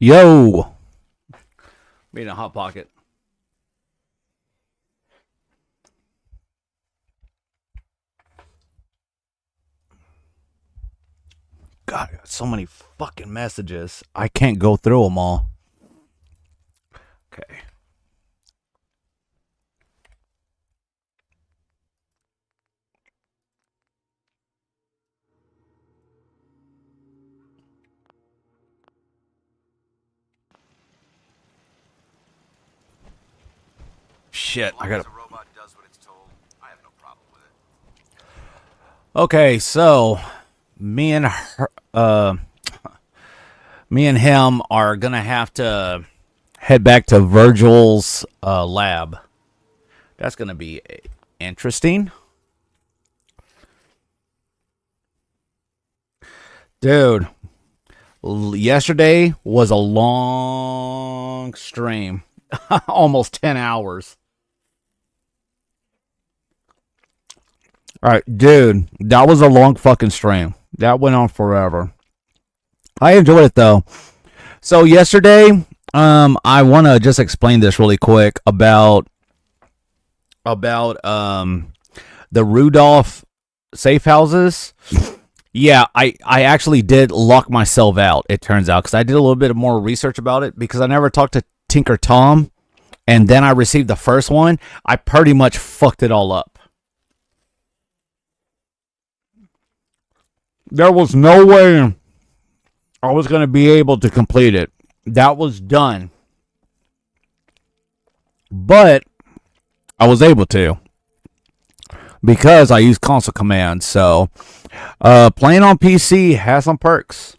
Yo, made a hot pocket. God, I got so many fucking messages. I can't go through them all. Okay. Shit, I gotta. Okay, so me and her, me and him are gonna have to head back to Virgil's lab. That's gonna be interesting, dude. Yesterday was a long stream, almost 10 hours. All right, dude, that was a long fucking stream. That went on forever. I enjoyed it though. So yesterday, I want to just explain this really quick about the Rudolph safe houses. Yeah, I actually did lock myself out. It turns out because I did a little bit more research about it because I never talked to Tinker Tom, and then I received the first one. I pretty much fucked it all up. There was no way I was going to be able to complete it. That was done. But I was able to because I used console commands. So playing on PC has some perks.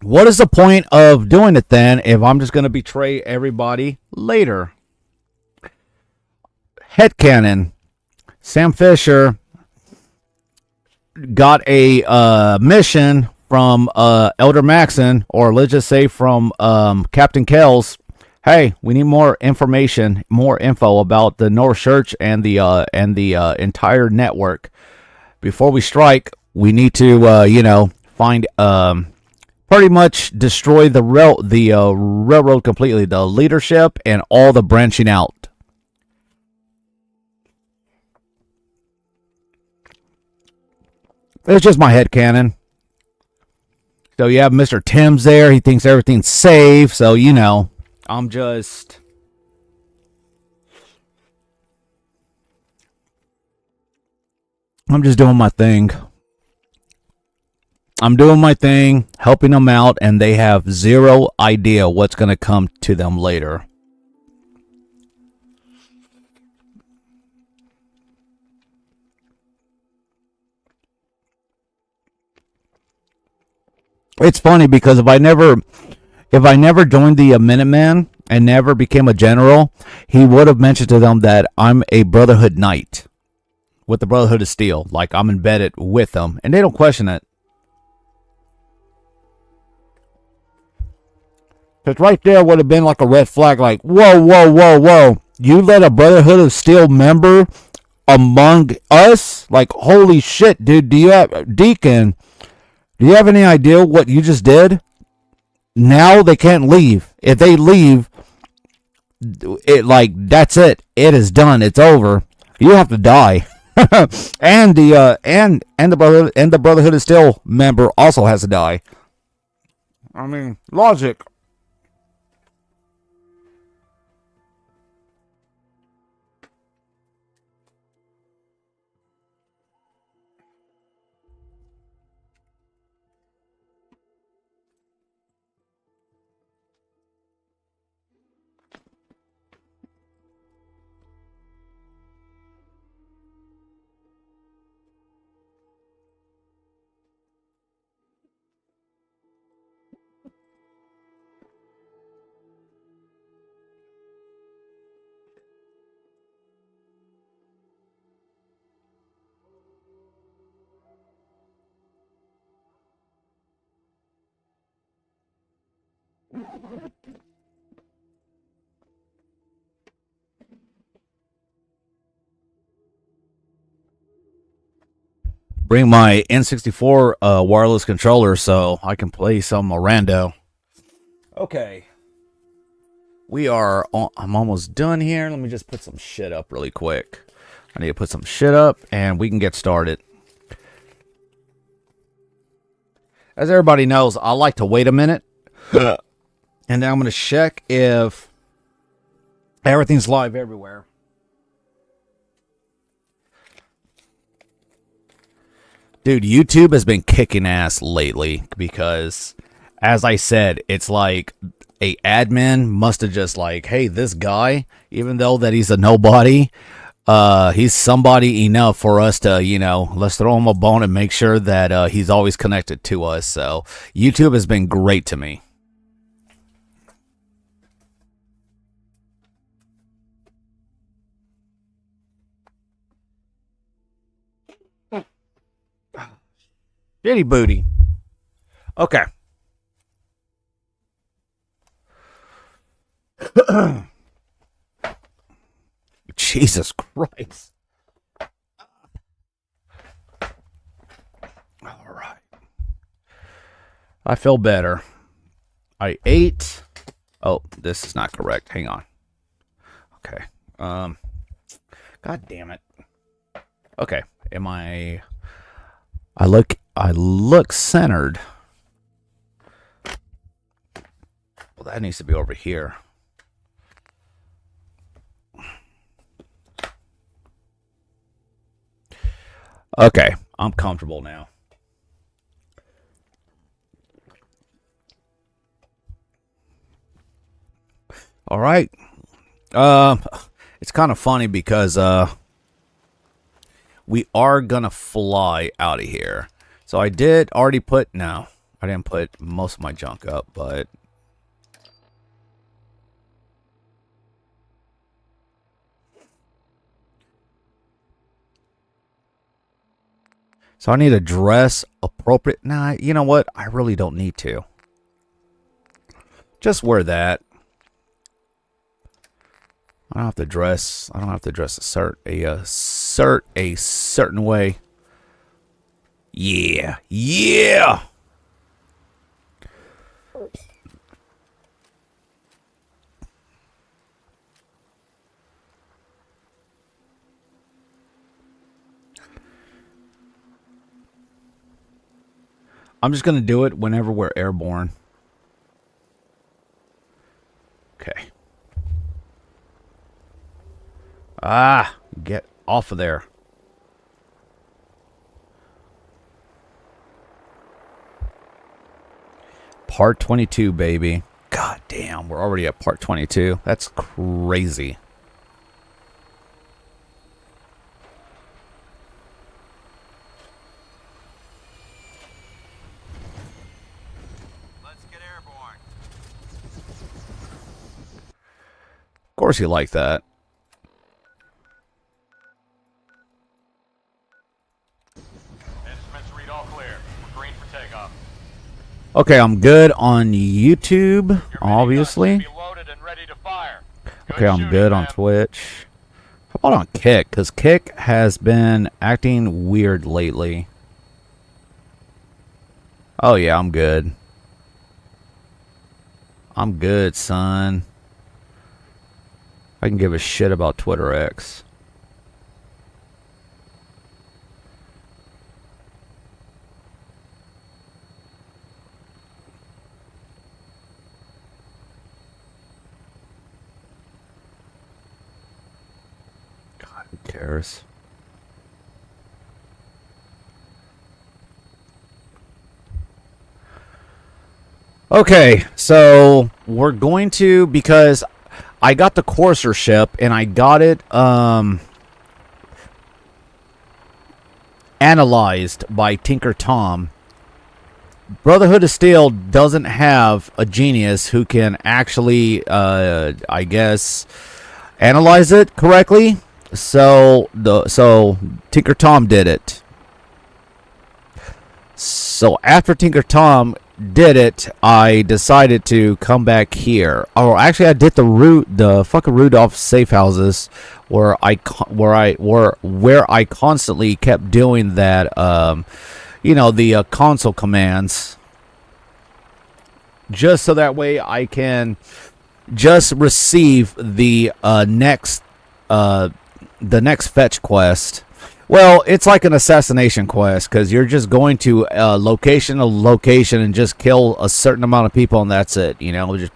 What is the point of doing it then if I'm just going to betray everybody later? Headcanon. Sam Fisher got a mission from Elder Maxon, or let's just say from Captain Kells. Hey, we need more information, more info about the North Church and the entire network. Before we strike, we need to find pretty much destroy the railroad completely, the leadership and all the branching out. It's just my head canon. So you have Mr. Tim's there. He thinks everything's safe. So, I'm just. I'm just doing my thing. I'm doing my thing, helping them out, and they have zero idea what's going to come to them later. It's funny because if I never joined the Minuteman and never became a general, he would have mentioned to them that I'm a Brotherhood Knight with the Brotherhood of Steel. Like, I'm embedded with them, and they don't question it. Because right there would have been like a red flag, like, whoa, whoa, whoa, whoa. You let a Brotherhood of Steel member among us? Like, holy shit, dude. Deacon, do you have any idea what you just did? Now they can't leave. If they leave, that's it. It is done. It's over. You have to die. and the Brotherhood of Steel member also has to die. I mean, logic. bring my N64 wireless controller so I can play some rando. Okay. I'm almost done here. Let me just put some shit up really quick. I need to put some shit up and we can get started. As everybody knows, I like to wait a minute. And then I'm going to check if everything's live everywhere. Dude, YouTube has been kicking ass lately because, as I said, it's like a admin must have just like, hey, this guy, even though that he's a nobody, he's somebody enough for us to, let's throw him a bone and make sure that he's always connected to us. So YouTube has been great to me. Shitty booty. Okay. Jesus Christ. All right. I feel better. I ate. Oh, this is not correct. Hang on. Okay. God damn it. Okay. I look centered. Well, that needs to be over here. Okay, I'm comfortable now. All right. It's kind of funny because we are gonna fly out of here. So I did already put, no, I didn't put most of my junk up, but so I need to dress appropriate. Nah, you know what? I really don't need to. Just wear that. I don't have to dress a certain way. Yeah. Yeah. I'm just going to do it whenever we're airborne. Okay. Ah, get off of there. Part 22, baby. God damn, we're already at part 22. That's crazy. Let's get airborne. Of course you like that. Instruments read all clear. We're green for takeoff. Okay, I'm good on YouTube, obviously. Okay, I'm good on Twitch. How about on Kick? Because Kick has been acting weird lately. Oh, yeah, I'm good. I'm good, son. I can give a shit about Twitter X. Who cares? Okay, so we're going to, because I got the Courser ship and I got it analyzed by Tinker Tom. Brotherhood of Steel doesn't have a genius who can actually, I guess, analyze it correctly. So Tinker Tom did it. So after Tinker Tom did it, I decided to come back here. Oh, actually, I did the fucking Rudolph safe houses, where I constantly kept doing that. The console commands, just so that way I can just receive the next fetch quest. Well, it's like an assassination quest, because you're just going to location to location and just kill a certain amount of people, and that's it. Just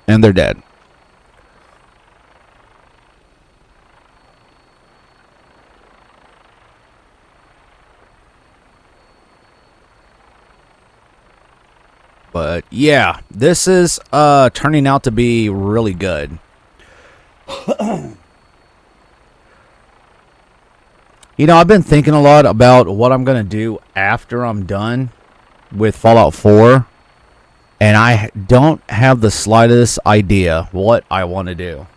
and they're dead. But yeah, this is turning out to be really good. I've been thinking a lot about what I'm going to do after I'm done with Fallout 4, and I don't have the slightest idea what I want to do.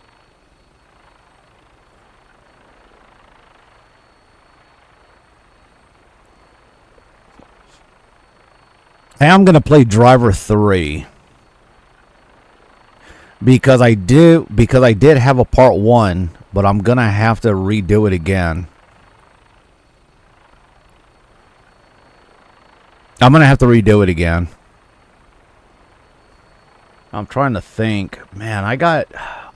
And I'm going to play Driver 3. Because I did have a part 1, but I'm going to have to redo it again. I'm going to have to redo it again. I'm trying to think. Man, I got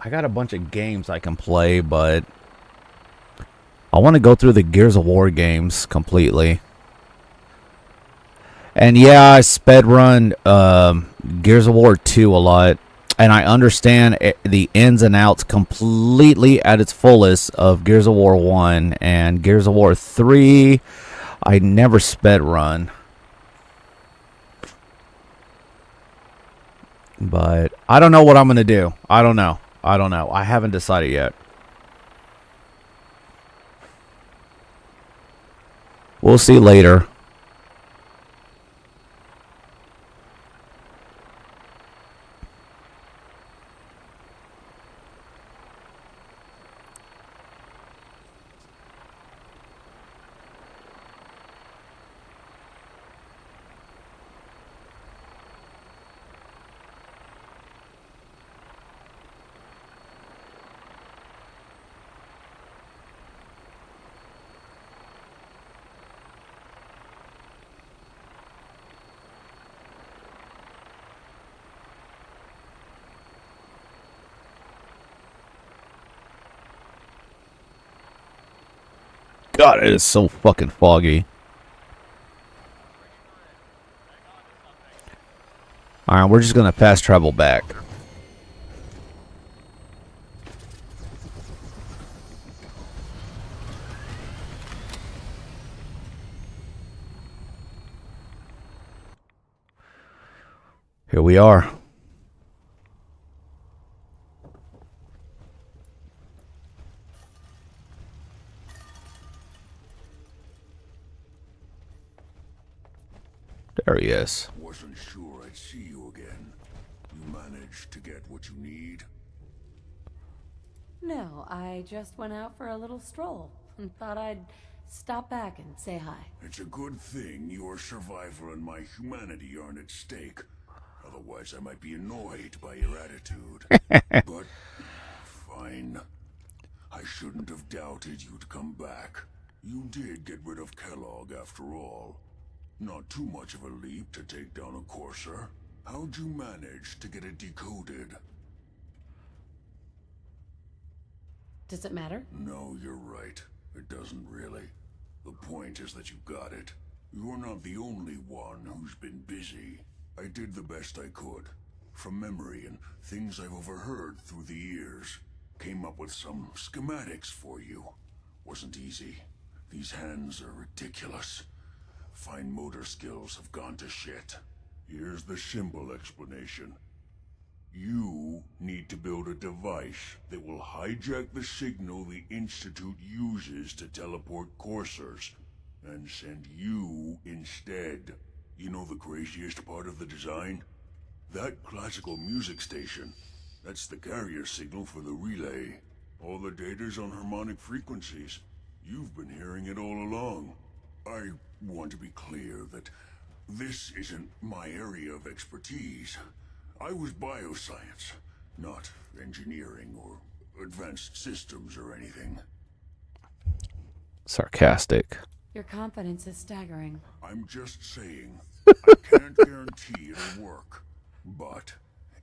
a bunch of games I can play, but I want to go through the Gears of War games completely. And yeah, I sped run Gears of War 2 a lot, and I understand the ins and outs completely at its fullest of Gears of War 1 and Gears of War 3. I never sped run. But I don't know what I'm going to do. I don't know. I haven't decided yet. We'll see later. God, it is so fucking foggy. Alright, we're just gonna fast travel back. Here we are. There he is. Wasn't sure I'd see you again. You managed to get what you need? No, I just went out for a little stroll and thought I'd stop back and say hi. It's a good thing your survival and my humanity aren't at stake. Otherwise, I might be annoyed by your attitude. But, fine. I shouldn't have doubted you'd come back. You did get rid of Kellogg after all. Not too much of a leap to take down a courser. How'd you manage to get it decoded? Does it matter? No, you're right. It doesn't really. The point is that you got it. You're not the only one who's been busy. I did the best I could. From memory and things I've overheard through the years. Came up with some schematics for you. Wasn't easy. These hands are ridiculous. Fine motor skills have gone to shit. Here's the simple explanation. You need to build a device that will hijack the signal the Institute uses to teleport coursers, and send you instead. You know the craziest part of the design? That classical music station. That's the carrier signal for the relay. All the data's on harmonic frequencies. You've been hearing it all along. I want to be clear that This isn't my area of expertise. I was bioscience, not engineering or advanced systems or anything. Sarcastic. Your confidence is staggering. I'm just saying, I can't guarantee it'll work. But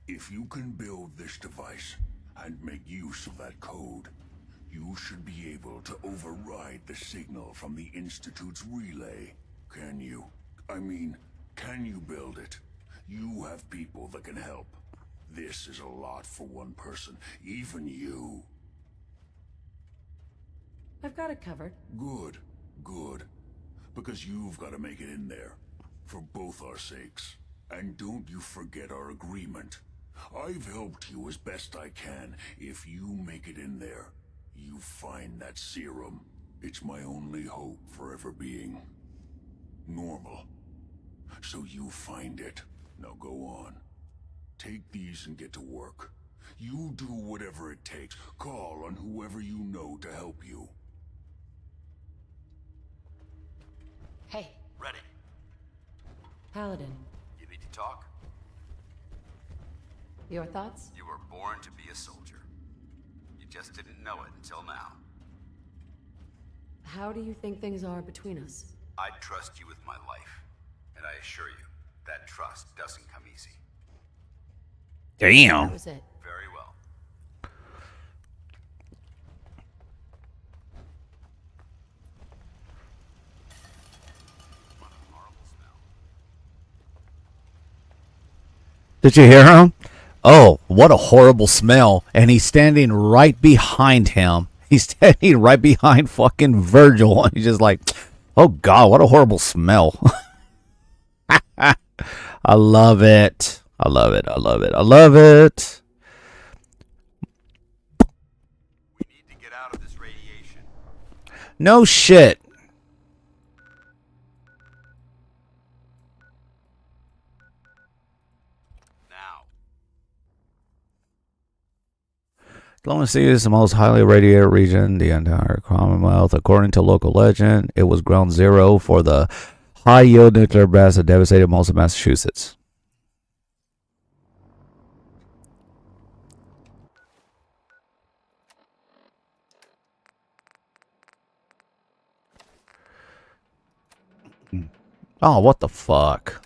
if you can build this device and make use of that code, you should be able to override the signal from the Institute's relay. Can you? I mean, can you build it? You have people that can help. This is a lot for one person, even you. I've got it covered. Good, good. Because you've got to make it in there. For both our sakes. And don't you forget our agreement. I've helped you as best I can. If you make it in there, you find that serum. It's my only hope for ever being normal. So you find it. Now go on. Take these and get to work. You do whatever it takes. Call on whoever you know to help you. Hey, Ready. Paladin. You need to talk? Your thoughts? You were born to be a soldier. You just didn't know it until now. How do you think things are between us? I'd trust you with my life. And I assure you, that trust doesn't come easy. That Damn. was it. Very well. What a horrible smell. Did you hear him? Oh, what a horrible smell. And he's standing right behind him. He's standing right behind fucking Virgil. And he's just like, oh God, what a horrible smell. I love it. I love it. I love it. I love it. We need to get out of this radiation. No shit. Now. Oklahoma City is the most highly radiated region in the entire Commonwealth. According to local legend, it was ground zero for the high-yield nuclear blast that devastated most of Massachusetts. Oh, what the fuck?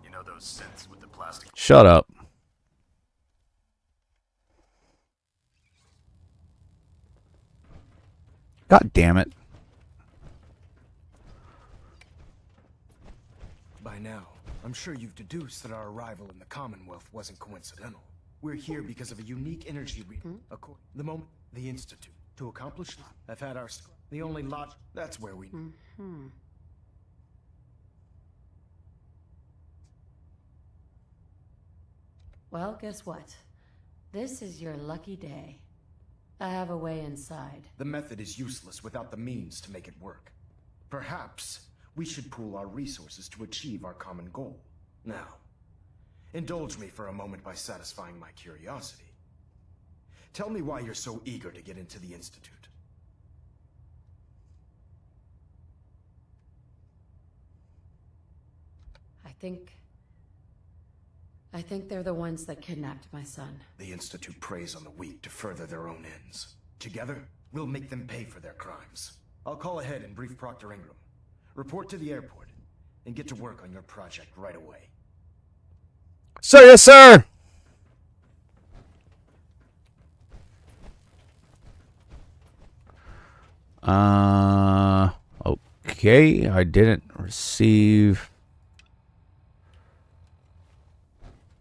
You know those scents with the plastic? Shut up. God damn it. By now, I'm sure you've deduced that our arrival in the Commonwealth wasn't coincidental. We're here because of a unique energy the moment, the Institute. To accomplish this, I've had the only lot. That's where we... Well, guess what? This is your lucky day. I have a way inside. The method is useless without the means to make it work. Perhaps we should pool our resources to achieve our common goal. Now, indulge me for a moment by satisfying my curiosity. Tell me why you're so eager to get into the Institute. I think they're the ones that kidnapped my son. The Institute preys on the weak to further their own ends. Together, we'll make them pay for their crimes. I'll call ahead and brief Proctor Ingram. Report to the airport, and get to work on your project right away. Sir, yes, sir. Okay. I didn't receive.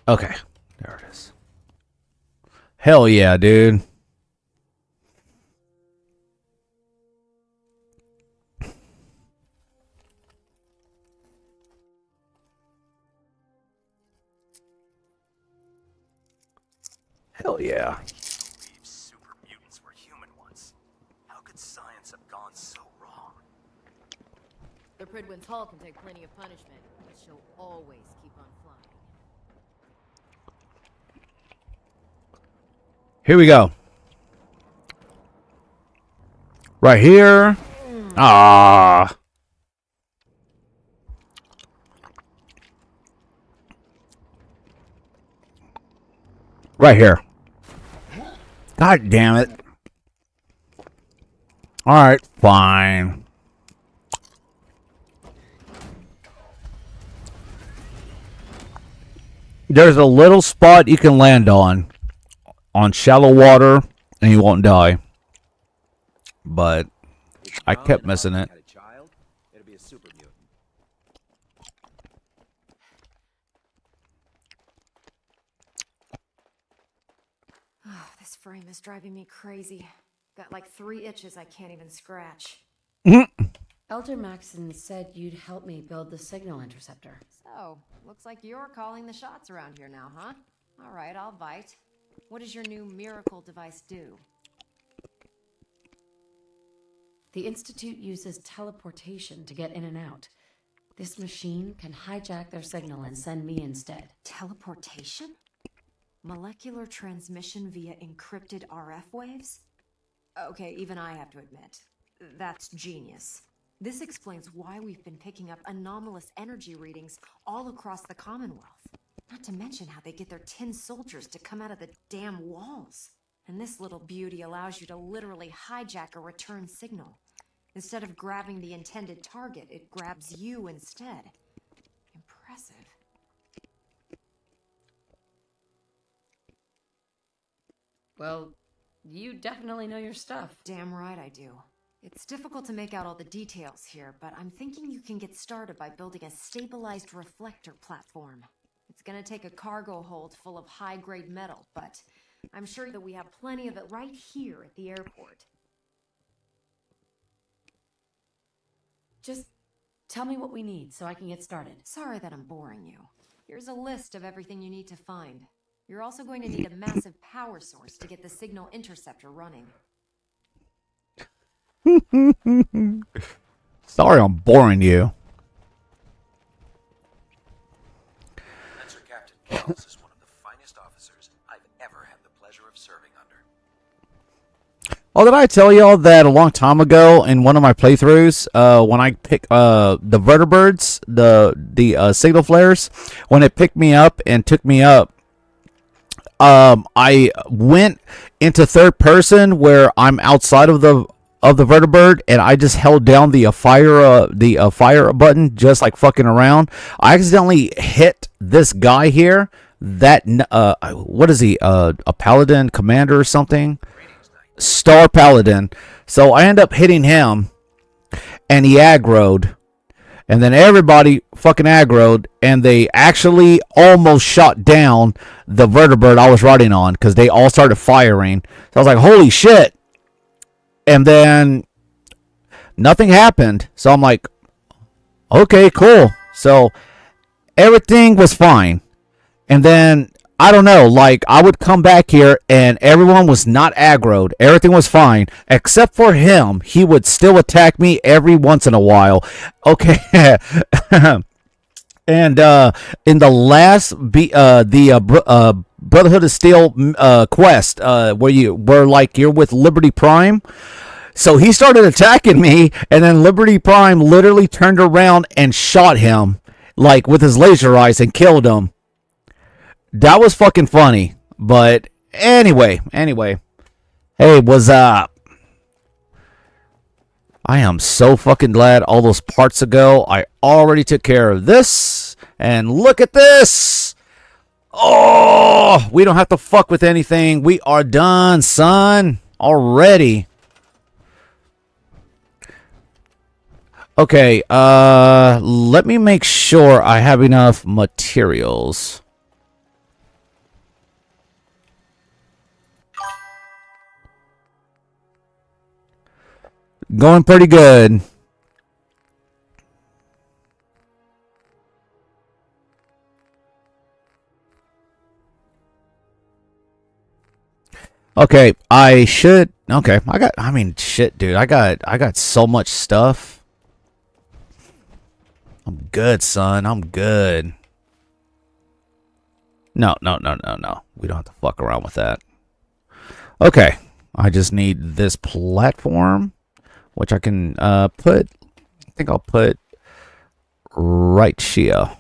Okay. There it is. Hell yeah, dude. Hell yeah. I can't believe super mutants were human once. How could science have gone so wrong? The Pridwin's hull can take plenty of punishment, but she'll always keep on flying. Here we go. Right here. Ah. Right here. God damn it. Alright, fine. There's a little spot you can land on shallow water, and you won't die. But I kept missing it. Oh, this frame is driving me crazy. Got like 3 itches I can't even scratch. Elder Maxon said you'd help me build the signal interceptor. So, looks like you're calling the shots around here now, huh? All right, I'll bite. What does your new miracle device do? The Institute uses teleportation to get in and out. This machine can hijack their signal and send me instead. Teleportation? Molecular transmission via encrypted RF waves? Okay, even I have to admit, that's genius. This explains why we've been picking up anomalous energy readings all across the Commonwealth. Not to mention how they get their tin soldiers to come out of the damn walls. And this little beauty allows you to literally hijack a return signal. Instead of grabbing the intended target, it grabs you instead. Impressive. Well, you definitely know your stuff. Damn right I do. It's difficult to make out all the details here, but I'm thinking you can get started by building a stabilized reflector platform. It's gonna take a cargo hold full of high-grade metal, but I'm sure that we have plenty of it right here at the airport. Just tell me what we need so I can get started. Sorry that I'm boring you. Here's a list of everything you need to find. You're also going to need a massive power source to get the signal interceptor running. Sorry I'm boring you. Spencer Captain Kells is one of the finest officers I've ever had the pleasure of serving under. Oh, did I tell y'all that a long time ago in one of my playthroughs, when I picked the vertibirds, the signal flares, when it picked me up and took me up, I went into third person where I'm outside of the vertibird, and I just held down the fire button, just like fucking around. I accidentally hit this guy here. That what is he? A paladin commander or something? Star Paladin. So I end up hitting him, and he aggroed. And then everybody fucking aggroed, and they actually almost shot down the vertibird I was riding on, because they all started firing. So I was like, holy shit. And then nothing happened. So I'm like, okay, cool. So everything was fine. And then, I don't know, like, I would come back here and everyone was not aggroed. Everything was fine. Except for him. He would still attack me every once in a while. Okay. And in the last Brotherhood of Steel quest, where you're with Liberty Prime. So he started attacking me, and then Liberty Prime literally turned around and shot him, like, with his laser eyes, and killed him. That was fucking funny. But anyway. Hey, what's up? I am so fucking glad all those parts ago, I already took care of this. And look at this. Oh, we don't have to fuck with anything. We are done, son. Already. Okay, let me make sure I have enough materials. Going pretty good. Okay, I should. Okay, shit, dude. I got so much stuff. I'm good, son. I'm good. No. We don't have to fuck around with that. Okay. I just need this platform, which I can put. I think I'll put right here.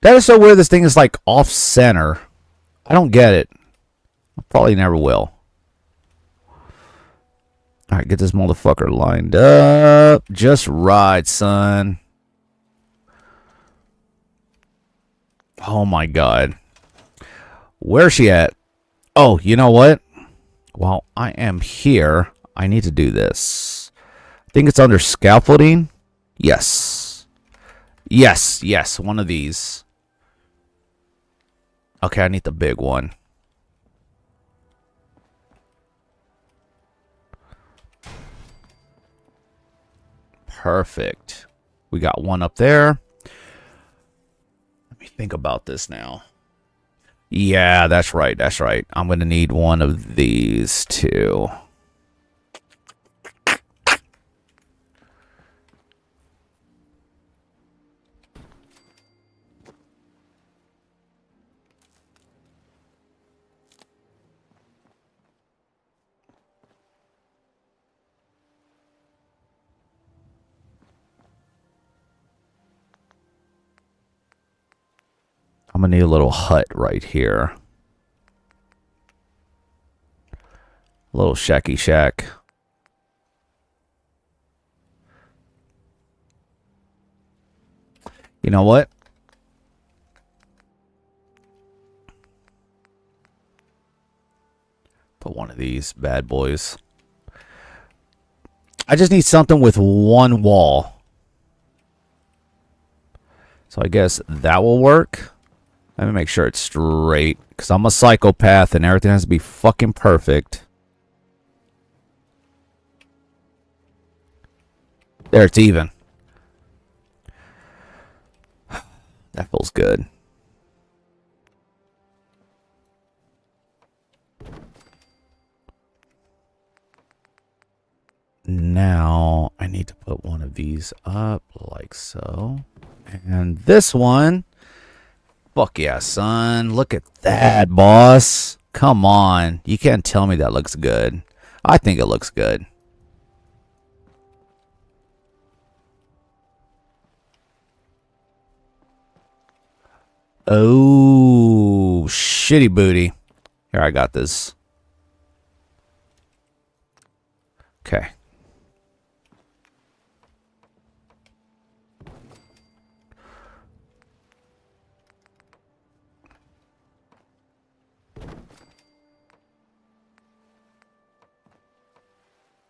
That is so weird. This thing is like off center. I don't get it. I probably never will. Alright, get this motherfucker lined up. Just right, son. Oh my god. Where's she at? Oh, you know what? While I am here, I need to do this. I think it's under scaffolding. Yes. Yes, one of these. Okay, I need the big one. Perfect. We got one up there. Let me think about this now. Yeah, that's right. I'm going to need one of these too. I'm going to need a little hut right here. A little shacky shack. You know what? Put one of these bad boys. I just need something with one wall. So I guess that will work. Let me make sure it's straight, because I'm a psychopath and everything has to be fucking perfect. There, it's even. That feels good. Now, I need to put one of these up like so. And this one... Fuck yeah, son. Look at that, boss. Come on. You can't tell me that looks good. I think it looks good. Oh, shitty booty. Here, I got this. Okay.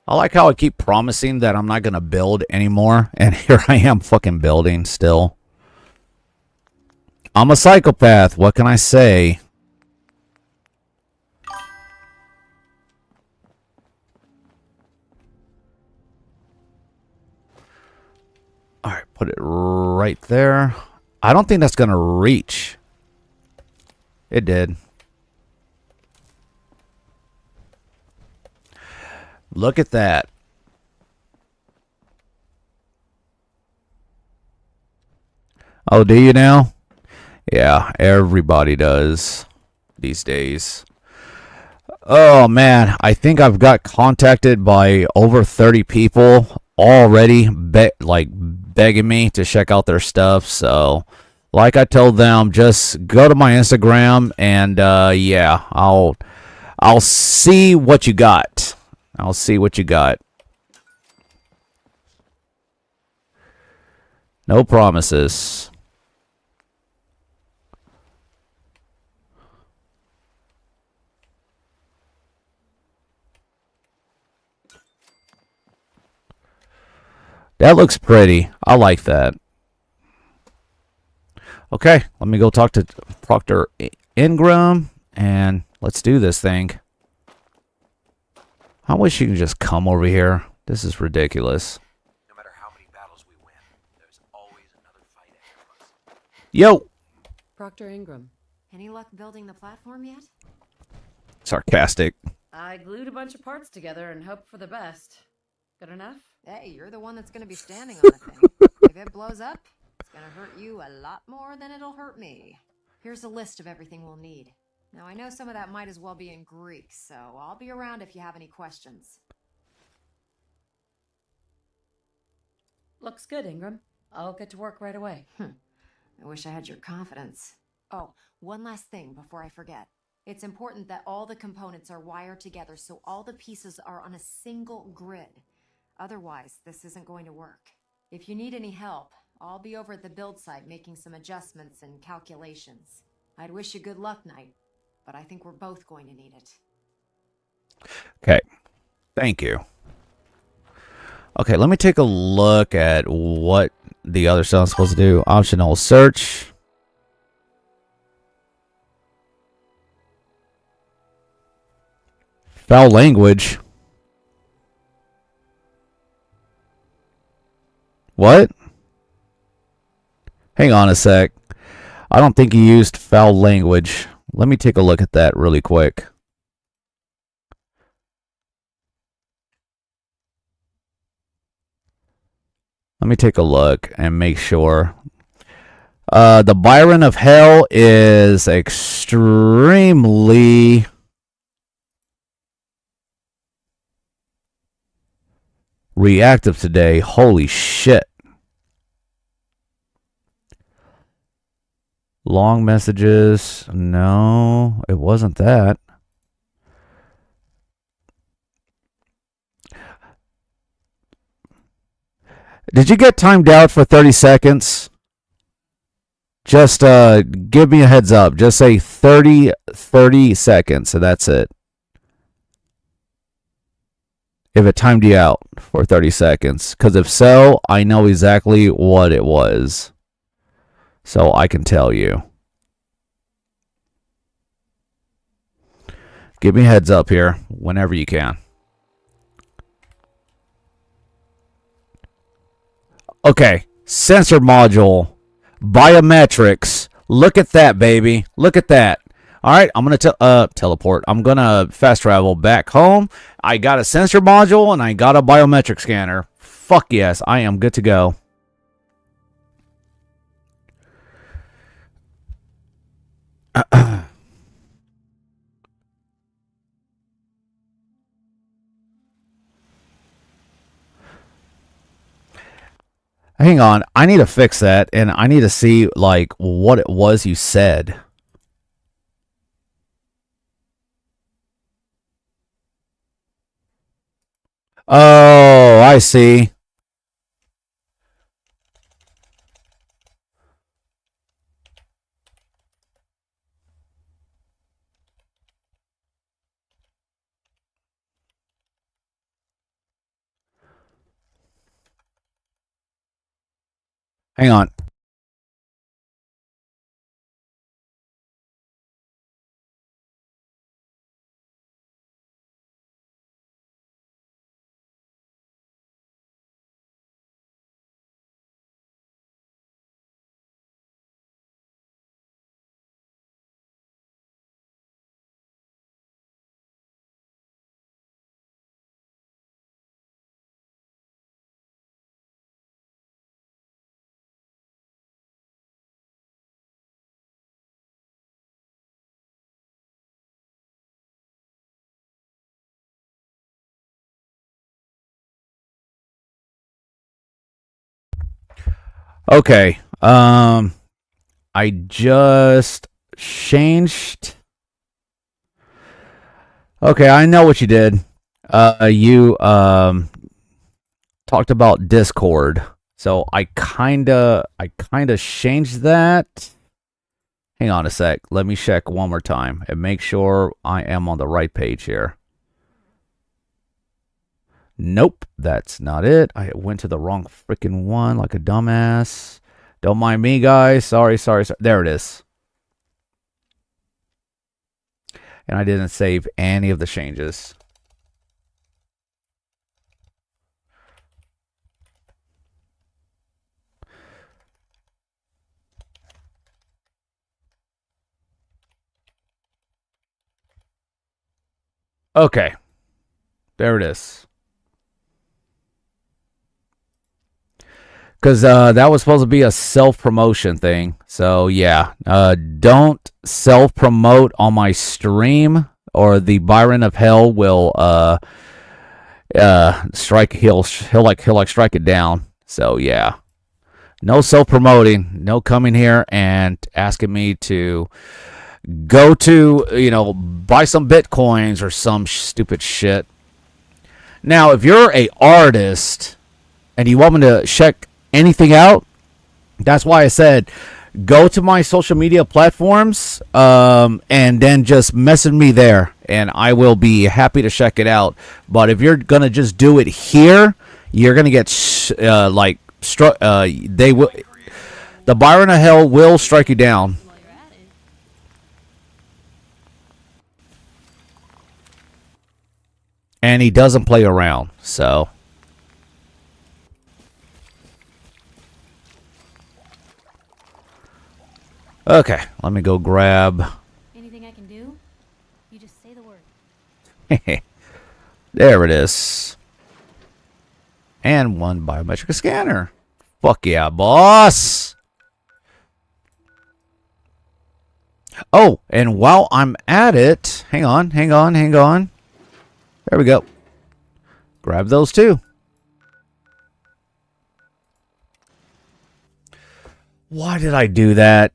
I like how I keep promising that I'm not going to build anymore, and here I am fucking building still. I'm a psychopath, what can I say? Alright, put it right there. I don't think that's going to reach. It did. Look at that. Oh, do you now? Yeah, everybody does these days. Oh, man. I think I've got contacted by over 30 people already, begging me to check out their stuff. So, like I told them, just go to my Instagram and, yeah, I'll see what you got. I'll see what you got. No promises. That looks pretty. I like that. Okay, let me go talk to Proctor Ingram and let's do this thing. I wish you could just come over here. This is ridiculous. No matter how many battles we win, there's always another fight ahead of us. Yo! Proctor Ingram. Any luck building the platform yet? Sarcastic. I glued a bunch of parts together and hoped for the best. Good enough? Hey, you're the one that's gonna be standing on the thing. If it blows up, it's gonna hurt you a lot more than it'll hurt me. Here's a list of everything we'll need. Now, I know some of that might as well be in Greek, so I'll be around if you have any questions. Looks good, Ingram. I'll get to work right away. I wish I had your confidence. Oh, one last thing before I forget. It's important that all the components are wired together so all the pieces are on a single grid. Otherwise, this isn't going to work. If you need any help, I'll be over at the build site making some adjustments and calculations. I'd wish you good luck, Knight, but I think we're both going to need it. Okay. Thank you. Okay, let me take a look at what the other stuff I'm supposed to do. Optional search. Foul language. What? Hang on a sec. I don't think he used foul language. Let me take a look at that really quick. Let me take a look and make sure. The Byron of Hell is extremely reactive today. Holy shit. Long messages. No, it wasn't that. Did you get timed out for 30 seconds? Just give me a heads up. Just say 30 seconds, and that's it. If it timed you out for 30 seconds. Because if so, I know exactly what it was. So I can tell you. Give me a heads up here whenever you can. Okay, sensor module, biometrics. Look at that, baby. Look at that. All right, I'm going to teleport. I'm going to fast travel back home. I got a sensor module and I got a biometric scanner. Fuck yes, I am good to go. Hang on, I need to fix that, and I need to see, like, what it was you said. Oh, I see. Hang on. Okay. I just changed. Okay, I know what you did. You talked about Discord. So I kinda changed that. Hang on a sec. Let me check one more time and make sure I am on the right page here. Nope, that's not it. I went to the wrong freaking one like a dumbass. Don't mind me, guys. Sorry. There it is. And I didn't save any of the changes. Okay. There it is. Because that was supposed to be a self-promotion thing. So, yeah. Don't self-promote on my stream, or the Byron of Hell will strike. He'll strike it down. So, yeah. No self-promoting. No coming here and asking me to go to, buy some Bitcoins or some stupid shit. Now, if you're a artist and you want me to check anything out, that's why I said go to my social media platforms and then just message me there, and I will be happy to check it out. But if you're gonna just do it here, you're gonna get they will. The Byron of Hell will strike you down. And he doesn't play around, so. Okay, let me go grab. Anything I can do? You just say the word. There it is. And one biometric scanner. Fuck yeah, boss. Oh, and while I'm at it, hang on. There we go. Grab those too. Why did I do that?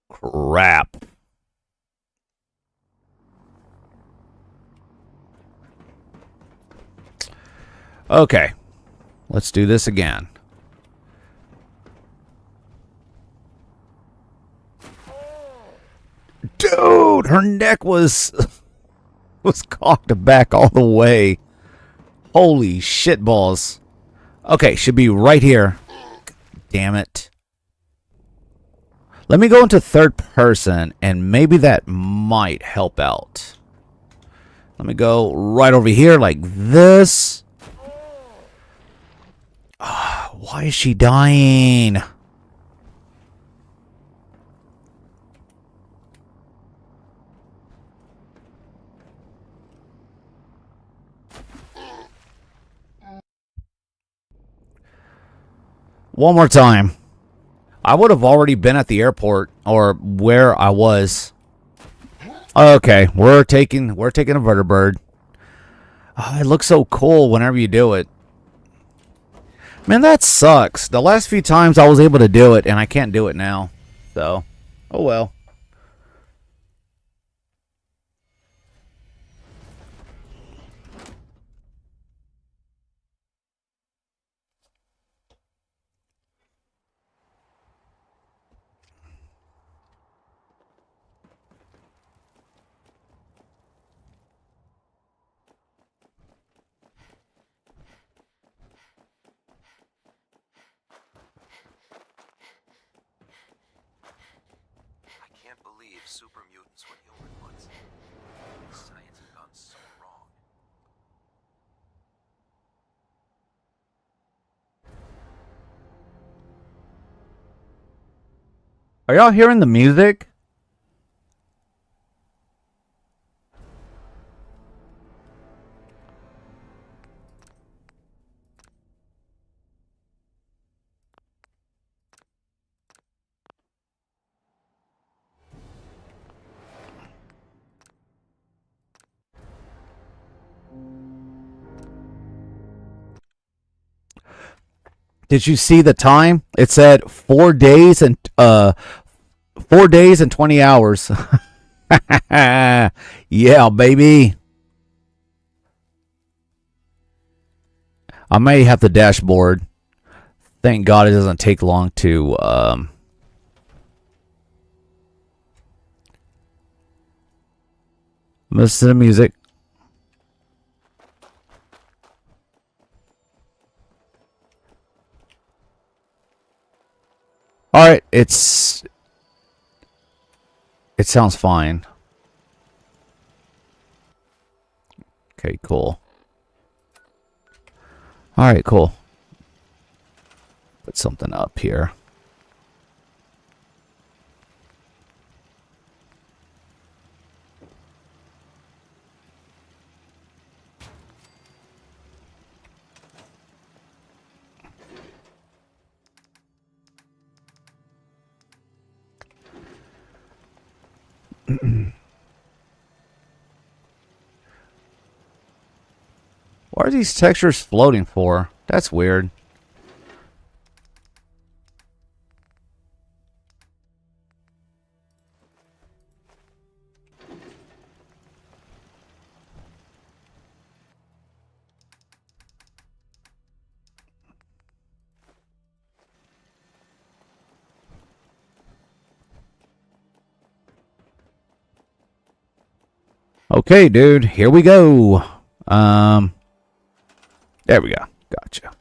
Crap. Okay. Let's do this again. Dude, her neck was cocked back all the way. Holy shit balls. Okay, should be right here. Damn it. Let me go into third person, and maybe that might help out. Let me go right over here like this. Why is she dying? One more time. I would have already been at the airport or where I was. Okay, we're taking a vertibird. Oh, it looks so cool whenever you do it. Man, that sucks. The last few times I was able to do it, and I can't do it now. So, oh well. I can't believe super mutants were human once. Science has gone so wrong. Are y'all hearing the music? Did you see the time? It said 4 days and 20 hours. Yeah, baby. I may have the dashboard. Thank God it doesn't take long to listen to the music. All right, it sounds fine. Okay, cool. All right, cool. Put something up here. What are these textures floating for? That's weird. Okay, dude, here we go. There we go. Gotcha.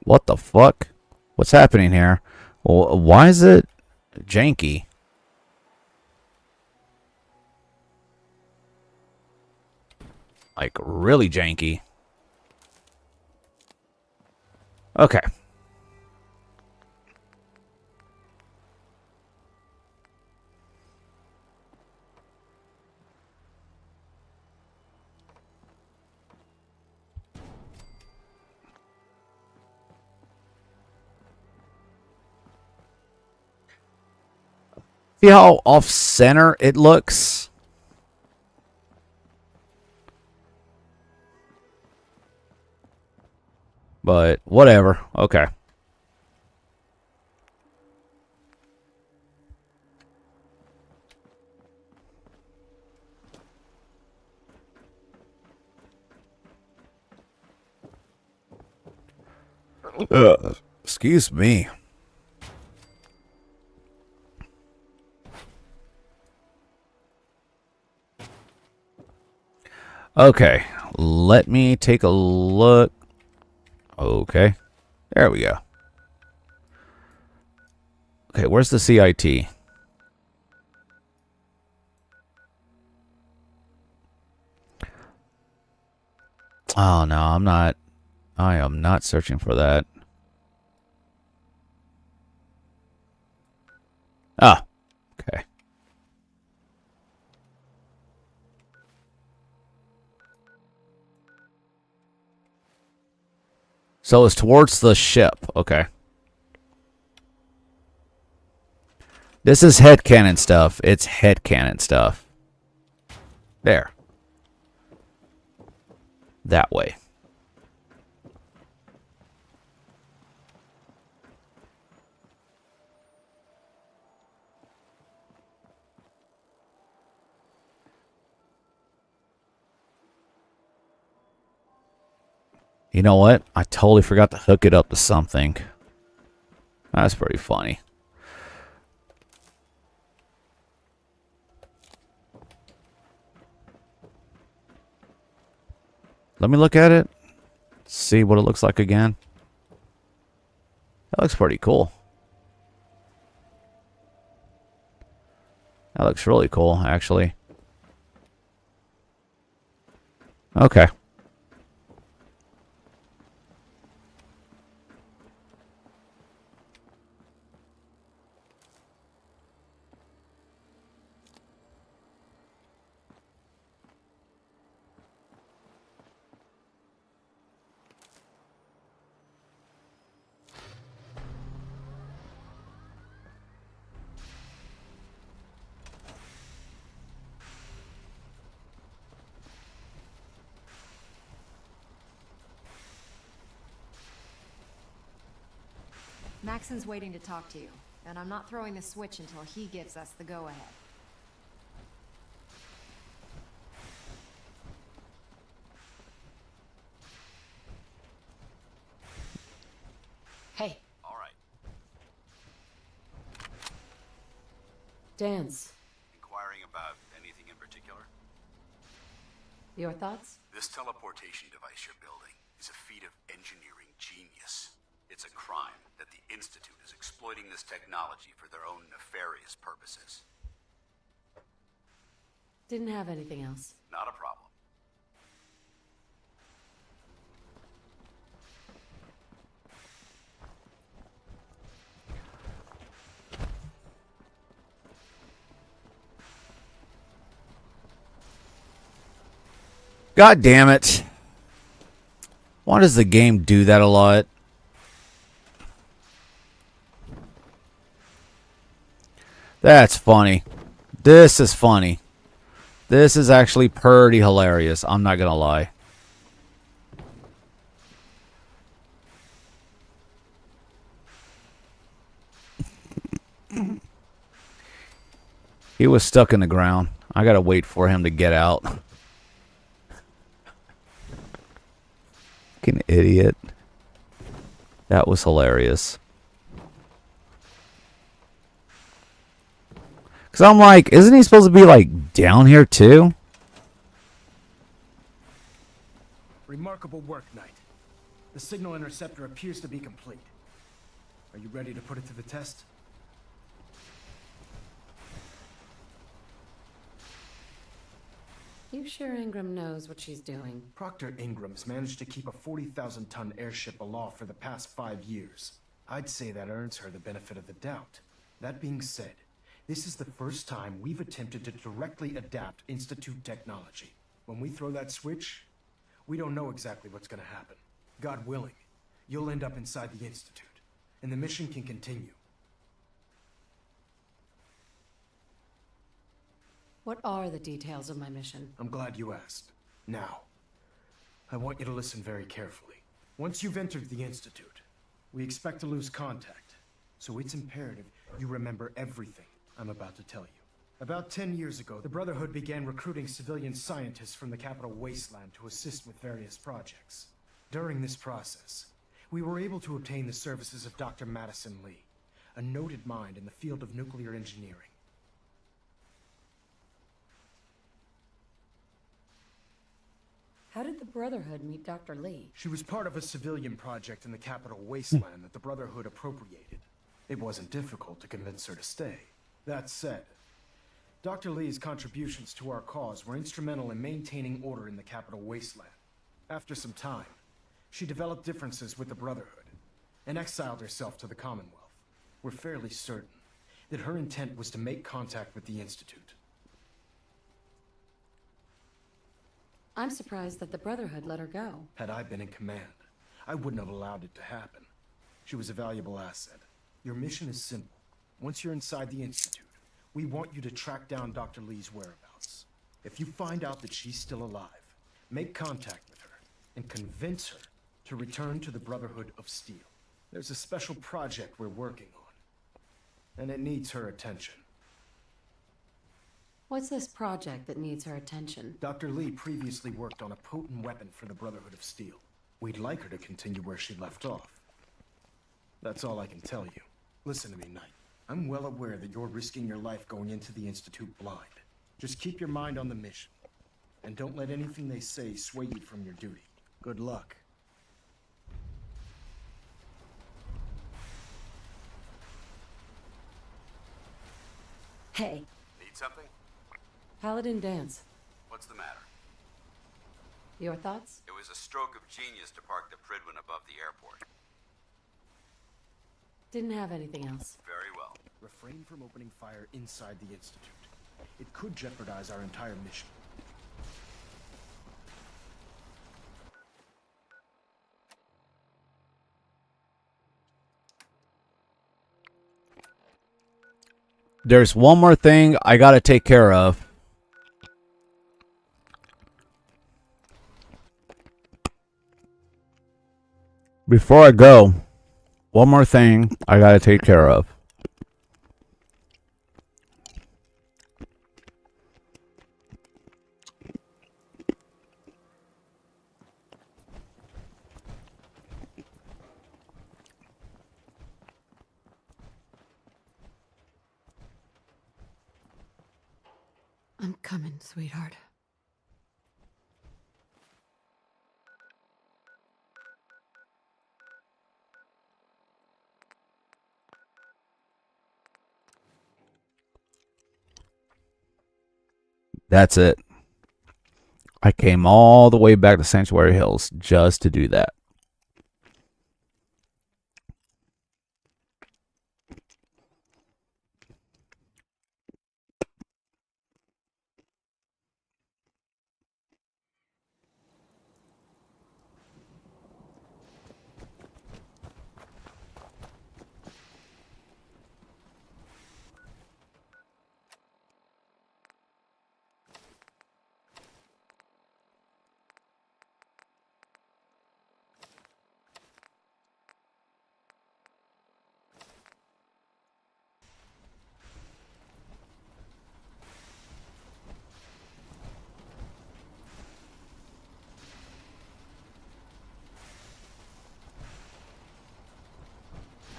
What the fuck? What's happening here? Well, why is it janky? Like, really janky. Okay. See how off-center it looks? But, whatever. Okay. Excuse me. Okay, let me take a look. Okay, there we go. Okay, where's the CIT? Oh, no, I'm not. I am not searching for that. Ah, okay. So it's towards the ship. Okay. This is headcanon stuff. It's headcanon stuff. There. That way. You know what? I totally forgot to hook it up to something. That's pretty funny. Let me look at it. See what it looks like again. That looks pretty cool. That looks really cool, actually. Okay. Maxon's waiting to talk to you, and I'm not throwing the switch until he gives us the go-ahead. Hey, All Dance. Inquiring about anything in particular? Your thoughts? This teleportation device you're building is a feat of engineering genius. It's a crime that the Institute is exploiting this technology for their own nefarious purposes. Didn't have anything else. Not a problem. God damn it. Why does the game do that a lot? That's funny. This is funny. This is actually pretty hilarious. I'm not gonna lie. He was stuck in the ground. I gotta wait for him to get out. Fucking idiot. That was hilarious. Because I'm like, isn't he supposed to be like down here too? Remarkable work, Knight. The signal interceptor appears to be complete. Are you ready to put it to the test? You sure Ingram knows what she's doing? Proctor Ingram's managed to keep a 40,000-ton airship aloft for the past 5 years. I'd say that earns her the benefit of the doubt. That being said, this is the first time we've attempted to directly adapt Institute technology. When we throw that switch, we don't know exactly what's going to happen. God willing, you'll end up inside the Institute, and the mission can continue. What are the details of my mission? I'm glad you asked. Now, I want you to listen very carefully. Once you've entered the Institute, we expect to lose contact, so it's imperative you remember everything I'm about to tell you. About 10 years ago, the Brotherhood began recruiting civilian scientists from the capital wasteland to assist with various projects. During this process, we were able to obtain the services of Dr. Madison Lee, a noted mind in the field of nuclear engineering. How did the Brotherhood meet Dr. Lee? She was part of a civilian project in the capital wasteland that the Brotherhood appropriated. It wasn't difficult to convince her to stay. That said, Dr. Lee's contributions to our cause were instrumental in maintaining order in the capital wasteland. After some time, she developed differences with the Brotherhood and exiled herself to the Commonwealth. We're fairly certain that her intent was to make contact with the Institute. I'm surprised that the Brotherhood let her go. Had I been in command, I wouldn't have allowed it to happen. She was a valuable asset. Your mission is simple. Once you're inside the Institute, we want you to track down Dr. Lee's whereabouts. If you find out that she's still alive, make contact with her and convince her to return to the Brotherhood of Steel. There's a special project we're working on, and it needs her attention. What's this project that needs her attention? Dr. Lee previously worked on a potent weapon for the Brotherhood of Steel. We'd like her to continue where she left off. That's all I can tell you. Listen to me, Knight. I'm well aware that you're risking your life going into the Institute blind. Just keep your mind on the mission, and don't let anything they say sway you from your duty. Good luck. Hey, Need something? Paladin Dance. What's the matter? Your thoughts? It was a stroke of genius to park the Pridwin above the airport. Didn't have anything else. Very well. Refrain from opening fire inside the Institute. It could jeopardize our entire mission. There's one more thing I gotta take care of. Before I go, one more thing I gotta take care of. I'm coming, sweetheart. That's it. I came all the way back to Sanctuary Hills just to do that.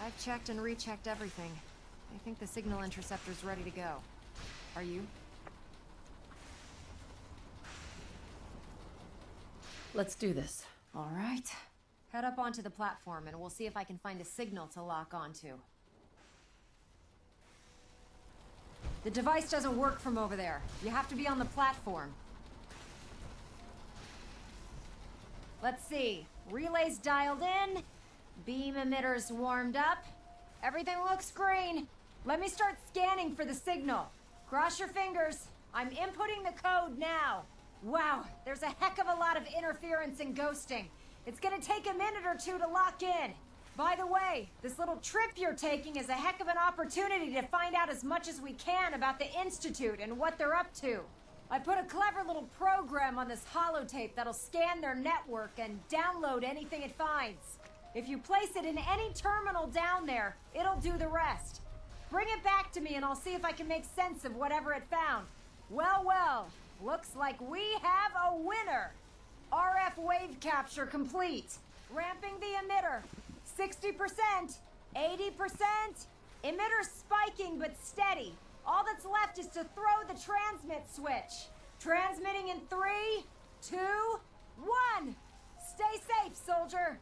I've checked and rechecked everything. I think the signal interceptor's ready to go. Are you? Let's do this. All right. Head up onto the platform and we'll see if I can find a signal to lock onto. The device doesn't work from over there. You have to be on the platform. Let's see. Relays dialed in. Beam emitters warmed up. Everything looks green. Let me start scanning for the signal. Cross your fingers. I'm inputting the code now. Wow, there's a heck of a lot of interference and ghosting. It's gonna take a minute or two to lock in. By the way, this little trip you're taking is a heck of an opportunity to find out as much as we can about the Institute and what they're up to. I put a clever little program on this holotape that'll scan their network and download anything it finds. If you place it in any terminal down there, it'll do the rest. Bring it back to me and I'll see if I can make sense of whatever it found. Well, well, looks like we have a winner. RF wave capture complete. Ramping the emitter. 60%, 80%. Emitter spiking but steady. All that's left is to throw the transmit switch. Transmitting in 3, 2, 1. Stay safe, soldier.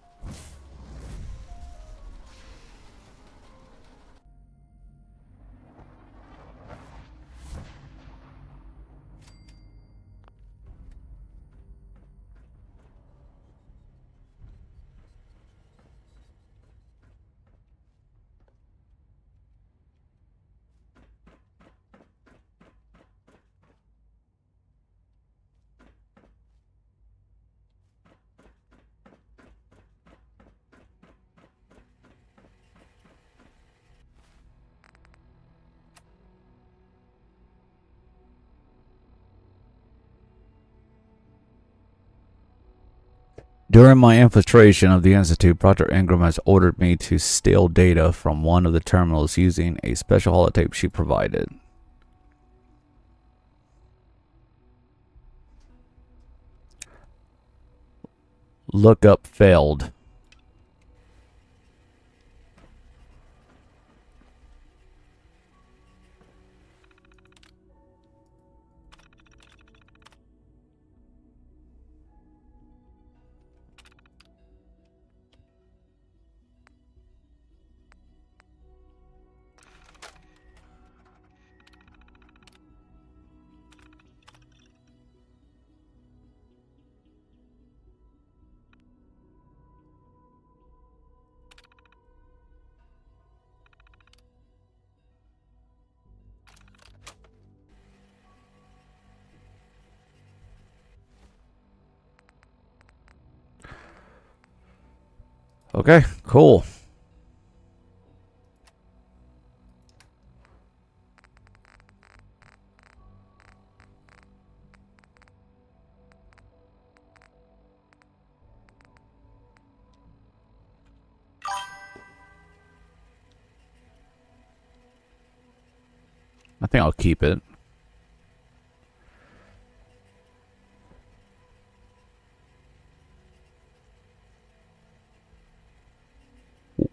During my infiltration of the Institute, Dr. Ingram has ordered me to steal data from one of the terminals using a special holotape she provided. Lookup failed. Okay, cool. I think I'll keep it.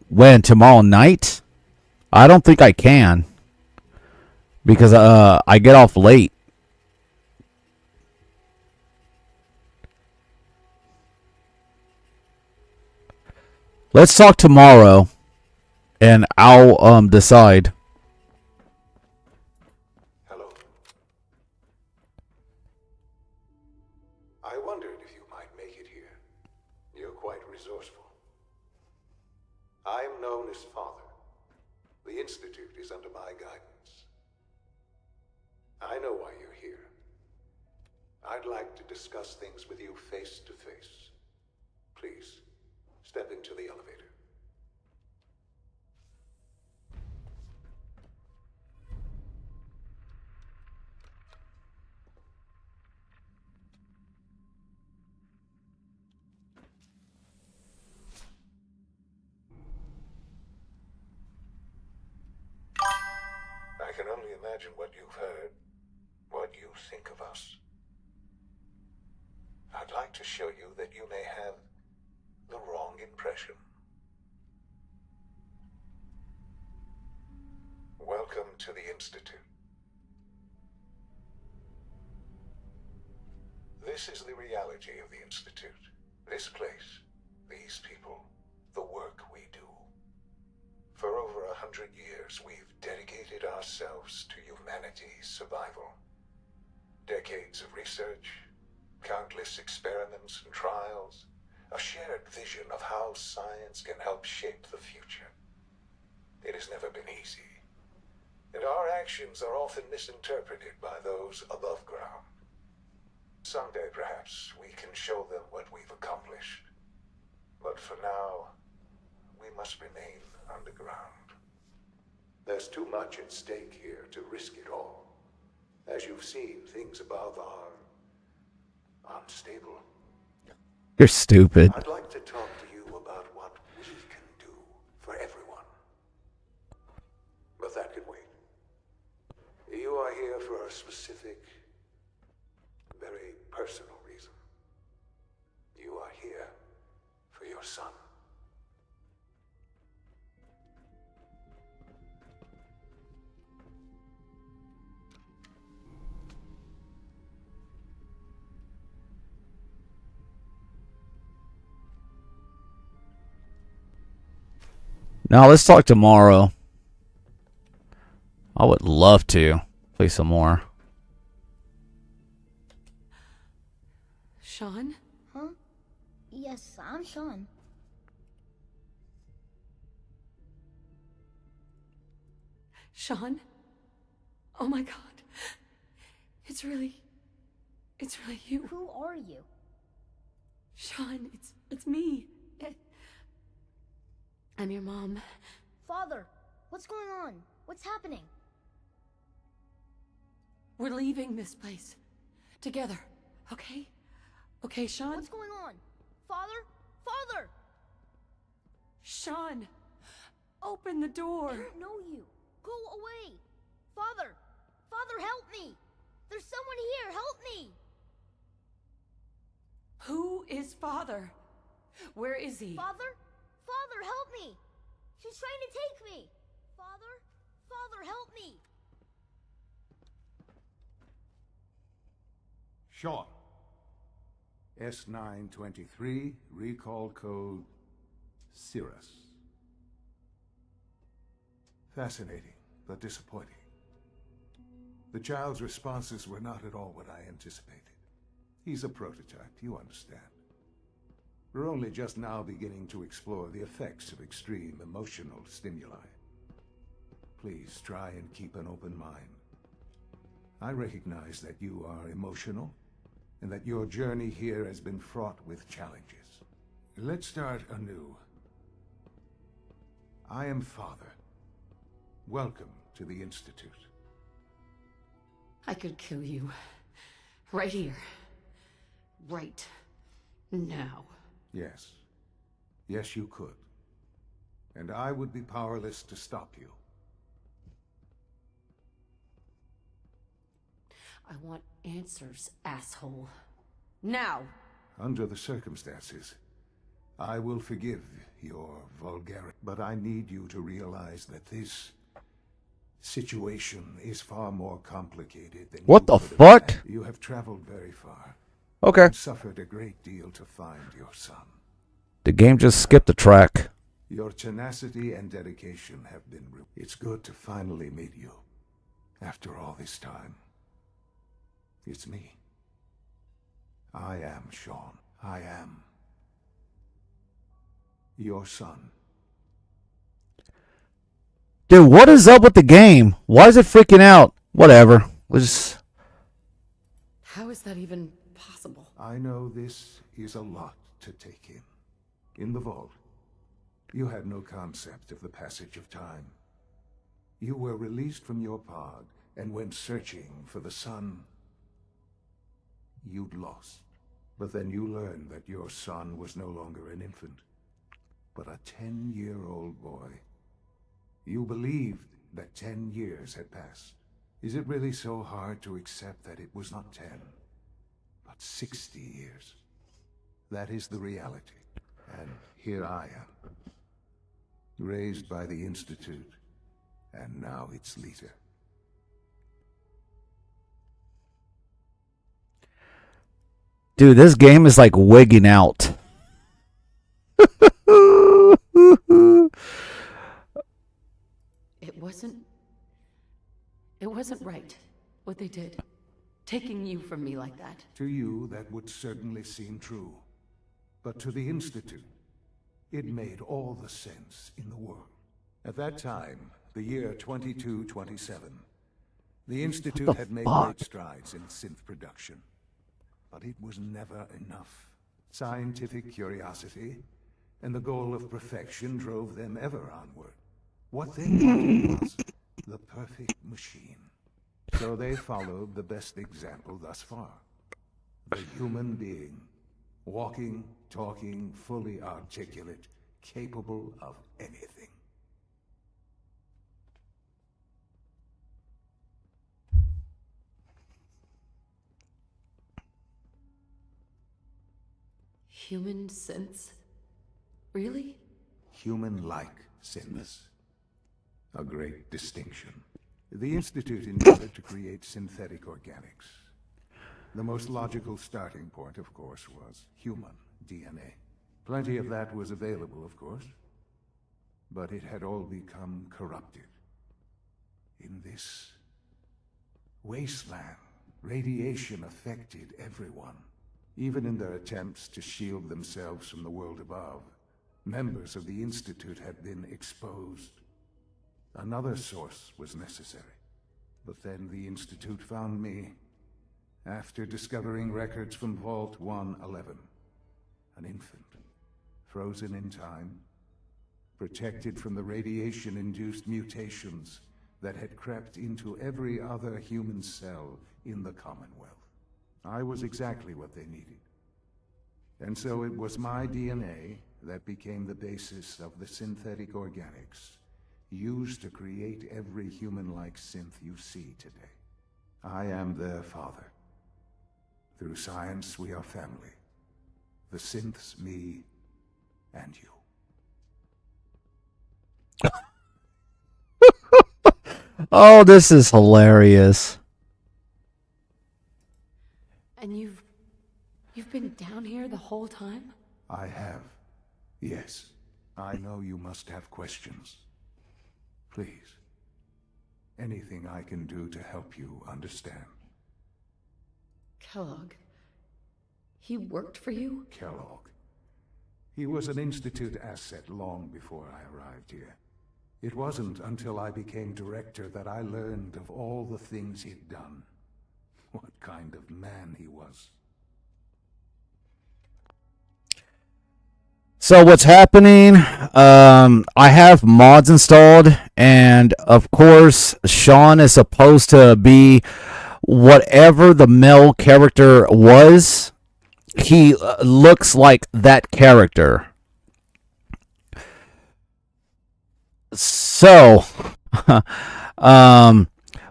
When? Tomorrow night? I don't think I can. Because I get off late. Let's talk tomorrow, and I'll decide. Hello. I wondered if you might make it here. You're quite resourceful. I'm known as Father. The Institute is under my guidance. I know why you're here. I'd like to discuss things with you face to face. Please, step into the elevator. I can only imagine what you've heard, what you think of us. I'd like to show you that you may have the wrong impression. Welcome to the Institute. This is the reality of the Institute. This place, these people, the work we do. For over 100 years, we've dedicated ourselves to humanity's survival. Decades of research, countless experiments and trials, a shared vision of how science can help shape the future. It has never been easy, and our actions are often misinterpreted by those above ground. Someday, perhaps, we can show them what we've accomplished. But for now, we must remain underground. There's too much at stake here to risk it all. As you've seen, things above are unstable. You're stupid. I'd like to talk to you about what we can do for everyone. But that can wait. You are here for a specific, very personal reason. You are here for your son. Now let's talk tomorrow. I would love to play some more. Shawn? Huh? Yes, I'm Shawn. Shawn? Oh my god. It's really you. Who are you? Shawn, it's me. I'm your mom. Father, what's going on? What's happening? We're leaving this place. Together. Okay? Okay, Shawn? What's going on? Father? Father! Shawn! Open the door! I don't know you. Go away! Father! Father, help me! There's someone here! Help me! Who is Father? Where is he? Father? Father, help me! She's trying to take me! Father? Father, help me! Shawn. S923, recall code Cirrus. Fascinating, but disappointing. The child's responses were not at all what I anticipated. He's a prototype, you understand. We're only just now beginning to explore the effects of extreme emotional stimuli. Please try and keep an open mind. I recognize that you are emotional, and that your journey here has been fraught with challenges. Let's start anew. I am Father. Welcome to the Institute. I could kill you. Right here. Right now. Yes. Yes, you could. And I would be powerless to stop you. I want answers, asshole. Now! Under the circumstances, I will forgive your vulgarity, but I need you to realize that this situation is far more complicated than What you the could have fuck? imagined. You have traveled very far. Okay. And suffered a great deal to find your son. The game just skipped a track. Your tenacity and dedication have been It's good to finally meet you. After all this time. It's me. I am Shawn. I am your son. Dude, what is up with the game? Why is it freaking out? Whatever. How is that even possible? I know this is a lot to take in. In the vault, you had no concept of the passage of time. You were released from your pod and went searching for the son you'd lost. But then you learned that your son was no longer an infant, but a 10-year-old boy. You believed that 10 years had passed. Is it really so hard to accept that it was not 10, but 60 years? That is the reality. And here I am, raised by the Institute, and now its leader. Dude, this game is like wigging out. It wasn't right, what they did. Taking you from me like that. To you, that would certainly seem true. But to the Institute, it made all the sense in the world. At that time, the year 2227, the Institute had made great strides in synth production. But it was never enough. Scientific curiosity and the goal of perfection drove them ever onward. What they wanted was the perfect machine. So they followed the best example thus far. The human being. Walking, talking, fully articulate, capable of anything. Human synths? Really? Human-like synths. A great distinction. The Institute endeavored to create synthetic organics. The most logical starting point, of course, was human DNA. Plenty of that was available, of course. But it had all become corrupted. In this wasteland, radiation affected everyone. Even in their attempts to shield themselves from the world above, members of the Institute had been exposed. Another source was necessary. But then the Institute found me, after discovering records from Vault 111. An infant, frozen in time, protected from the radiation-induced mutations that had crept into every other human cell in the Commonwealth. I was exactly what they needed. And so it was my DNA that became the basis of the synthetic organics used to create every human-like synth you see today. I am their father. Through science, we are family. The synths, me, and you. Oh, this is hilarious. And you've been down here the whole time? I have. Yes. I know you must have questions. Please. Anything I can do to help you understand. Kellogg. He worked for you? Kellogg. He was an Institute asset long before I arrived here. It wasn't until I became director that I learned of all the things he'd done. What kind of man he was. So what's happening, I have mods installed, and of course, Shawn is supposed to be whatever the male character was. He looks like that character. So,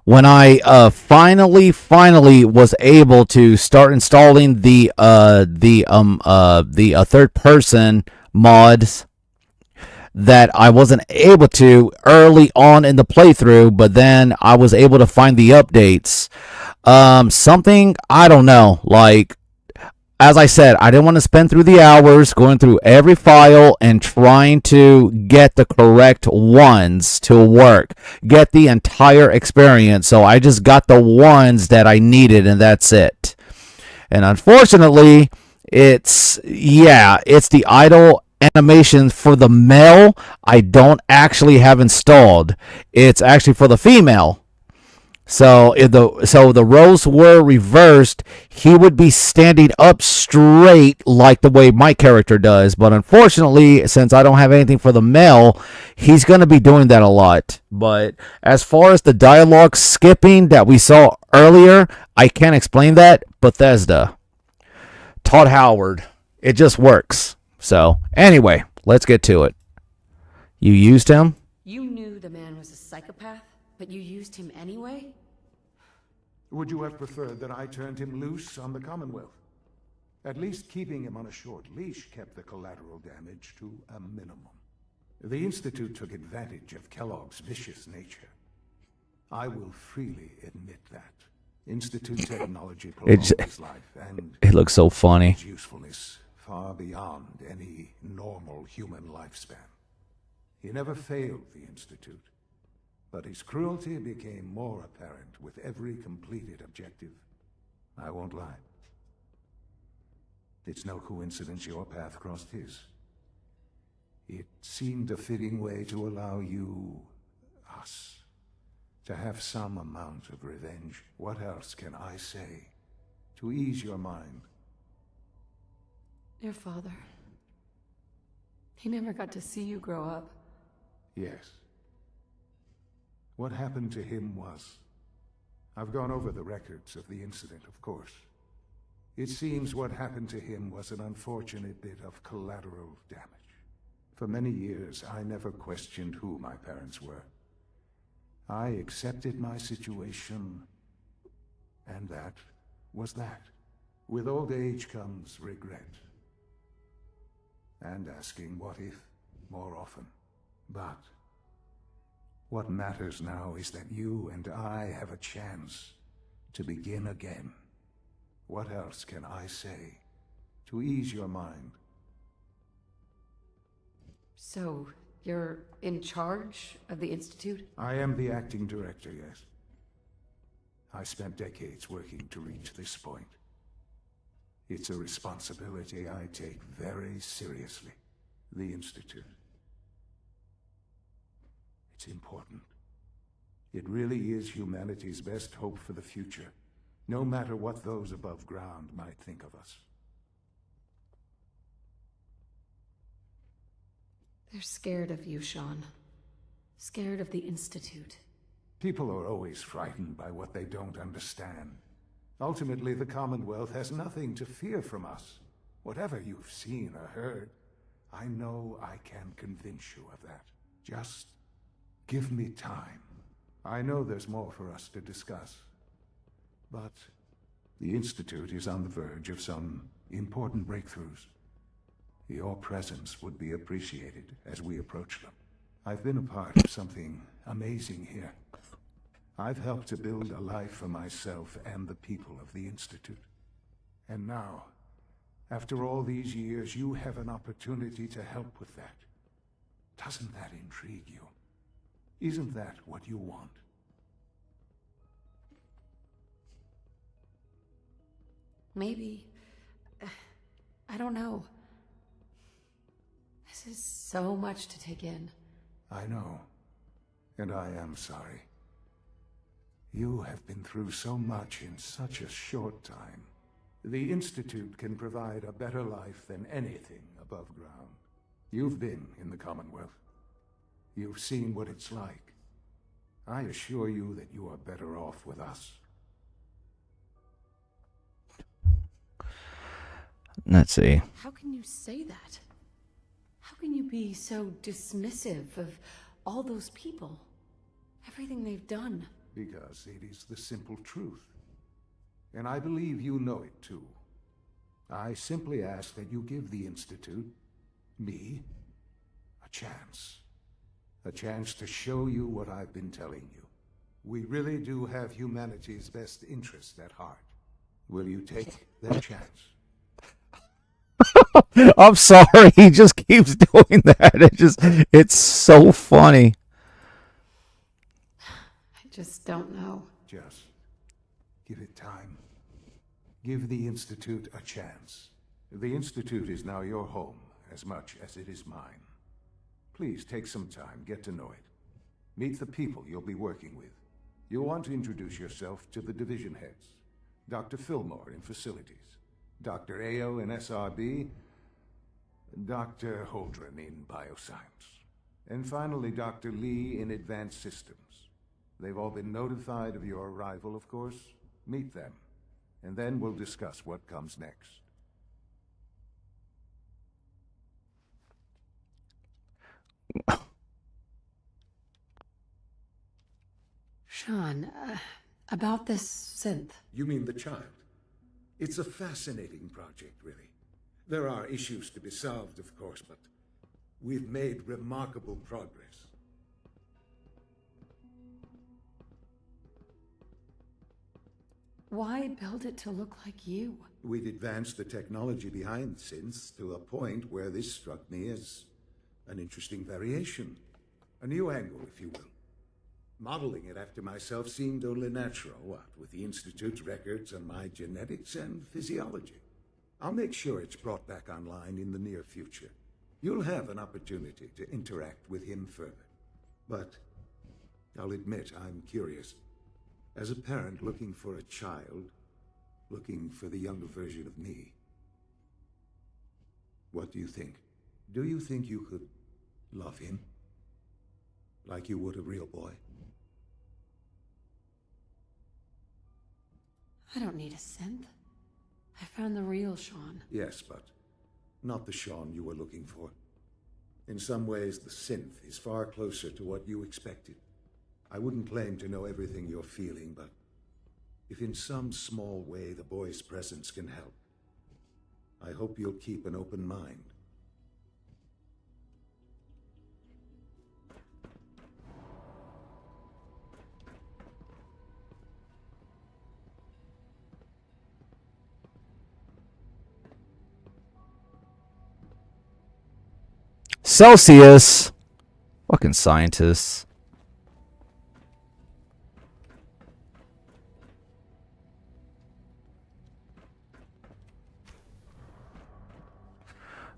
when I finally was able to start installing the third person mods that I wasn't able to early on in the playthrough, but then I was able to find the updates. Something, I don't know, like as I said, I didn't want to spend through the hours going through every file and trying to get the correct ones to work, get the entire experience. So I just got the ones that I needed, and that's it. And unfortunately, it's the idle animations for the male I don't actually have installed. It's actually for the female. So if the roles were reversed, he would be standing up straight like the way my character does. But unfortunately, since I don't have anything for the male, he's going to be doing that a lot. But as far as the dialogue skipping that we saw earlier, I can't explain that. Bethesda. Todd Howard. It just works. So anyway, let's get to it. You used him? You knew the man was a psychopath, but you used him anyway? Would you have preferred that I turned him loose on the Commonwealth? At least keeping him on a short leash kept the collateral damage to a minimum. The Institute took advantage of Kellogg's vicious nature. I will freely admit that. Institute technology prolonged his life, and it looks so funny. His usefulness far beyond any normal human lifespan. He never failed the Institute, but his cruelty became more apparent with every completed objective. I won't lie. It's no coincidence your path crossed his. It seemed a fitting way to allow you, us, to have some amount of revenge. What else can I say to ease your mind? Your father. He never got to see you grow up. Yes. What happened to him was... I've gone over the records of the incident, of course. It seems what happened to him was an unfortunate bit of collateral damage. For many years, I never questioned who my parents were. I accepted my situation, and that was that. With old age comes regret. And asking what if more often. But what matters now is that you and I have a chance to begin again. What else can I say to ease your mind? So, you're in charge of the Institute? I am the acting director, yes. I spent decades working to reach this point. It's a responsibility I take very seriously. The Institute. It's important. It really is humanity's best hope for the future, no matter what those above ground might think of us. They're scared of you, Shawn. Scared of the Institute. People are always frightened by what they don't understand. Ultimately, the Commonwealth has nothing to fear from us. Whatever you've seen or heard, I know I can convince you of that. Just give me time. I know there's more for us to discuss. But the Institute is on the verge of some important breakthroughs. Your presence would be appreciated as we approach them. I've been a part of something amazing here. I've helped to build a life for myself and the people of the Institute. And now, after all these years, you have an opportunity to help with that. Doesn't that intrigue you? Isn't that what you want? Maybe. I don't know. This is so much to take in. I know. And I am sorry. You have been through so much in such a short time. The Institute can provide a better life than anything above ground. You've been in the Commonwealth. You've seen what it's like. I assure you that you are better off with us. Let's see. How can you say that? How can you be so dismissive of all those people? Everything they've done? Because it is the simple truth. And I believe you know it too. I simply ask that you give the Institute, me, a chance. A chance to show you what I've been telling you. We really do have humanity's best interest at heart. Will you take that chance? I'm sorry. He just keeps doing that. It's so funny. I just don't know. Just give it time. Give the Institute a chance. The Institute is now your home as much as it is mine. Please take some time, get to know it. Meet the people you'll be working with. You'll want to introduce yourself to the division heads. Dr. Fillmore in Facilities, Dr. Ao in SRB, Dr. Holdren in Bioscience, and finally Dr. Lee in Advanced Systems. They've all been notified of your arrival, of course. Meet them, and then we'll discuss what comes next. Shawn, about this synth. You mean the child? It's a fascinating project, really. There are issues to be solved, of course, but we've made remarkable progress. Why build it to look like you? We'd advanced the technology behind synths to a point where this struck me as an interesting variation. A new angle, if you will. Modeling it after myself seemed only natural, what with the Institute's records on my genetics and physiology. I'll make sure it's brought back online in the near future. You'll have an opportunity to interact with him further. But I'll admit I'm curious. As a parent looking for a child, looking for the younger version of me, what do you think? Do you think you could love him like you would a real boy? I don't need a synth. I found the real Shawn. Yes, but not the Shawn you were looking for. In some ways, the synth is far closer to what you expected. I wouldn't claim to know everything you're feeling, but if in some small way the boy's presence can help, I hope you'll keep an open mind. Celsius. Fucking scientists.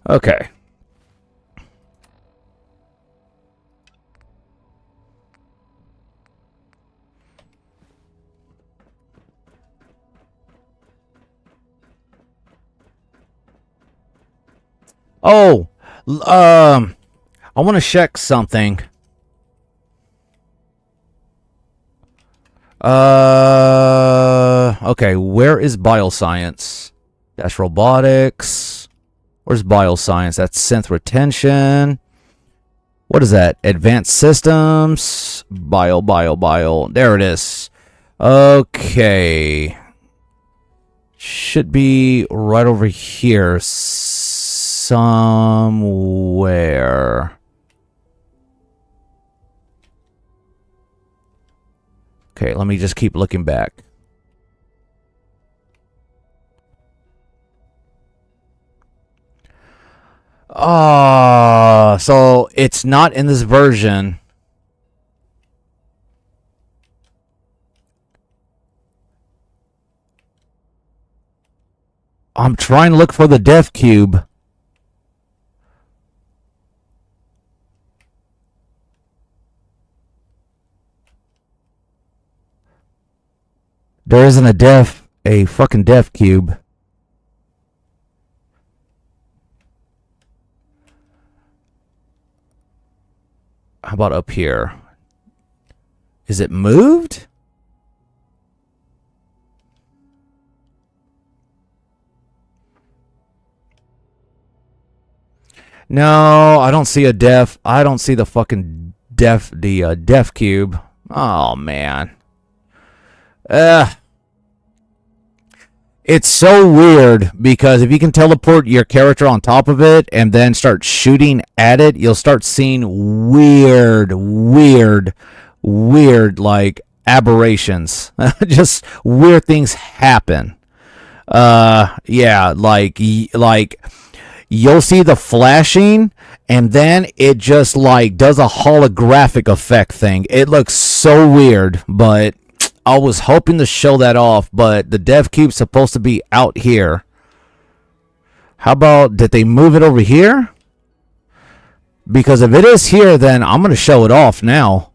Okay. Oh, I want to check something. Okay, where is bioscience? That's robotics. Where's bioscience? That's synth retention. What is that? Advanced systems. Bio. There it is. Okay. Should be right over here somewhere. Okay, let me just keep looking back. So it's not in this version. I'm trying to look for the death cube. There isn't a fucking death cube. How about up here? Is it moved? No, I don't see a death. I don't see the fucking death cube. Oh man. It's so weird because if you can teleport your character on top of it and then start shooting at it, you'll start seeing weird like aberrations. Just weird things happen. Yeah, like you'll see the flashing, and then it just like does a holographic effect thing. It looks so weird, but I was hoping to show that off, but the dev cube's supposed to be out here. How about, did they move it over here? Because if it is here, then I'm going to show it off now.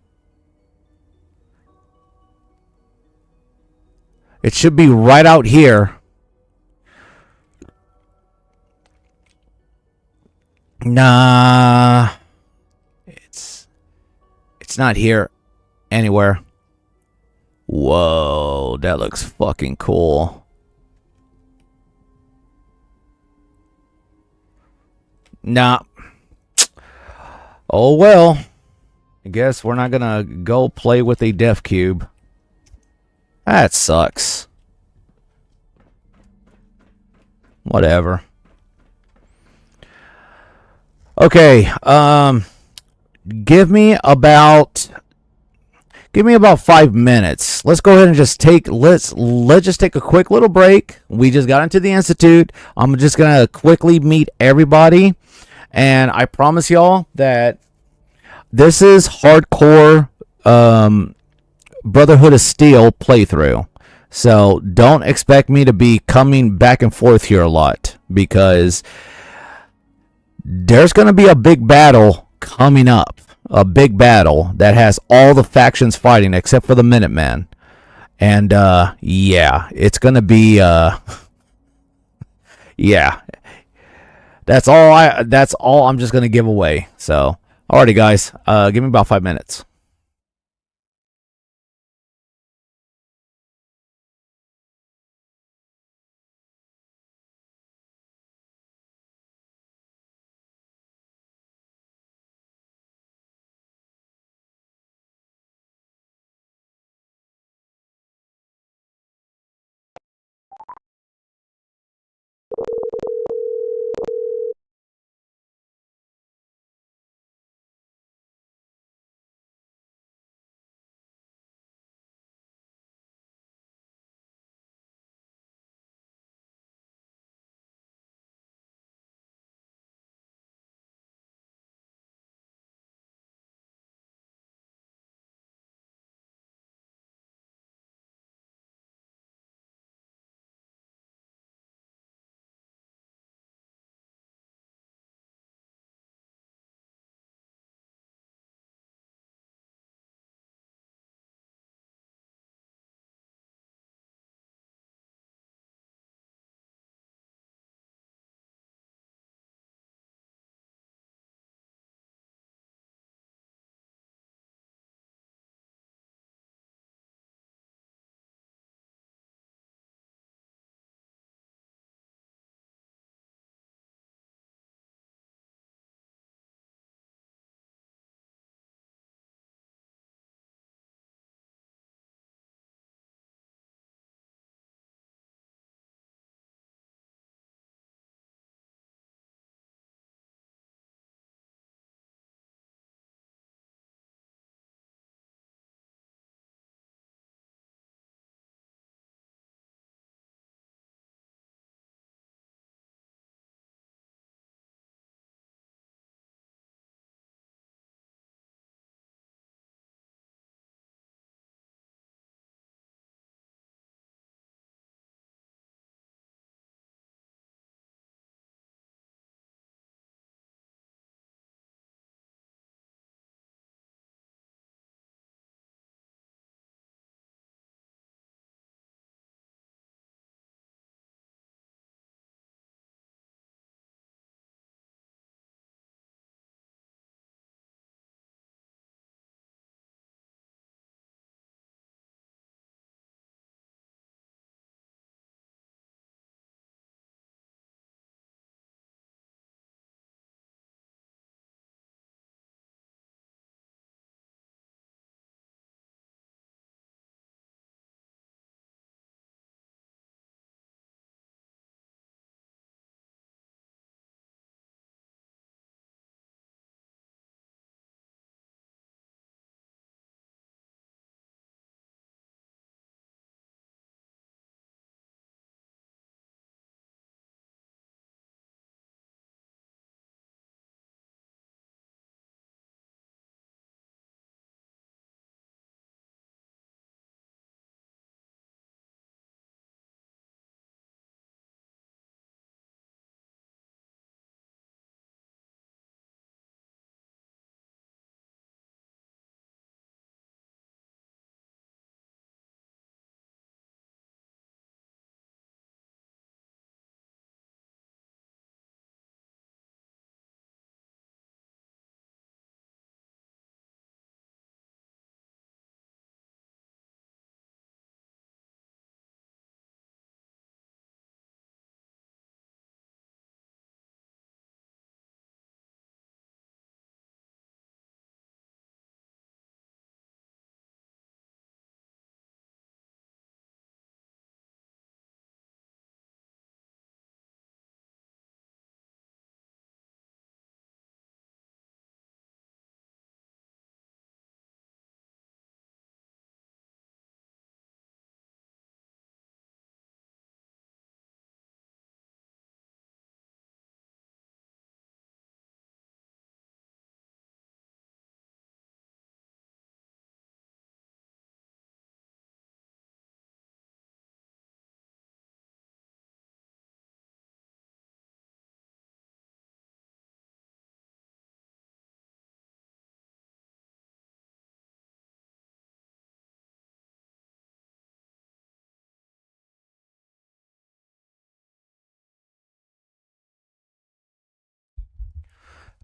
It should be right out here. Nah. It's not here anywhere. Whoa, that looks fucking cool. Nah. Oh well. I guess we're not gonna go play with a dev cube. That sucks. Whatever. Okay, give me about 5 minutes. Let's go ahead and just let's just take a quick little break. We just got into the Institute. I'm just gonna quickly meet everybody, and I promise y'all that this is hardcore Brotherhood of Steel playthrough. So don't expect me to be coming back and forth here a lot, because there's going to be a big battle coming up. A big battle that has all the factions fighting except for the Minutemen. And yeah, it's going to be yeah. That's all I'm just going to give away. So, alrighty guys, give me about 5 minutes.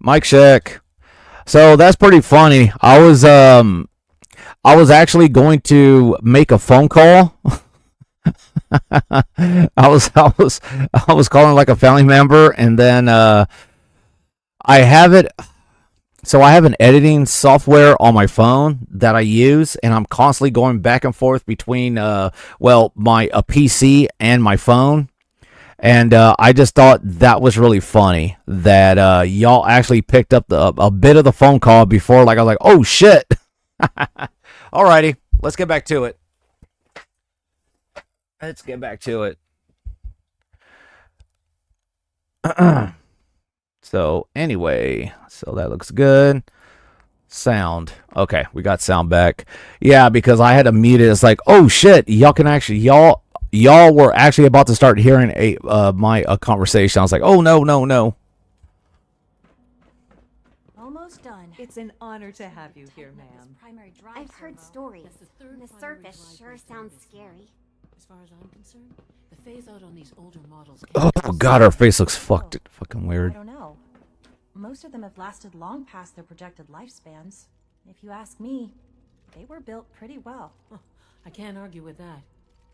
Mic check. So that's pretty funny. I was actually going to make a phone call. I was calling like a family member, and then I have it. So I have an editing software on my phone that I use, and I'm constantly going back and forth between my a PC and my phone. And I just thought that was really funny that y'all actually picked up a bit of the phone call before, like I was like, oh shit. Alrighty, let's get back to it. So anyway, so that looks good. Sound. Okay, we got sound back. Yeah, because I had to mute it. It's like, oh shit, y'all were actually about to start hearing my conversation. I was like, oh no. Almost done. It's an honor to have you here, ma'am. I've heard stories. And the surface sure sounds scary. As far as I'm concerned, the phase out on these older models. Oh god, her face looks fucking weird. I don't know. Most of them have lasted long past their projected lifespans. If you ask me, they were built pretty well. I can't argue with that.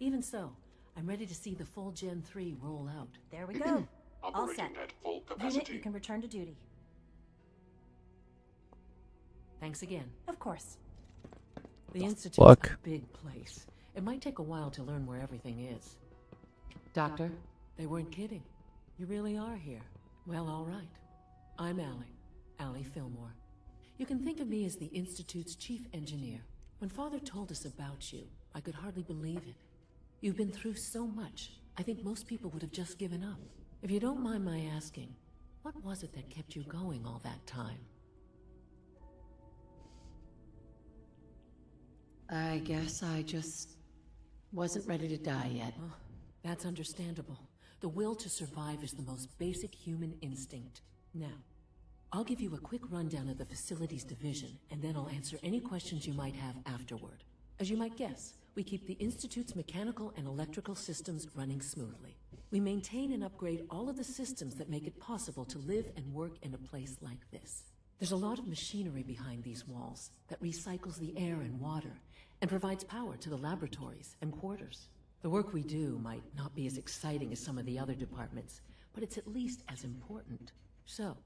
Even so, I'm ready to see the full Gen 3 roll out. There we go. All set. At full Unit, you can return to duty. Thanks again. Of course. The Institute's a big place. It might take a while to learn where everything is. Doctor, they weren't kidding. You really are here. Well, all right. I'm Allie Fillmore. You can think of me as the Institute's chief engineer. When Father told us about you, I could hardly believe it. You've been through so much, I think most people would have just given up. If you don't mind my asking, what was it that kept you going all that time? I guess I just wasn't ready to die yet. Oh, that's understandable. The will to survive is the most basic human instinct. Now, I'll give you a quick rundown of the facilities division, and then I'll answer any questions you might have afterward. As you might guess, we keep the Institute's mechanical and electrical systems running smoothly. We maintain and upgrade all of the systems that make it possible to live and work in a place like this. There's a lot of machinery behind these walls that recycles the air and water and provides power to the laboratories and quarters. The work we do might not be as exciting as some of the other departments, but it's at least as important. So,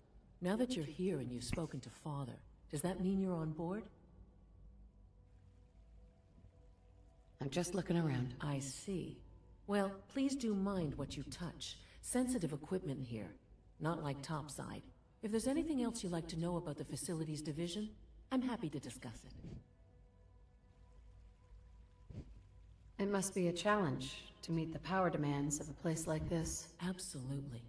now that you're here and you've spoken to Father, does that mean you're on board? I'm just looking around. I see. Well, please do mind what you touch. Sensitive equipment here, not like topside. If there's anything else you'd like to know about the facilities division, I'm happy to discuss it. It must be a challenge to meet the power demands of a place like this. Absolutely.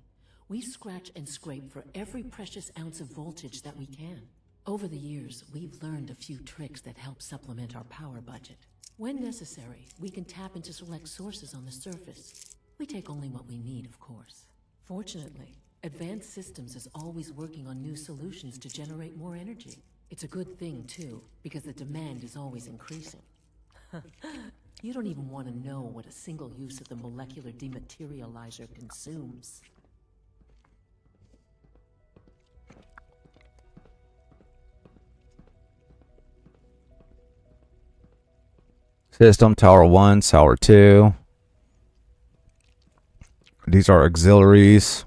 We scratch and scrape for every precious ounce of voltage that we can. Over the years, we've learned a few tricks that help supplement our power budget. When necessary, we can tap into select sources on the surface. We take only what we need, of course. Fortunately, Advanced Systems is always working on new solutions to generate more energy. It's a good thing, too, because the demand is always increasing. You don't even want to know what a single use of the molecular dematerializer consumes. System, Tower 1, Tower 2. These are auxiliaries.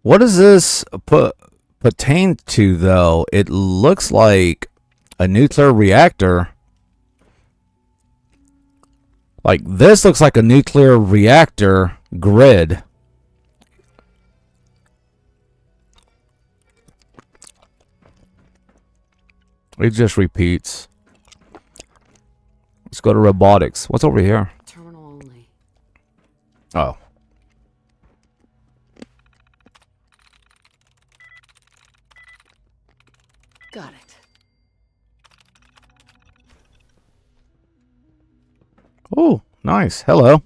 What does this pertain to, though? It looks like a nuclear reactor. Like, this looks like a nuclear reactor grid. It just repeats. Let's go to robotics. What's over here? Terminal only. Oh. Got it. Oh, Nice. Hello.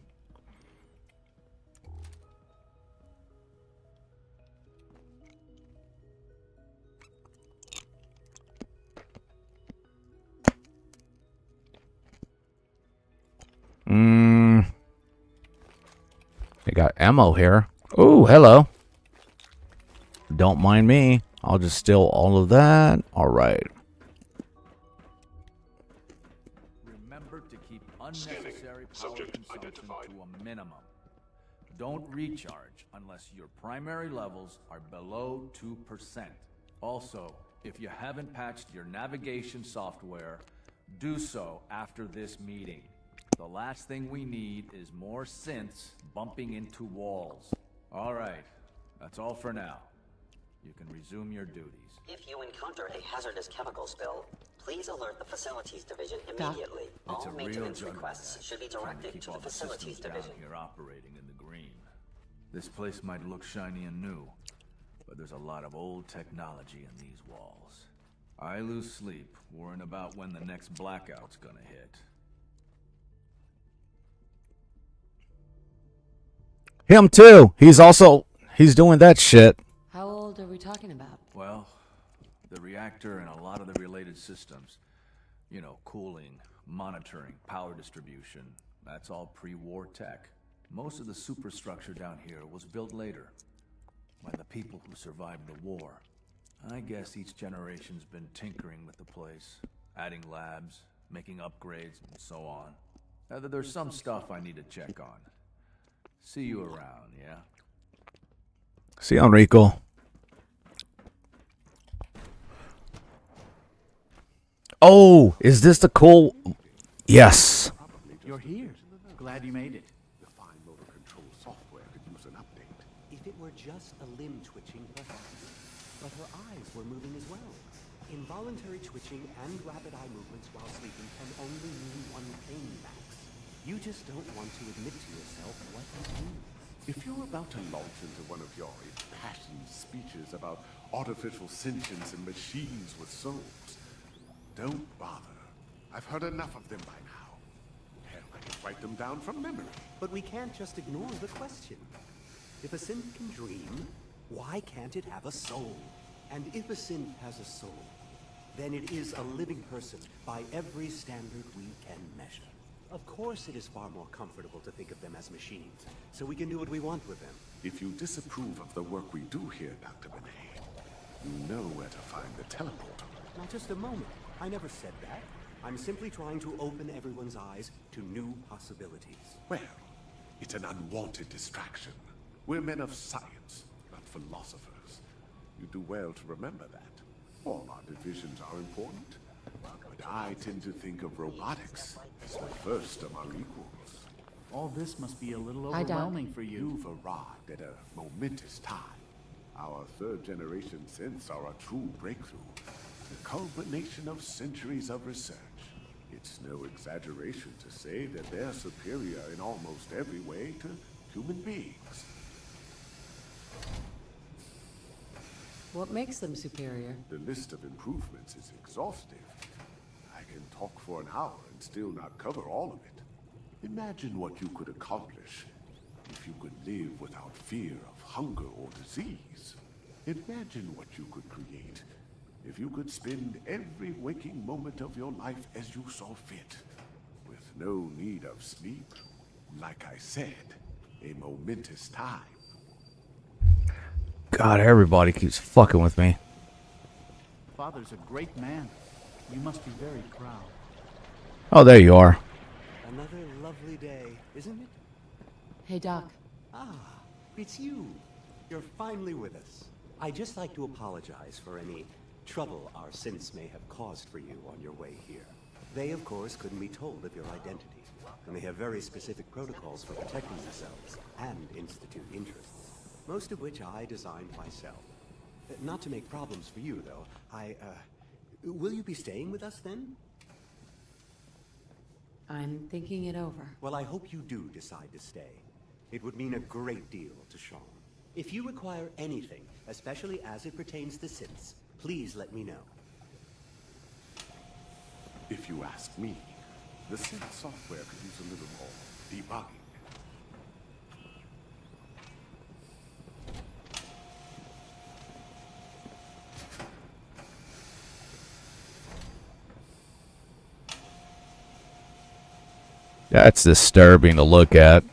They got ammo here. Ooh, hello. Don't mind me. I'll just steal all of that. All right. Remember to keep unnecessary power consumption to a minimum. Don't recharge unless your primary levels are below 2%. Also, if you haven't patched your navigation software, do so after this meeting. The last thing we need is more synths bumping into walls. All right, that's all for now. You can resume your duties. If you encounter a hazardous chemical spill, please alert the Facilities Division Doc? immediately. It's All a real maintenance juggernaut, requests should be trying to directed keep to all the the Facilities systems Division. down here operating in the green. This place might look shiny and new, but there's a lot of old technology in these walls. I lose sleep worrying about when the next blackout's gonna hit. Him too. He's doing that shit. How old are we talking about? Well, the reactor and a lot of the related systems. You know, cooling, monitoring, power distribution. That's all pre-war tech. Most of the superstructure down here was built later by the people who survived the war. I guess each generation's been tinkering with the place, adding labs, making upgrades, and so on. There's some stuff I need to check on. See you around, yeah? See you, Enrico. Oh, is this the cool? Yes. You're here. Glad you made it. The fine motor control software could use an update. If it were just a limb twitching, perhaps. But her eyes were moving as well. Involuntary twitching and rapid eye movements while sleeping can only mean one thing, Max. You just don't want to admit to yourself what you do. If you're about to launch into one of your impassioned speeches about artificial sentience and machines with souls, don't bother. I've heard enough of them by now. Hell, I can write them down from memory. But we can't just ignore the question. If a synth can dream, why can't it have a soul? And if a synth has a soul, then it is a living person by every standard we can measure. Of course it is far more comfortable to think of them as machines, so we can do what we want with them. If you disapprove of the work we do here, Dr. Benet, you know where to find the teleporter. Now just a moment. I never said that. I'm simply trying to open everyone's eyes to new possibilities. Well, it's an unwanted distraction. We're men of science, not philosophers. You do well to remember that. All our divisions are important, but I tend to think of robotics as the first among equals. All this must be a little Hi, Doc. overwhelming for you. You've arrived at a momentous time. Our third-generation synths are a true breakthrough, the culmination of centuries of research. It's no exaggeration to say that they're superior in almost every way to human beings. What makes them superior? The list of improvements is exhaustive. I can talk for an hour and still not cover all of it. Imagine what you could accomplish if you could live without fear of hunger or disease. Imagine what you could create if you could spend every waking moment of your life as you saw fit, with no need of sleep. Like I said, a momentous time. God, everybody keeps fucking with me. Father's a great man. You must be very proud. Oh, there you are. Another lovely day, isn't it? Hey, Doc. Ah, it's you. You're finally with us. I'd just like to apologize for any trouble our synths may have caused for you on your way here. They, of course, couldn't be told of your identity, and they have very specific protocols for protecting themselves and Institute interests, most of which I designed myself. Not to make problems for you, though. Will you be staying with us, then? I'm thinking it over. Well, I hope you do decide to stay. It would mean a great deal to Shawn. If you require anything, especially as it pertains to synths, please let me know. If you ask me, the synth software could use a little more debugging. That's disturbing to look at.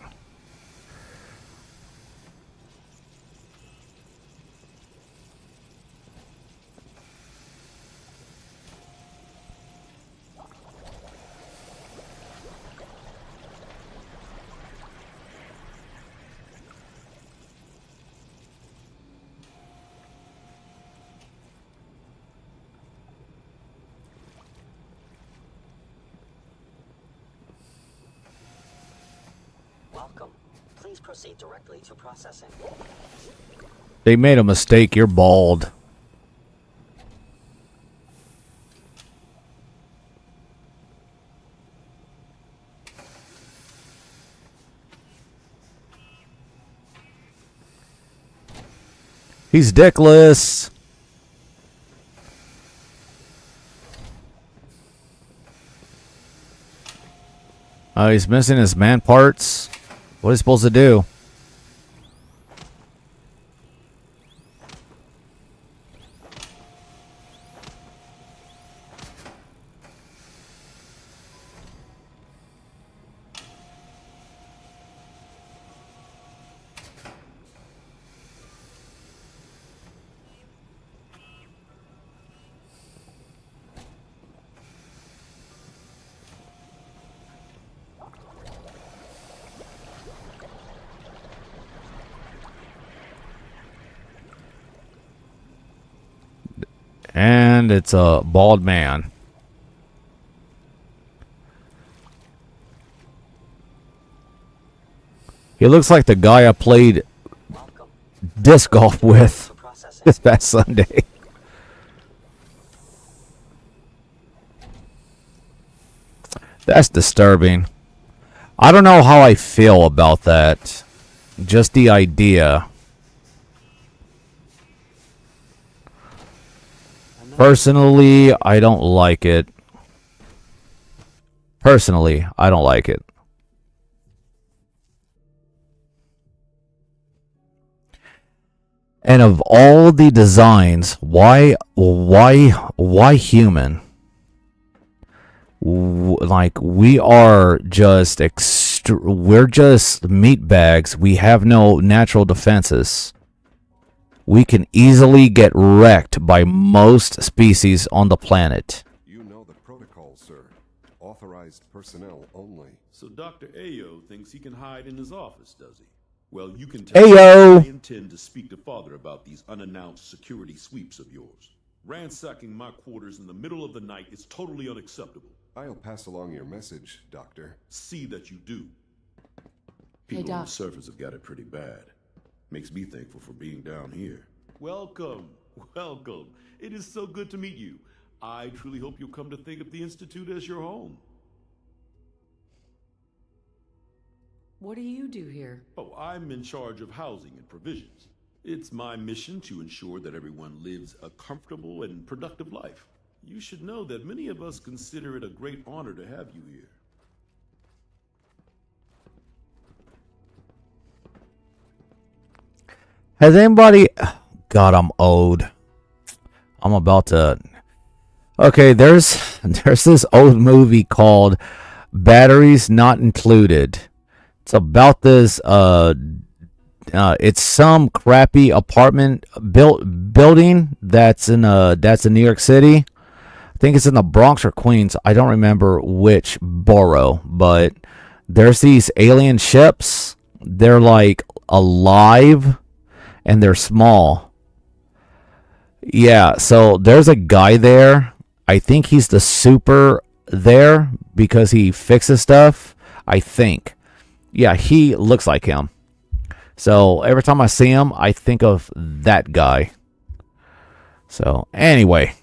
Welcome. Please proceed directly to processing. They made a mistake. You're bald. He's dickless. Oh, he's missing his man parts. What is he supposed to do? And it's a bald man. He looks like the guy I played disc golf with this past Sunday. That's disturbing. I don't know how I feel about that. Just the idea. Personally, I don't like it. Personally, I don't like it. And of all the designs, why human? Like, we are just we're just meat bags. We have no natural defenses. We can easily get wrecked by most species on the planet. You know the protocol, sir. Authorized personnel only. So Dr. Ayo thinks he can hide in his office, does he? Well, you can tell Ayo! I intend to speak to Father about these unannounced security sweeps of yours. Ransacking my quarters in the middle of the night is totally unacceptable. I'll pass along your message, Doctor. See that you do. People on the surface have got it pretty bad. Makes me thankful for being down here. Welcome, welcome. It is so good to meet you. I truly hope you'll come to think of the Institute as your home. What do you do here? Oh, I'm in charge of housing and provisions. It's my mission to ensure that everyone lives a comfortable and productive life. You should know that many of us consider it a great honor to have you here. Has anybody... God, I'm old. I'm about to... Okay, there's this old movie called Batteries Not Included. It's about this... it's some crappy apartment building that's in New York City. I think it's in the Bronx or Queens. I don't remember which borough, but there's these alien ships. They're like alive and they're small. Yeah, so there's a guy there. I think he's the super there because he fixes stuff. I think. Yeah, he looks like him. So every time I see him, I think of that guy. So anyway.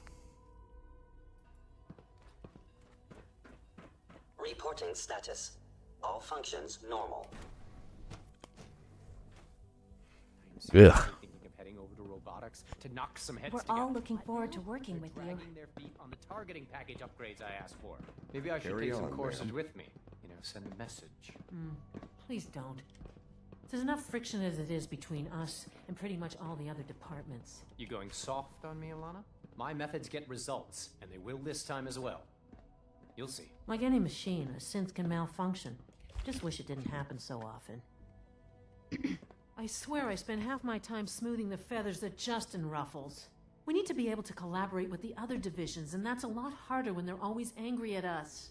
Reporting status. All functions normal. Ugh. We're all looking forward to working with you. Their feet on the targeting package upgrades I asked for. Maybe I should Carry take some on, courses ma'am. with me. You know, send a message. Please don't. There's enough friction as it is between us and pretty much all the other departments. You going soft on me, Alana? My methods get results, and they will this time as well. You'll see. Like any machine, a synth can malfunction. Just wish it didn't happen so often. I swear I spend half my time smoothing the feathers that Justin ruffles. We need to be able to collaborate with the other divisions, and that's a lot harder when they're always angry at us.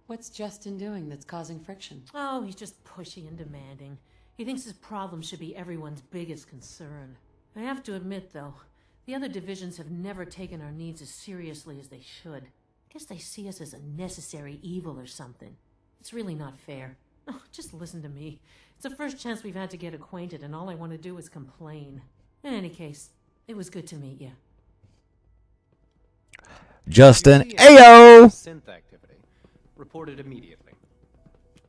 What's Justin doing that's causing friction? Oh, he's just pushy and demanding. He thinks his problem should be everyone's biggest concern. I have to admit, though, the other divisions have never taken our needs as seriously as they should. I guess they see us as a necessary evil or something. It's really not fair. Oh, just listen to me. It's the first chance we've had to get acquainted, and all I want to do is complain. In any case, it was good to meet you. Justin, ayo! Synth activity. Reported immediately.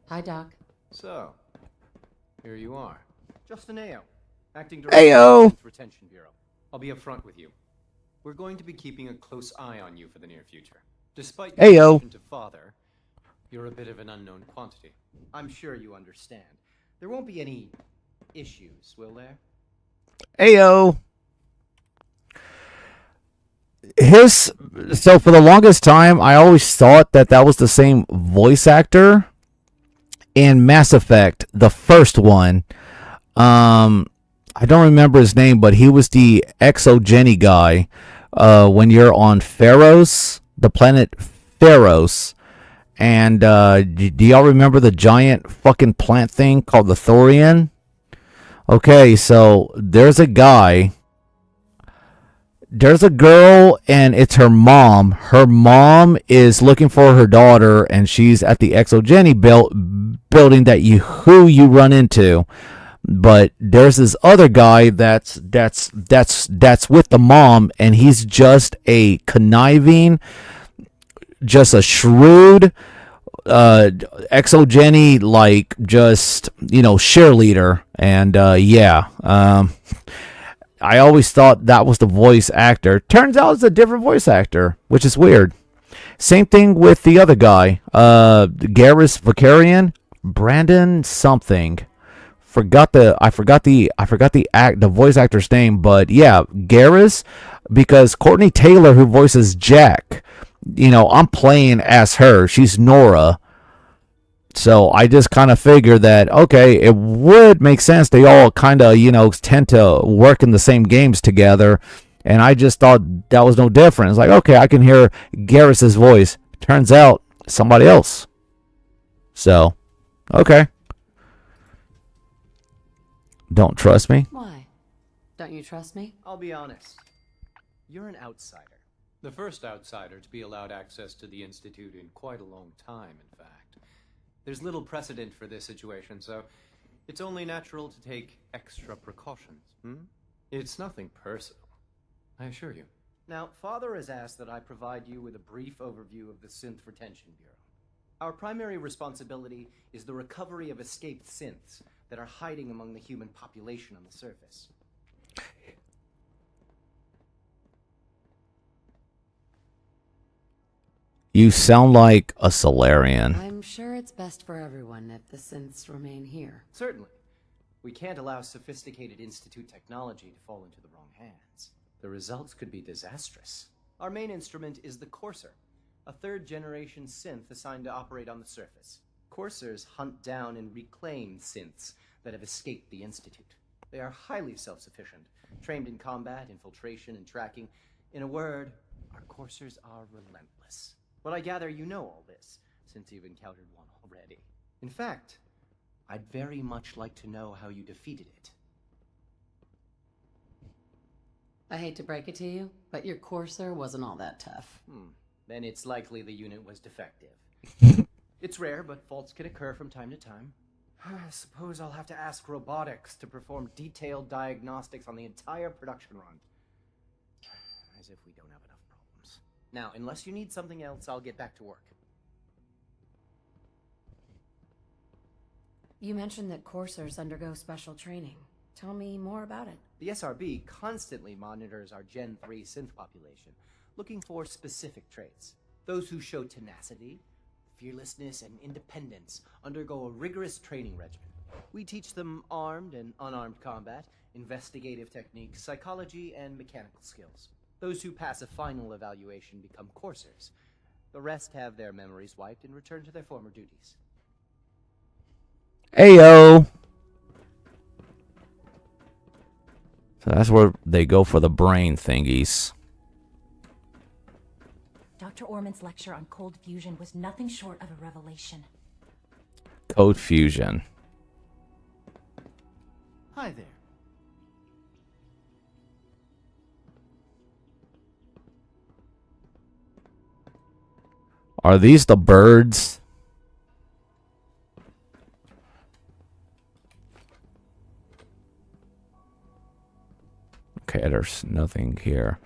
Hi, Doc. So, here you are. Justin Ayo, acting director Ayo! of the Synth Retention Bureau. I'll be upfront with you. We're going to be keeping a close eye on you for the near future. Despite your Ayo! relation to Father, you're a bit of an unknown quantity. I'm sure you understand. There won't be any issues, will there? Ayo! So for the longest time, I always thought that that was the same voice actor in Mass Effect, the first one. I don't remember his name, but he was the exogeny guy when you're on Pharos, the planet Pharos. And do y'all remember the giant fucking plant thing called the Thorian? Okay, so there's a guy. There's a girl, and it's her mom. Her mom is looking for her daughter, and she's at the exogeny building that who you run into. But there's this other guy that's with the mom, and he's just a conniving, just a shrewd exogeny, like, just, cheerleader. And I always thought that was the voice actor. Turns out it's a different voice actor, which is weird. Same thing with the other guy, Garrus Vakarian, Brandon something. I forgot the voice actor's name, but yeah, Garrus, because Courtney Taylor, who voices Jack, I'm playing as her. She's Nora. So I just kind of figured that, okay, it would make sense. They all kind of, tend to work in the same games together. And I just thought that was no different. It's like, okay, I can hear Garrus's voice. Turns out somebody else. So, okay. Don't trust me? Why? Don't you trust me? I'll be honest. You're an outsider. The first outsider to be allowed access to the Institute in quite a long time, in fact. There's little precedent for this situation, so it's only natural to take extra precautions. It's nothing personal, I assure you. Now, Father has asked that I provide you with a brief overview of the Synth Retention Bureau. Our primary responsibility is the recovery of escaped synths that are hiding among the human population on the surface. You sound like a Solarian. I'm sure it's best for everyone if the synths remain here. Certainly. We can't allow sophisticated Institute technology to fall into the wrong hands. The results could be disastrous. Our main instrument is the Courser, a third-generation synth assigned to operate on the surface. Coursers hunt down and reclaim synths that have escaped the Institute. They are highly self-sufficient, trained in combat, infiltration, and tracking. In a word, our Coursers are relentless. But I gather you know all this, since you've encountered one already. In fact, I'd very much like to know how you defeated it. I hate to break it to you, but your Courser wasn't all that tough. Then it's likely the unit was defective. It's rare, but faults can occur from time to time. I suppose I'll have to ask robotics to perform detailed diagnostics on the entire production run. As if we don't have enough problems. Now, unless you need something else, I'll get back to work. You mentioned that coursers undergo special training. Tell me more about it. The SRB constantly monitors our Gen 3 synth population, looking for specific traits. Those who show tenacity, fearlessness, and independence undergo a rigorous training regimen. We teach them armed and unarmed combat, investigative techniques, psychology, and mechanical skills. Those who pass a final evaluation become coursers. The rest have their memories wiped and return to their former duties. Ayo! So that's where they go for the brain thingies. Dr. Orman's lecture on cold fusion was nothing short of a revelation. Code fusion. Hi there. Are these the birds? Okay, there's nothing here.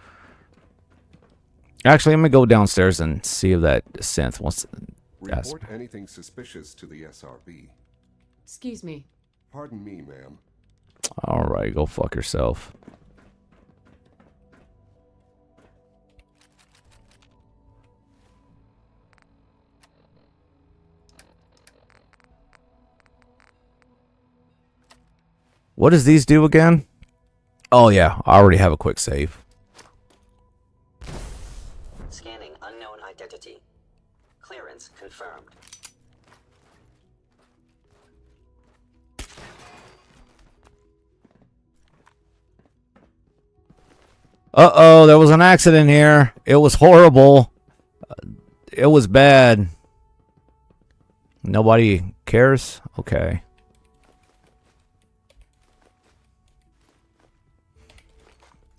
Actually, I'm gonna go downstairs and see if that synth wants to ask. Report anything suspicious to the SRB. Excuse me. Pardon me, ma'am. Alright, go fuck yourself. What does these do again? Oh yeah, I already have a quick save. Scanning unknown identity. Clearance confirmed. Uh-oh, there was an accident here. It was horrible. It was bad. Nobody cares? Okay.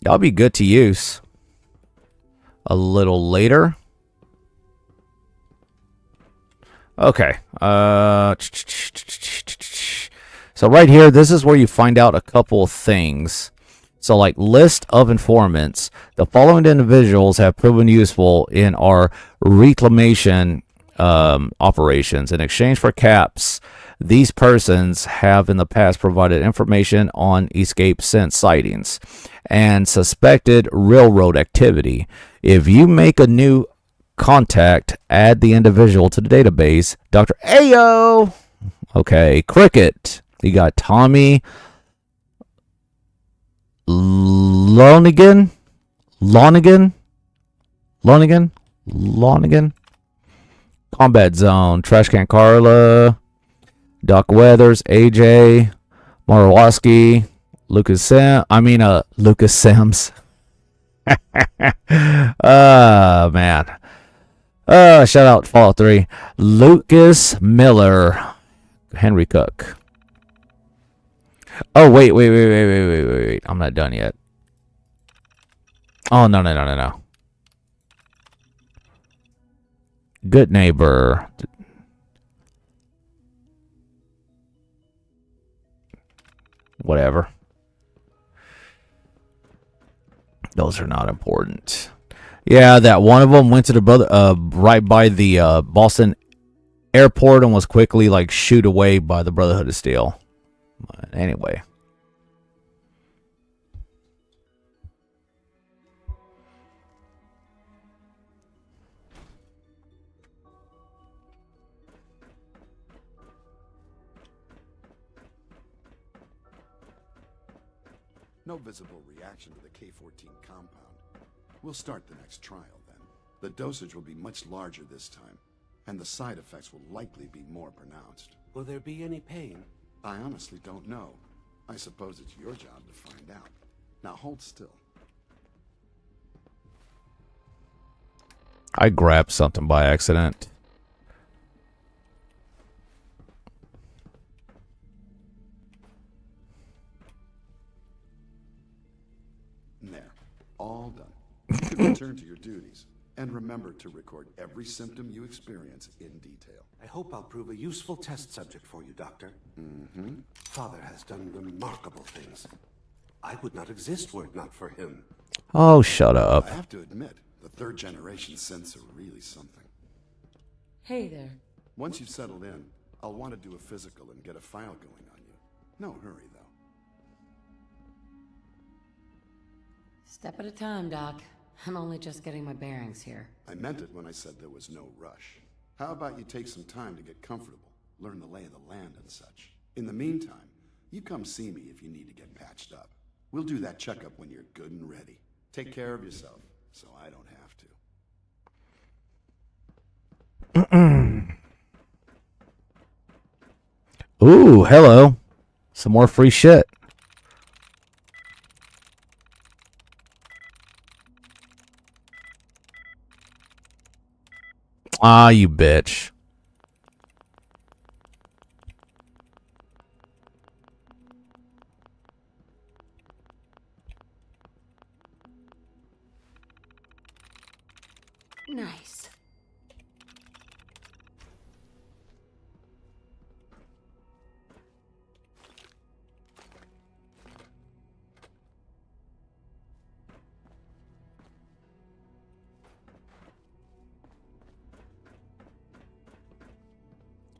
Y'all be good to use. A little later. Okay. So right here, this is where you find out a couple of things. So like list of informants. The following individuals have proven useful in our reclamation operations. In exchange for caps, these persons have in the past provided information on escape scent sightings and suspected railroad activity. If you make a new contact, add the individual to the database. Dr. Ayo! Okay, Cricket. You got Tommy Lonigan. Combat Zone. Trashcan Carla. Doc Weathers. AJ. Morowaski. Lucas Sims. Man. Shout out Fallout 3. Lucas Miller. Henry Cook. Oh, wait. I'm not done yet. Oh, no. Good neighbor. Whatever. Those are not important. Yeah, that one of them went to the right by the Boston airport and was quickly like shooed away by the Brotherhood of Steel. But anyway. No visible reaction to the K-14 compound. We'll start the next trial then. The dosage will be much larger this time, and the side effects will likely be more pronounced. Will there be any pain? I honestly don't know. I suppose it's your job to find out. Now hold still. I grabbed something by accident. There. All done. You can return to your duties. And remember to record every symptom you experience in detail. I hope I'll prove a useful test subject for you, Doctor. Mm-hmm. Father has done remarkable things. I would not exist were it not for him. Oh, shut up. I have to admit, the third generation synths are really something. Hey there. Once you've settled in, I'll want to do a physical and get a file going on you. No hurry, though. Step at a time, Doc. I'm only just getting my bearings here. I meant it when I said there was no rush. How about you take some time to get comfortable, learn the lay of the land and such. In the meantime, you come see me if you need to get patched up. We'll do that checkup when you're good and ready. Take care of yourself, so I don't have to. Ooh, hello. Some more free shit. Ah, you bitch. Nice.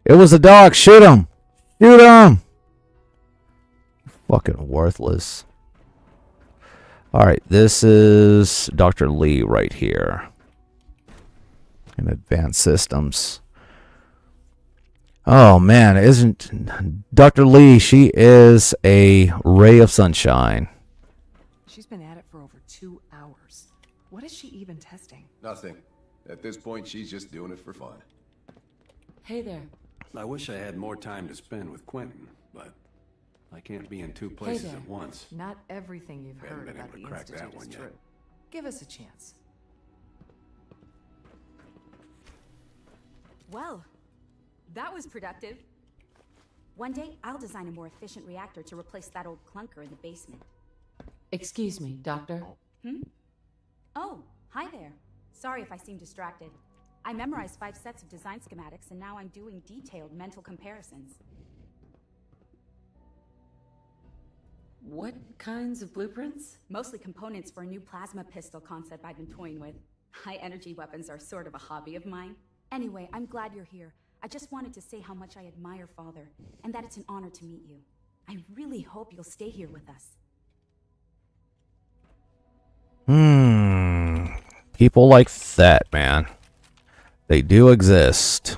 It was a dog. Shoot him. Shoot him. Fucking worthless. All right, this is Dr. Lee right here. In Advanced Systems. Oh man, isn't Dr. Lee, she is a ray of sunshine. She's been at it for over 2 hours. What is she even testing? Nothing. At this point, she's just doing it for fun. Hey there. I wish I had more time to spend with Quentin, but I can't be in 2 places there. at once. Not everything you've Haven't heard been about able the to crack that Institute one is yet. true. Give us a chance. Well, that was productive. One day, I'll design a more efficient reactor to replace that old clunker in the basement. Excuse me, Doctor. Oh, hi there. Sorry if I seem distracted. I memorized 5 sets of design schematics, and now I'm doing detailed mental comparisons. What kinds of blueprints? Mostly components for a new plasma pistol concept I've been toying with. High energy weapons are sort of a hobby of mine. Anyway, I'm glad you're here. I just wanted to say how much I admire Father, and that it's an honor to meet you. I really hope you'll stay here with us. People like that, man. They do exist.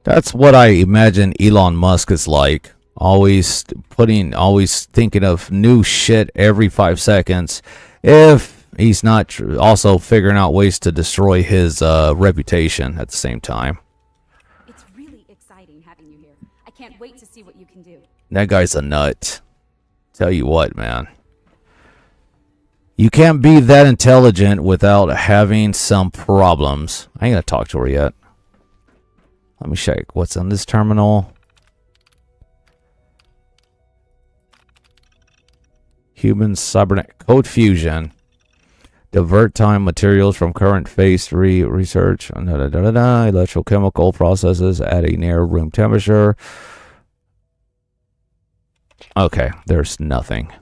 That's what I imagine Elon Musk is like. Always thinking of new shit every 5 seconds. If he's not also figuring out ways to destroy his reputation at the same time. It's really exciting having you here. I can't wait to see what you can do. That guy's a nut. Tell you what, man. You can't be that intelligent without having some problems. I ain't gonna talk to her yet. Let me check what's on this terminal. Human cybernetic code fusion. Divert time materials from current phase 3 research. Electrochemical processes at a near room temperature. Okay, there's nothing.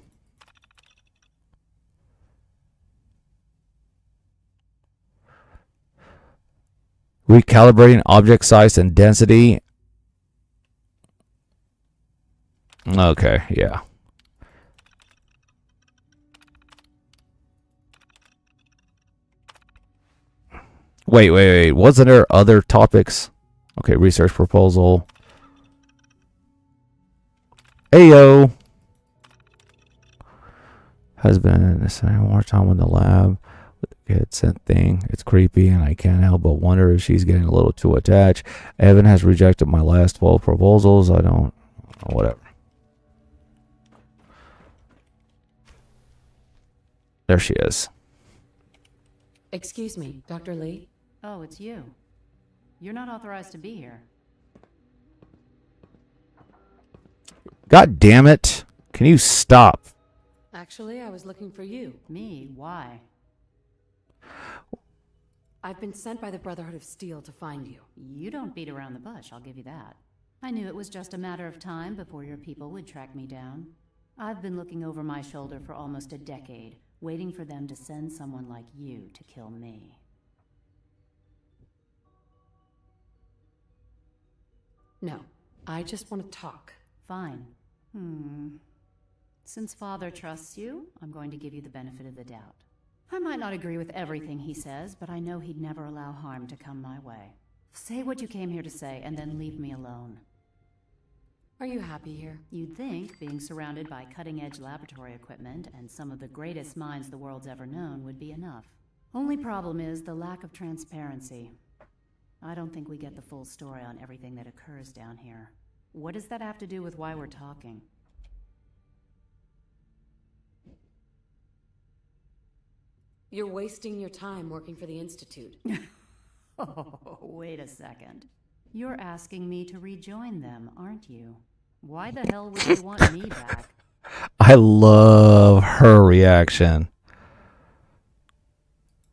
Recalibrating object size and density. Okay, yeah. Wait. Wasn't there other topics? Okay, research proposal. Ayo. Has been spending more time in the lab with the kid sent thing. It's creepy and I can't help but wonder if she's getting a little too attached. Evan has rejected my last 12 proposals. I don't... Whatever. There she is. Excuse me, Dr. Lee? Oh, it's you. You're not authorized to be here. God damn it. Can you stop? Actually, I was looking for you. Me? Why? I've been sent by the Brotherhood of Steel to find you. You don't beat around the bush, I'll give you that. I knew it was just a matter of time before your people would track me down. I've been looking over my shoulder for almost a decade, waiting for them to send someone like you to kill me. No, I just want to talk. Fine. Since Father trusts you, I'm going to give you the benefit of the doubt. I might not agree with everything he says, but I know he'd never allow harm to come my way. Say what you came here to say, and then leave me alone. Are you happy here? You'd think being surrounded by cutting-edge laboratory equipment and some of the greatest minds the world's ever known would be enough. Only problem is the lack of transparency. I don't think we get the full story on everything that occurs down here. What does that have to do with why we're talking? You're wasting your time working for the Institute. Oh, wait a second. You're asking me to rejoin them, aren't you? Why the hell would they want me back? I love her reaction.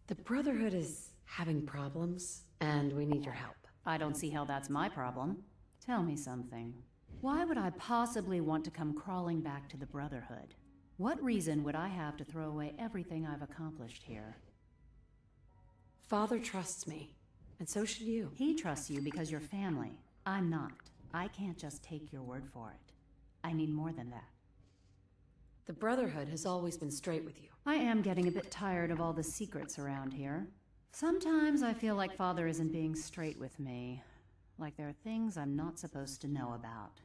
The Brotherhood is having problems, and we need your help. I don't see how that's my problem. Tell me something. Why would I possibly want to come crawling back to the Brotherhood? What reason would I have to throw away everything I've accomplished here? Father trusts me, and so should you. He trusts you because you're family. I'm not. I can't just take your word for it. I need more than that. The Brotherhood has always been straight with you. I am getting a bit tired of all the secrets around here. Sometimes I feel like Father isn't being straight with me. Like there are things I'm not supposed to know about.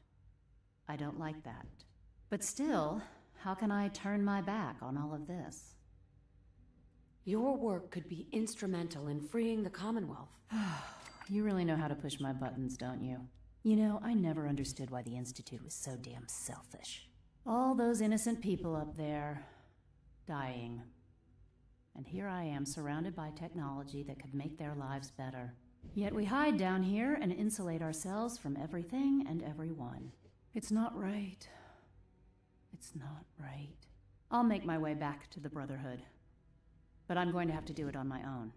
I don't like that. But still, how can I turn my back on all of this? Your work could be instrumental in freeing the Commonwealth. You really know how to push my buttons, don't you? You know, I never understood why the Institute was so damn selfish. All those innocent people up there, dying. And here I am, surrounded by technology that could make their lives better. Yet we hide down here and insulate ourselves from everything and everyone. It's not right. It's not right. I'll make my way back to the Brotherhood. But I'm going to have to do it on my own.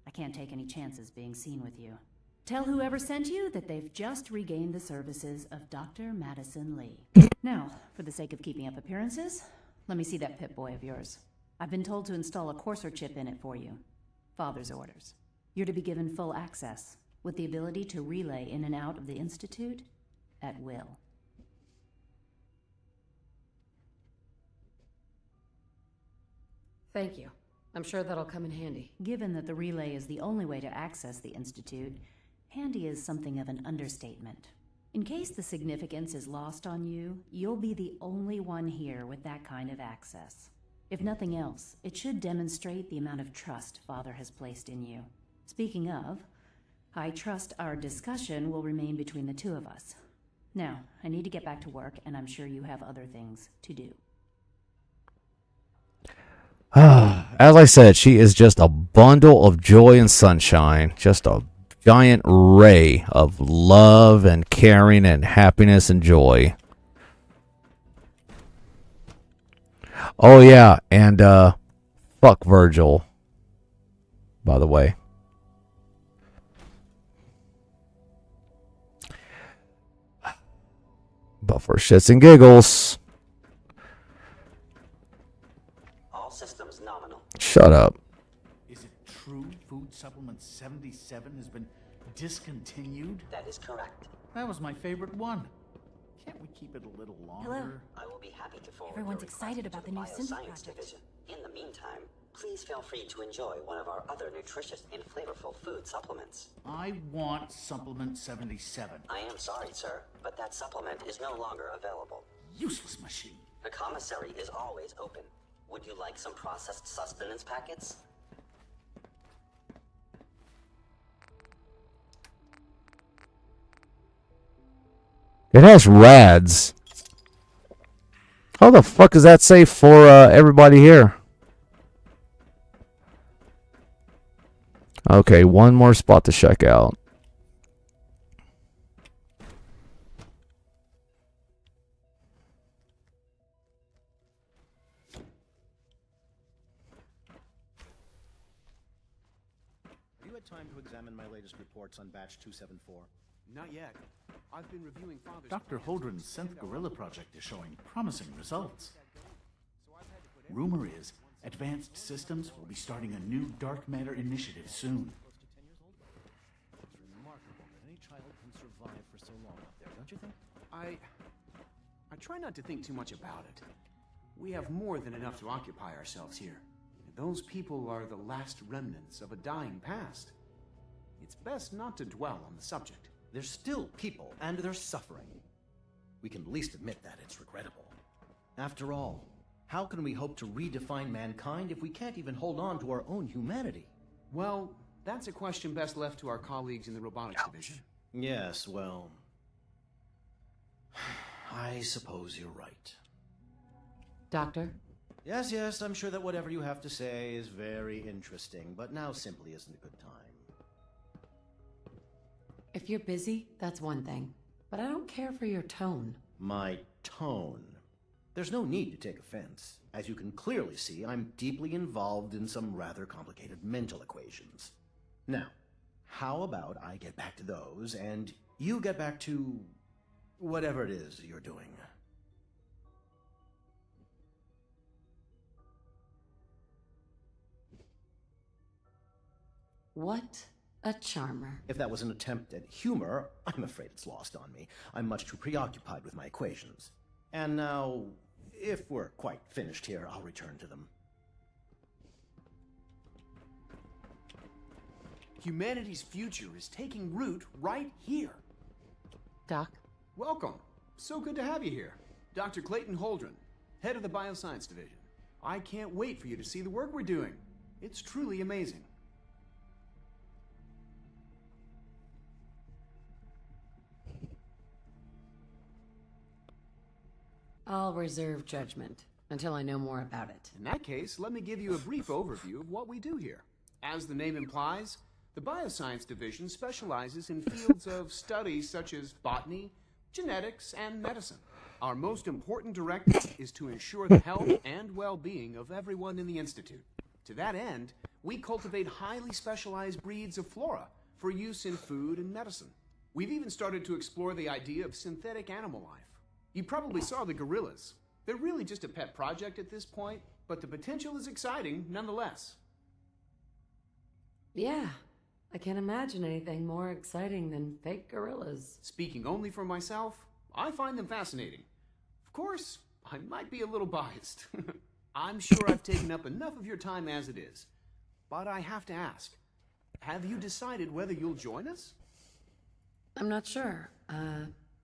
I can't take any chances being seen with you. Tell whoever sent you that they've just regained the services of Dr. Madison Lee. Now, for the sake of keeping up appearances, let me see that Pip-Boy of yours. I've been told to install a courser chip in it for you. Father's orders. You're to be given full access, with the ability to relay in and out of the Institute at will. Thank you. I'm sure that'll come in handy. Given that the relay is the only way to access the Institute, handy is something of an understatement. In case the significance is lost on you, you'll be the only one here with that kind of access. If nothing else, it should demonstrate the amount of trust Father has placed in you. Speaking of, I trust our discussion will remain between the two of us. Now, I need to get back to work, and I'm sure you have other things to do. As I said, she is just a bundle of joy and sunshine. Just a giant ray of love and caring and happiness and joy. Oh yeah, and fuck Virgil, by the way. But for shits and giggles. All systems nominal. Shut up. Is it true food supplement 77 has been discontinued? That is correct. That was my favorite one. Can't we keep it a little longer? Hello. I will be happy to forward Everyone's your request excited to about the new synth Bioscience project. Division. In the meantime, please feel free to enjoy one of our other nutritious and flavorful food supplements. I want supplement 77. I am sorry, sir, but that supplement is no longer available. Useless machine. The commissary is always open. Would you like some processed sustenance packets? It has rads. How the fuck is that safe for everybody here? Okay, one more spot to check out. Have you had time to examine my latest reports on batch 274? Not yet. I've been reviewing Father's... Dr. Holdren's synth gorilla project is showing promising results. Rumor is, Advanced Systems will be starting a new dark matter initiative soon. It's remarkable that any child can survive for so long out there, don't you think? try not to think too much about it. We have more than enough to occupy ourselves here. Those people are the last remnants of a dying past. It's best not to dwell on the subject. They're still people, and they're suffering. We can at least admit that it's regrettable. After all, how can we hope to redefine mankind if we can't even hold on to our own humanity? Well, that's a question best left to our colleagues in the robotics division. Yes, well... I suppose you're right. Doctor? Yes, I'm sure that whatever you have to say is very interesting, but now simply isn't a good time. If you're busy, that's one thing. But I don't care for your tone. My tone? There's no need to take offense. As you can clearly see, I'm deeply involved in some rather complicated mental equations. Now, how about I get back to those, and you get back to whatever it is you're doing. What a charmer. If that was an attempt at humor, I'm afraid it's lost on me. I'm much too preoccupied with my equations. And now, if we're quite finished here, I'll return to them. Humanity's future is taking root right here. Doc? Welcome. So good to have you here. Dr. Clayton Holdren, head of the Bioscience Division. I can't wait for you to see the work we're doing. It's truly amazing. I'll reserve judgment until I know more about it. In that case, let me give you a brief overview of what we do here. As the name implies, the Bioscience Division specializes in fields of study such as botany, genetics, and medicine. Our most important directive is to ensure the health and well-being of everyone in the Institute. To that end, we cultivate highly specialized breeds of flora for use in food and medicine. We've even started to explore the idea of synthetic animal life. You probably saw the gorillas. They're really just a pet project at this point, but the potential is exciting nonetheless. Yeah, I can't imagine anything more exciting than fake gorillas. Speaking only for myself, I find them fascinating. Of course, I might be a little biased. I'm sure I've taken up enough of your time as it is. But I have to ask, have you decided whether you'll join us? I'm not sure.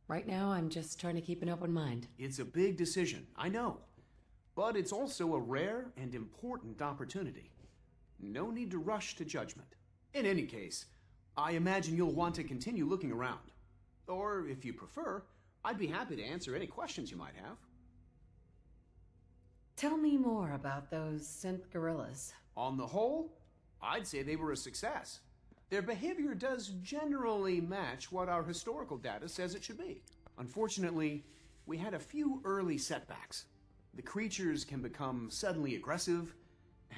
Right now, I'm just trying to keep an open mind. It's a big decision, I know. But it's also a rare and important opportunity. No need to rush to judgment. In any case, I imagine you'll want to continue looking around. Or, if you prefer, I'd be happy to answer any questions you might have. Tell me more about those synth gorillas. On the whole, I'd say they were a success. Their behavior does generally match what our historical data says it should be. Unfortunately, we had a few early setbacks. The creatures can become suddenly aggressive,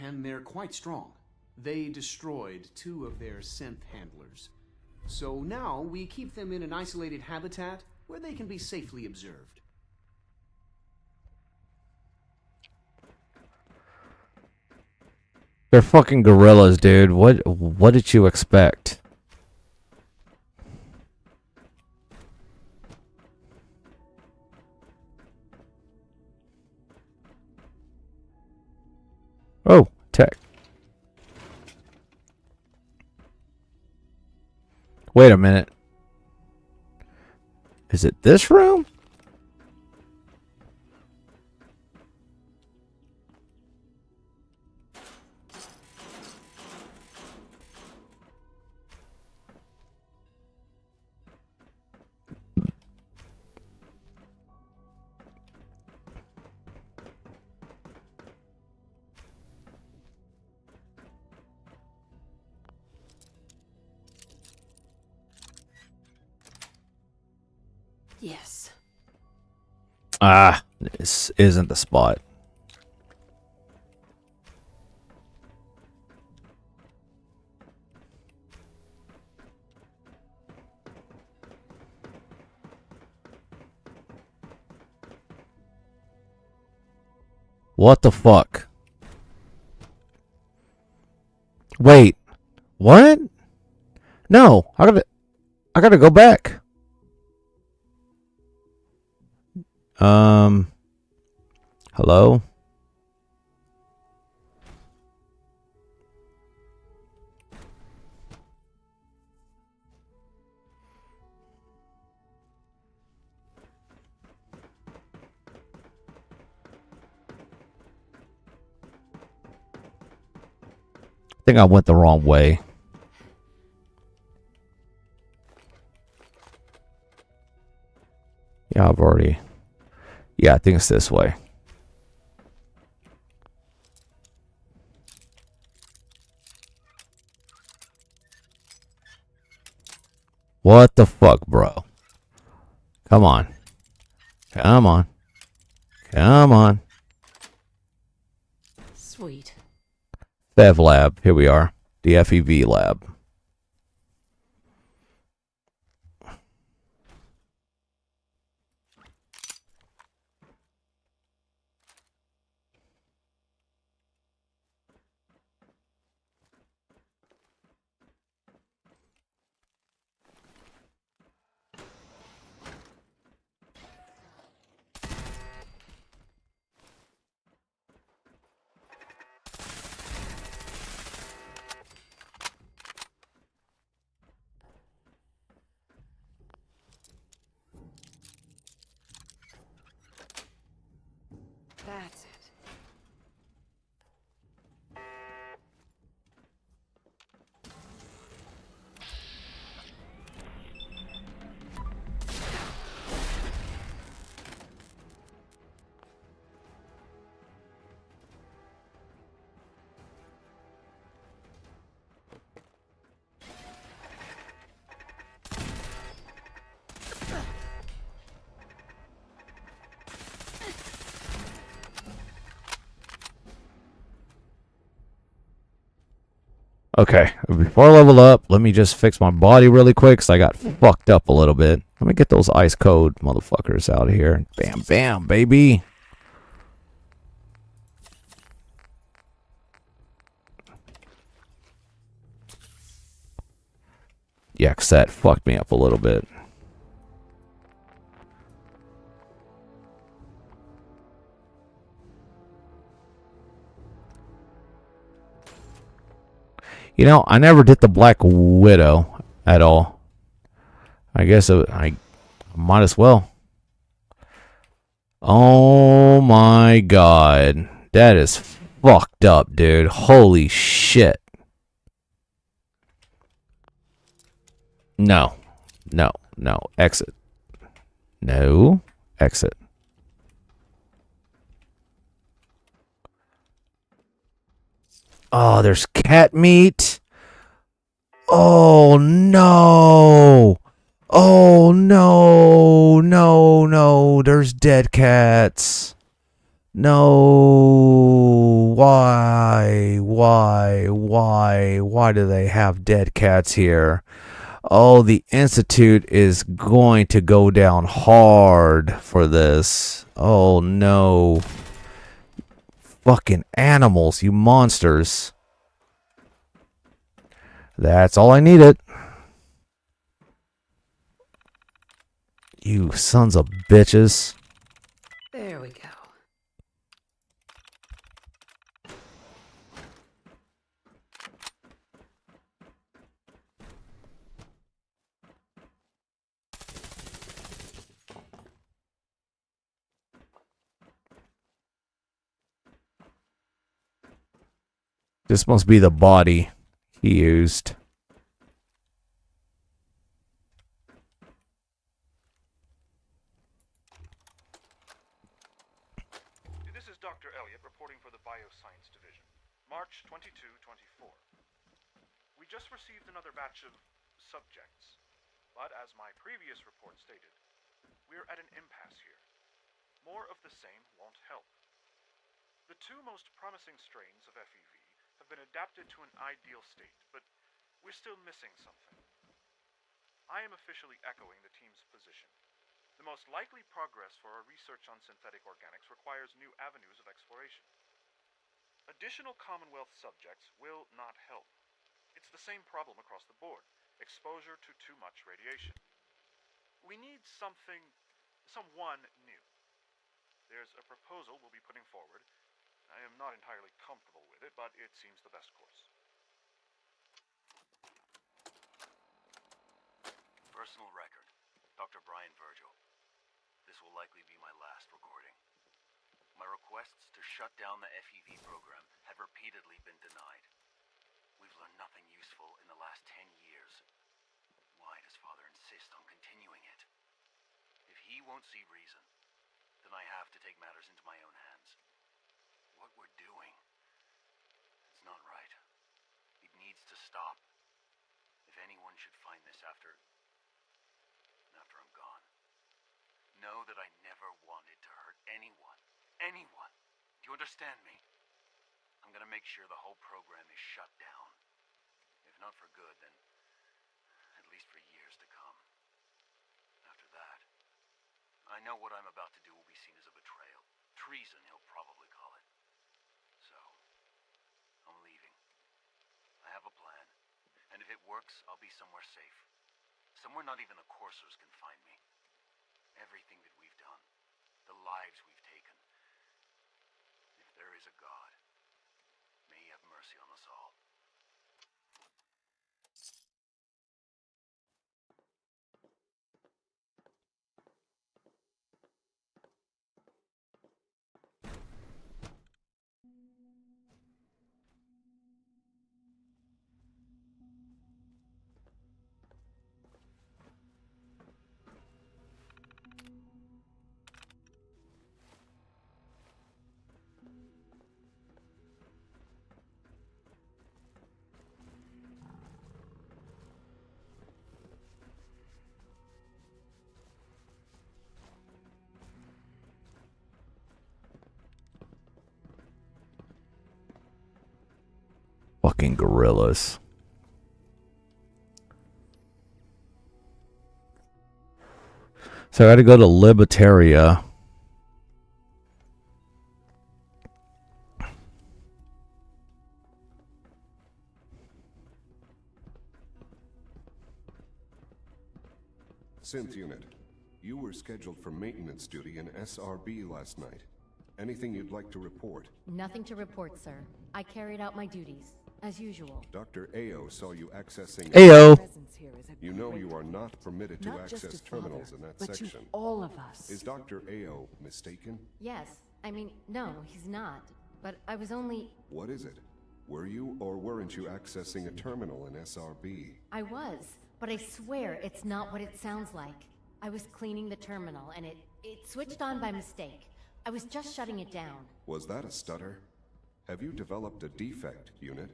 and they're quite strong. They destroyed 2 of their synth handlers. So now we keep them in an isolated habitat where they can be safely observed. They're fucking gorillas, dude. What did you expect? Oh, tech. Wait a minute. Is it this room? Yes. Ah, this isn't the spot. What the fuck? Wait. What? No, I gotta go back. Hello? I think I went the wrong way. Yeah, I've already... Yeah, I think it's this way. What the fuck, bro? Come on. Come on. Come on. Sweet. Fev lab. Here we are. The FEV lab. That's it. Okay, before I level up, let me just fix my body really quick because I got fucked up a little bit. Let me get those ice cold motherfuckers out of here. Bam, bam, baby. Yeah, because that fucked me up a little bit. You know, I never did the Black Widow at all. I guess I might as well. Oh my god. That is fucked up, dude. Holy shit. No. No. No. Exit. No. Exit. Oh, there's cat meat. Oh no. Oh no. No, no. There's dead cats. No. Why? Why do they have dead cats here? Oh, the Institute is going to go down hard for this. Oh no. Fucking animals, you monsters. That's all I needed. You sons of bitches. There we go. This must be the body he used. This is Dr. Elliot reporting for the Bioscience Division. March 22, 24. We just received another batch of subjects, but as my previous report stated, we're at an impasse here. More of the same won't help. The two most promising strains of FEV have been adapted to an ideal state, but we're still missing something. I am officially echoing the team's position. The most likely progress for our research on synthetic organics requires new avenues of exploration. Additional Commonwealth subjects will not help. It's the same problem across the board: exposure to too much radiation. We need someone new. There's a proposal we'll be putting forward. I am not entirely comfortable with it, but it seems the best course. Personal record. Dr. Brian Virgil. This will likely be my last recording. My requests to shut down the FEV program have repeatedly been denied. We've learned nothing useful in the last 10 years. Why does Father insist on continuing it? If he won't see reason, then I have to take matters into my own hands. What we're doing, it's not right. It needs to stop. If anyone should find this after I'm gone, know that I never wanted to hurt anyone. Anyone. Do you understand me? I'm gonna make sure the whole program is shut down. If not for good, then at least for years to come. After that, I know what I'm about to do will be seen as a betrayal. Treason, he'll probably call it. So, I'm leaving. I have a plan. And if it works, I'll be somewhere safe. Somewhere not even the coursers can find me. Everything that we've done, the lives we've taken. If there is a God, may he have mercy on us all. Fucking gorillas. So I gotta go to Libertaria. Synth unit, you were scheduled for maintenance duty in SRB last night. Anything you'd like to report? Nothing to report, sir. I carried out my duties, as usual. Dr. Ao saw you accessing... Ao. You know you are not permitted to Not just access to Father, terminals in that but to section. all of us. Is Dr. Ao mistaken? Yes. I mean, no, he's not. But I was only... What is it? Were you or weren't you accessing a terminal in SRB? I was, but I swear it's not what it sounds like. I was cleaning the terminal, and it switched on by mistake. I was just shutting it down. Was that a stutter? Have you developed a defect, unit?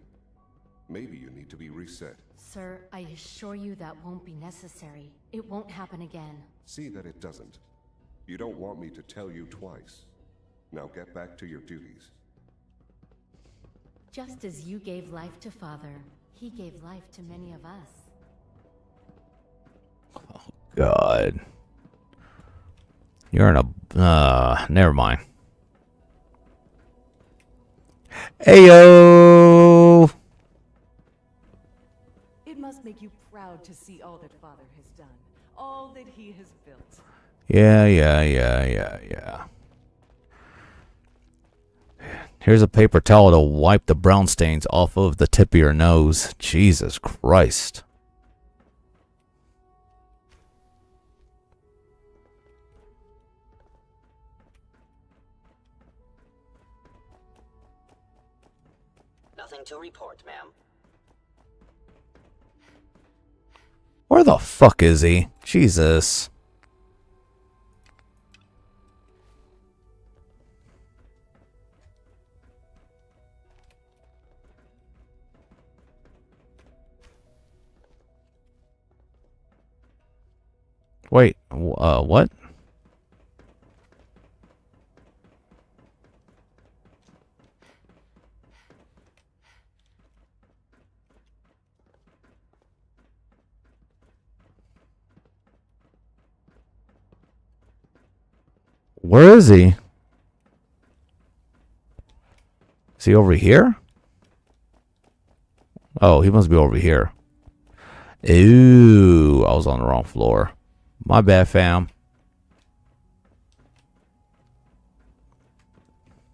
Maybe you need to be reset. Sir, I assure you that won't be necessary. It won't happen again. See that it doesn't. You don't want me to tell you twice. Now get back to your duties. Just as you gave life to Father, he gave life to many of us. God. You're in a... never mind. Ayo! It must make you proud to see all that Father has done. All that he has built. Yeah. Here's a paper towel to wipe the brown stains off of the tip of your nose. Jesus Christ. Nothing to report, ma'am. Where the fuck is he? Jesus. Wait, what? Where is he? Is he over here? Oh, he must be over here. Ooh, I was on the wrong floor. My bad, fam.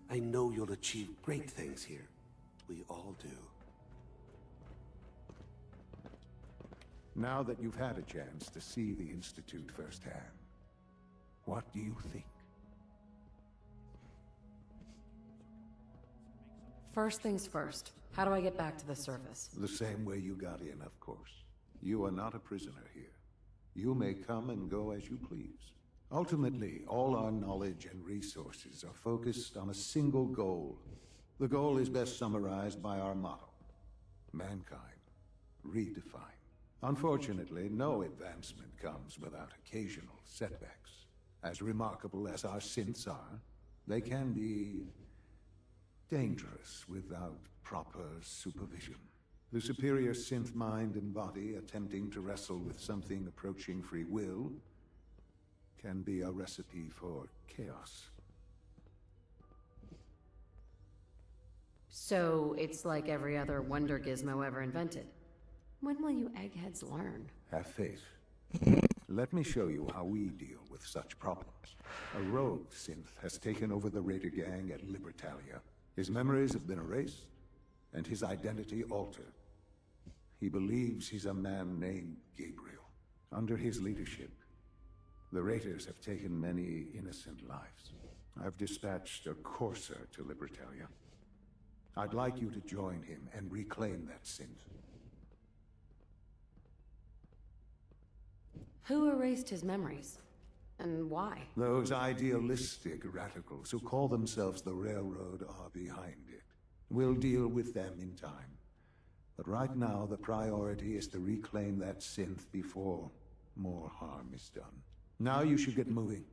I know you'll achieve great things here. We all do. Now that you've had a chance to see the Institute firsthand, what do you think? First things first. How do I get back to the surface? The same way you got in, of course. You are not a prisoner here. You may come and go as you please. Ultimately, all our knowledge and resources are focused on a single goal. The goal is best summarized by our motto: mankind, redefined. Unfortunately, no advancement comes without occasional setbacks. As remarkable as our synths are, they can be dangerous without proper supervision. The superior synth mind and body attempting to wrestle with something approaching free will can be a recipe for chaos. So it's like every other wonder gizmo ever invented. When will you eggheads learn? Have faith. Let me show you how we deal with such problems. A rogue synth has taken over the Raider gang at Libertalia. His memories have been erased, and his identity altered. He believes he's a man named Gabriel. Under his leadership, the Raiders have taken many innocent lives. I've dispatched a courser to Libertalia. I'd like you to join him and reclaim that synth. Who erased his memories? And why? Those idealistic radicals who call themselves the Railroad are behind it. We'll deal with them in time. But right now, the priority is to reclaim that synth before more harm is done. Now you should get moving.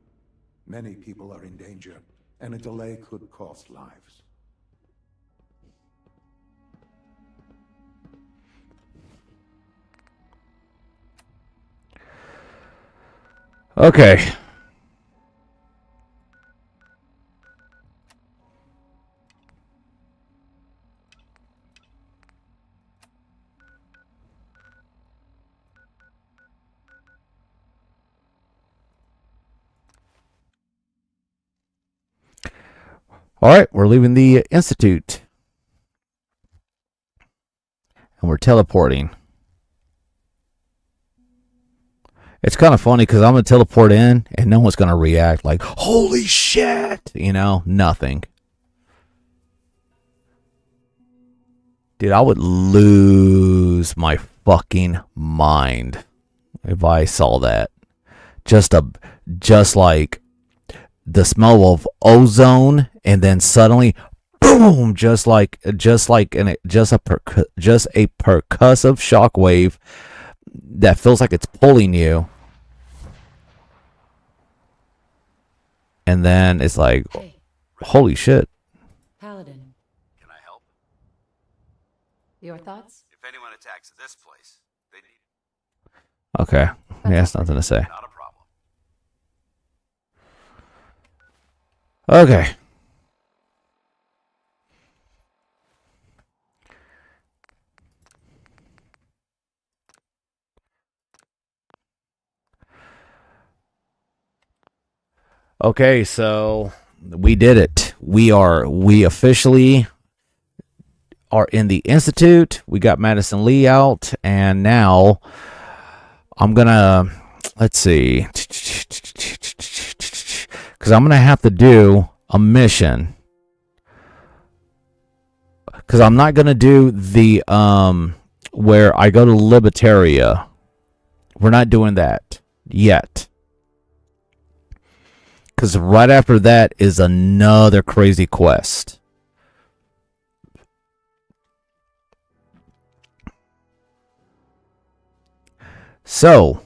Many people are in danger, and a delay could cost lives. Okay. All right, we're leaving the Institute. And we're teleporting. It's kind of funny because I'm going to teleport in and no one's going to react like, holy shit! You know, nothing. Dude, I would lose my fucking mind if I saw that. Just like the smell of ozone, and then suddenly, boom! Just a percussive shockwave that feels like it's pulling you, and then it's like, holy shit! Paladin. Can I help? Your thoughts? If anyone attacks this place, they need Okay, he has nothing to say. not a problem. Okay. Okay, so we did it. We officially are in the Institute. We got Madison Lee out, and now I'm gonna, let's see, because I'm gonna have to do a mission, because I'm not gonna do the where I go to Libertalia. We're not doing that yet. Because right after that is another crazy quest. So,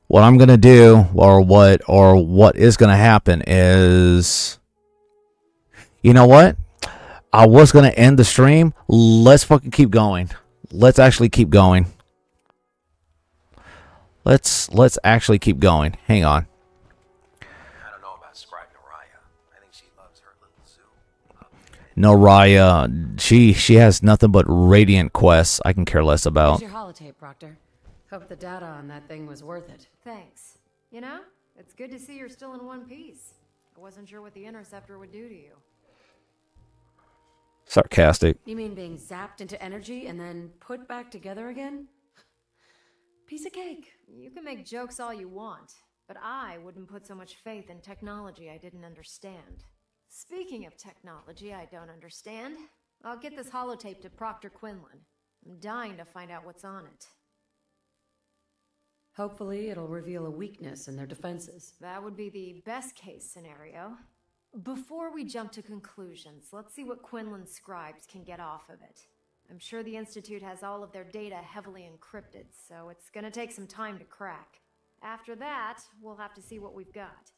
what I'm going to do, or what is going to happen is, you know what? I was going to end the stream. Let's fucking keep going. Let's actually keep going. Let's actually keep going. Hang on. Noraya, she has nothing but radiant quests I can care less about. Here's your holotape, Proctor. Hope the data on that thing was worth it. Thanks. You know, it's good to see you're still in one piece. I wasn't sure what the Interceptor would do to you. Sarcastic. You mean being zapped into energy and then put back together again? Piece of cake. You can make jokes all you want, but I wouldn't put so much faith in technology I didn't understand. Speaking of technology I don't understand, I'll get this holotape to Proctor Quinlan. I'm dying to find out what's on it. Hopefully it'll reveal a weakness in their defenses. That would be the best case scenario. Before we jump to conclusions, let's see what Quinlan's scribes can get off of it. I'm sure the Institute has all of their data heavily encrypted, so it's gonna take some time to crack. After that, we'll have to see what we've got.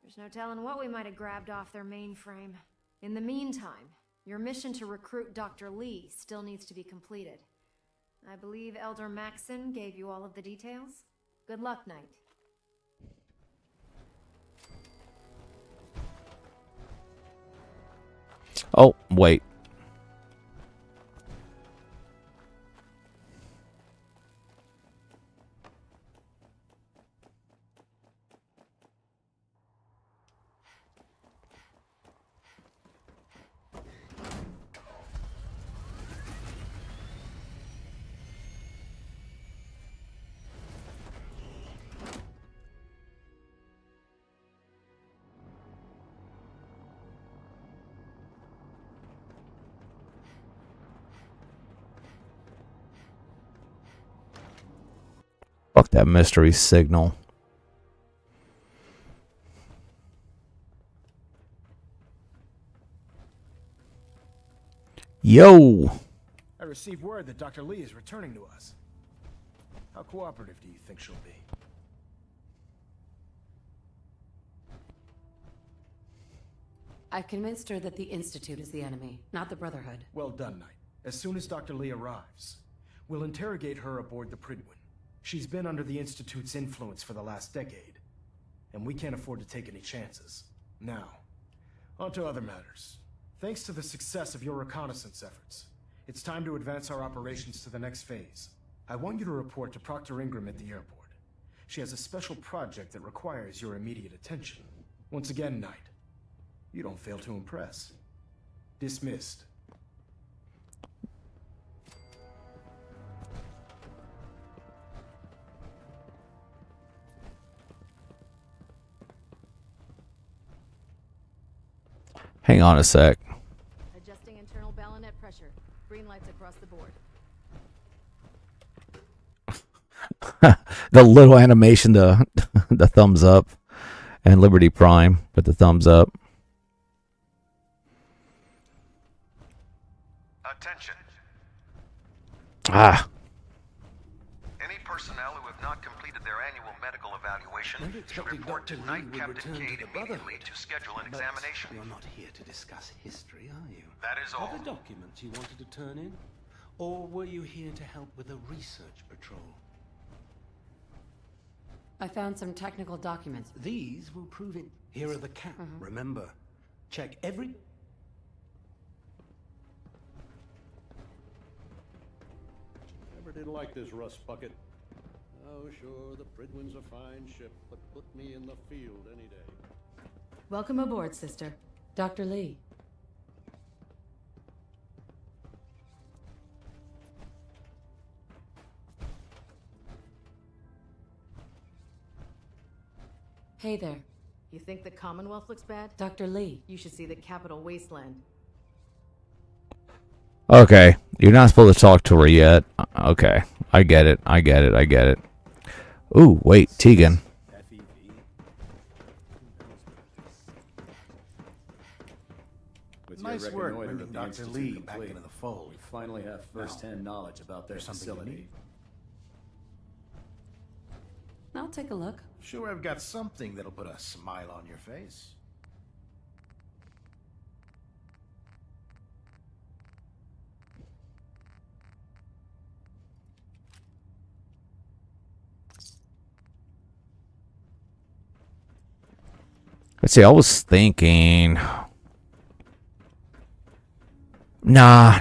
There's no telling what we might have grabbed off their mainframe. In the meantime, your mission to recruit Dr. Lee still needs to be completed. I believe Elder Maxon gave you all of the details. Good luck, Knight. Oh, wait. Fuck that mystery signal. Yo! I received word that Dr. Lee is returning to us. How cooperative do you think she'll be? I've convinced her that the Institute is the enemy, not the Brotherhood. Well done, Knight. As soon as Dr. Lee arrives, we'll interrogate her aboard the Pridwin. She's been under the Institute's influence for the last decade, and we can't afford to take any chances. Now, on to other matters. Thanks to the success of your reconnaissance efforts, it's time to advance our operations to the next phase. I want you to report to Proctor Ingram at the airport. She has a special project that requires your immediate attention. Once again, Knight, you don't fail to impress. Dismissed. Hang on a sec. Adjusting internal bayonet pressure. Green lights across the board. The little animation, the thumbs up, and Liberty Prime with the thumbs up. Attention. Ah. Any personnel who have not completed their annual medical evaluation should report to Knight Captain Cade immediately to schedule an examination. You're not here to discuss history, are you? That is all. Other documents you wanted to turn in? Or were you here to help with a research patrol? I found some technical documents. These will prove it. Here are the cap. Remember, check every... Never did like this rust bucket. Oh, sure, the Pridwin's a fine ship, but put me in the field any day. Welcome aboard, sister. Dr. Lee. Hey there. You think the Commonwealth looks bad? Dr. Lee. You should see the Capital Wasteland. Okay, you're not supposed to talk to her yet. Okay, I get it. I get it. I get it. Ooh, wait, Tegan. With Nice your work reconnoiter bringing of the Dr. Institute Lee complete, back into the fold. We finally have first-hand knowledge about their There's something you facility. need? I'll take a look. Sure, I've got something that'll put a smile on your face. Let's see, I was thinking... Nah.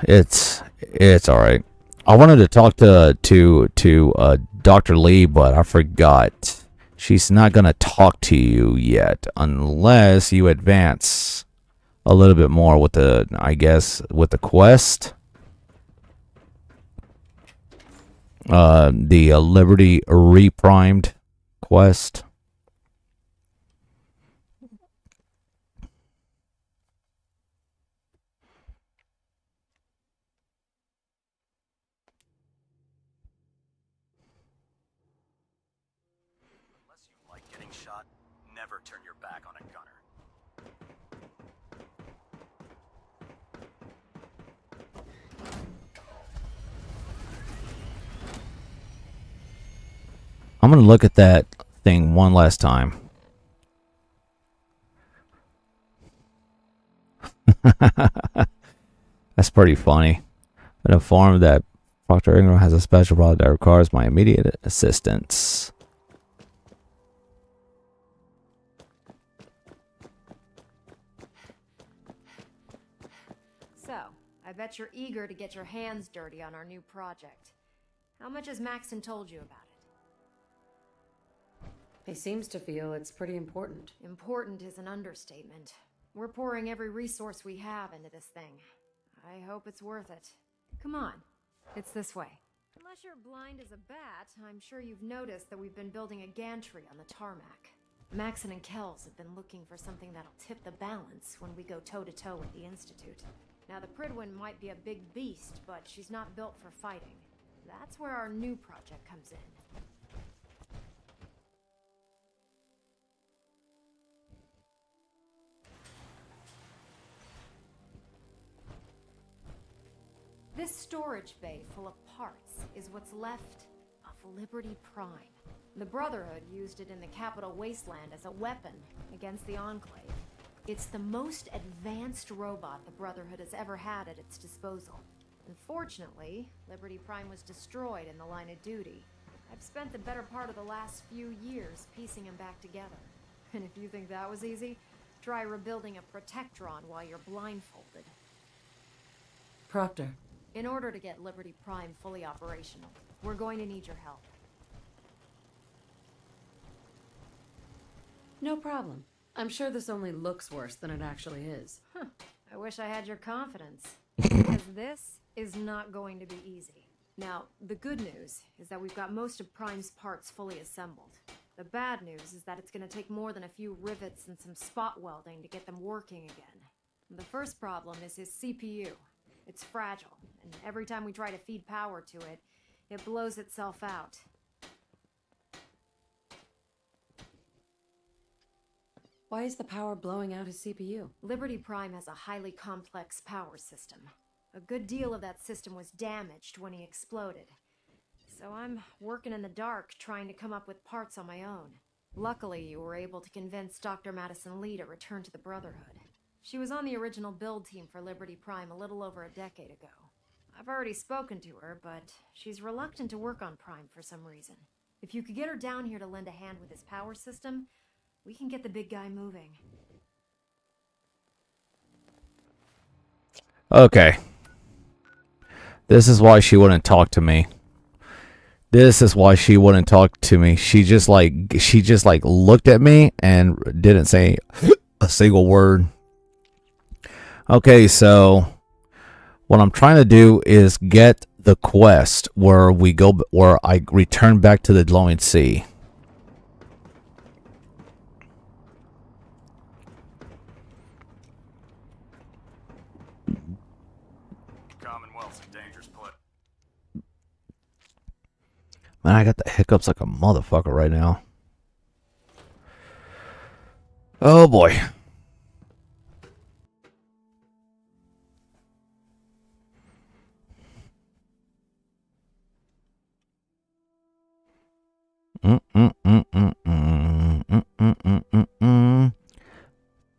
It's alright. I wanted to talk to Dr. Lee, but I forgot. She's not gonna talk to you yet unless you advance a little bit more with the, I guess, with the quest. The Liberty Reprimed quest. Unless you like getting shot, never turn your back on a gunner. I'm going to look at that thing one last time. That's pretty funny. Been informed that Procter Ingram has a special product that requires my immediate assistance. So, I bet you're eager to get your hands dirty on our new project. How much has Maxon told you about it? He seems to feel it's pretty important. Important is an understatement. We're pouring every resource we have into this thing. I hope it's worth it. Come on, it's this way. Unless you're blind as a bat, I'm sure you've noticed that we've been building a gantry on the tarmac. Maxon and Kells have been looking for something that'll tip the balance when we go toe-to-toe with the Institute. Now, the Prydwen might be a big beast, but she's not built for fighting. That's where our new project comes in. This storage bay full of parts is what's left of Liberty Prime. The Brotherhood used it in the Capital Wasteland as a weapon against the Enclave. It's the most advanced robot the Brotherhood has ever had at its disposal. Unfortunately, Liberty Prime was destroyed in the line of duty. I've spent the better part of the last few years piecing him back together. And if you think that was easy, try rebuilding a Protectron while you're blindfolded. Proctor. In order to get Liberty Prime fully operational, we're going to need your help. No problem. I'm sure this only looks worse than it actually is. Huh. I wish I had your confidence. Because this is not going to be easy. Now, the good news is that we've got most of Prime's parts fully assembled. The bad news is that it's going to take more than a few rivets and some spot welding to get them working again. The first problem is his CPU. It's fragile, and every time we try to feed power to it, it blows itself out. Why is the power blowing out his CPU? Liberty Prime has a highly complex power system. A good deal of that system was damaged when he exploded. So I'm working in the dark, trying to come up with parts on my own. Luckily, you were able to convince Dr. Madison Lee to return to the Brotherhood. She was on the original build team for Liberty Prime a little over a decade ago. I've already spoken to her, but she's reluctant to work on Prime for some reason. If you could get her down here to lend a hand with his power system, we can get the big guy moving. Okay. This is why she wouldn't talk to me. This is why she wouldn't talk to me. She just like looked at me and didn't say a single word. Okay, so what I'm trying to do is get the quest where I return back to the glowing sea. Commonwealth's a dangerous place. Man, I got the hiccups like a motherfucker right now. Oh boy.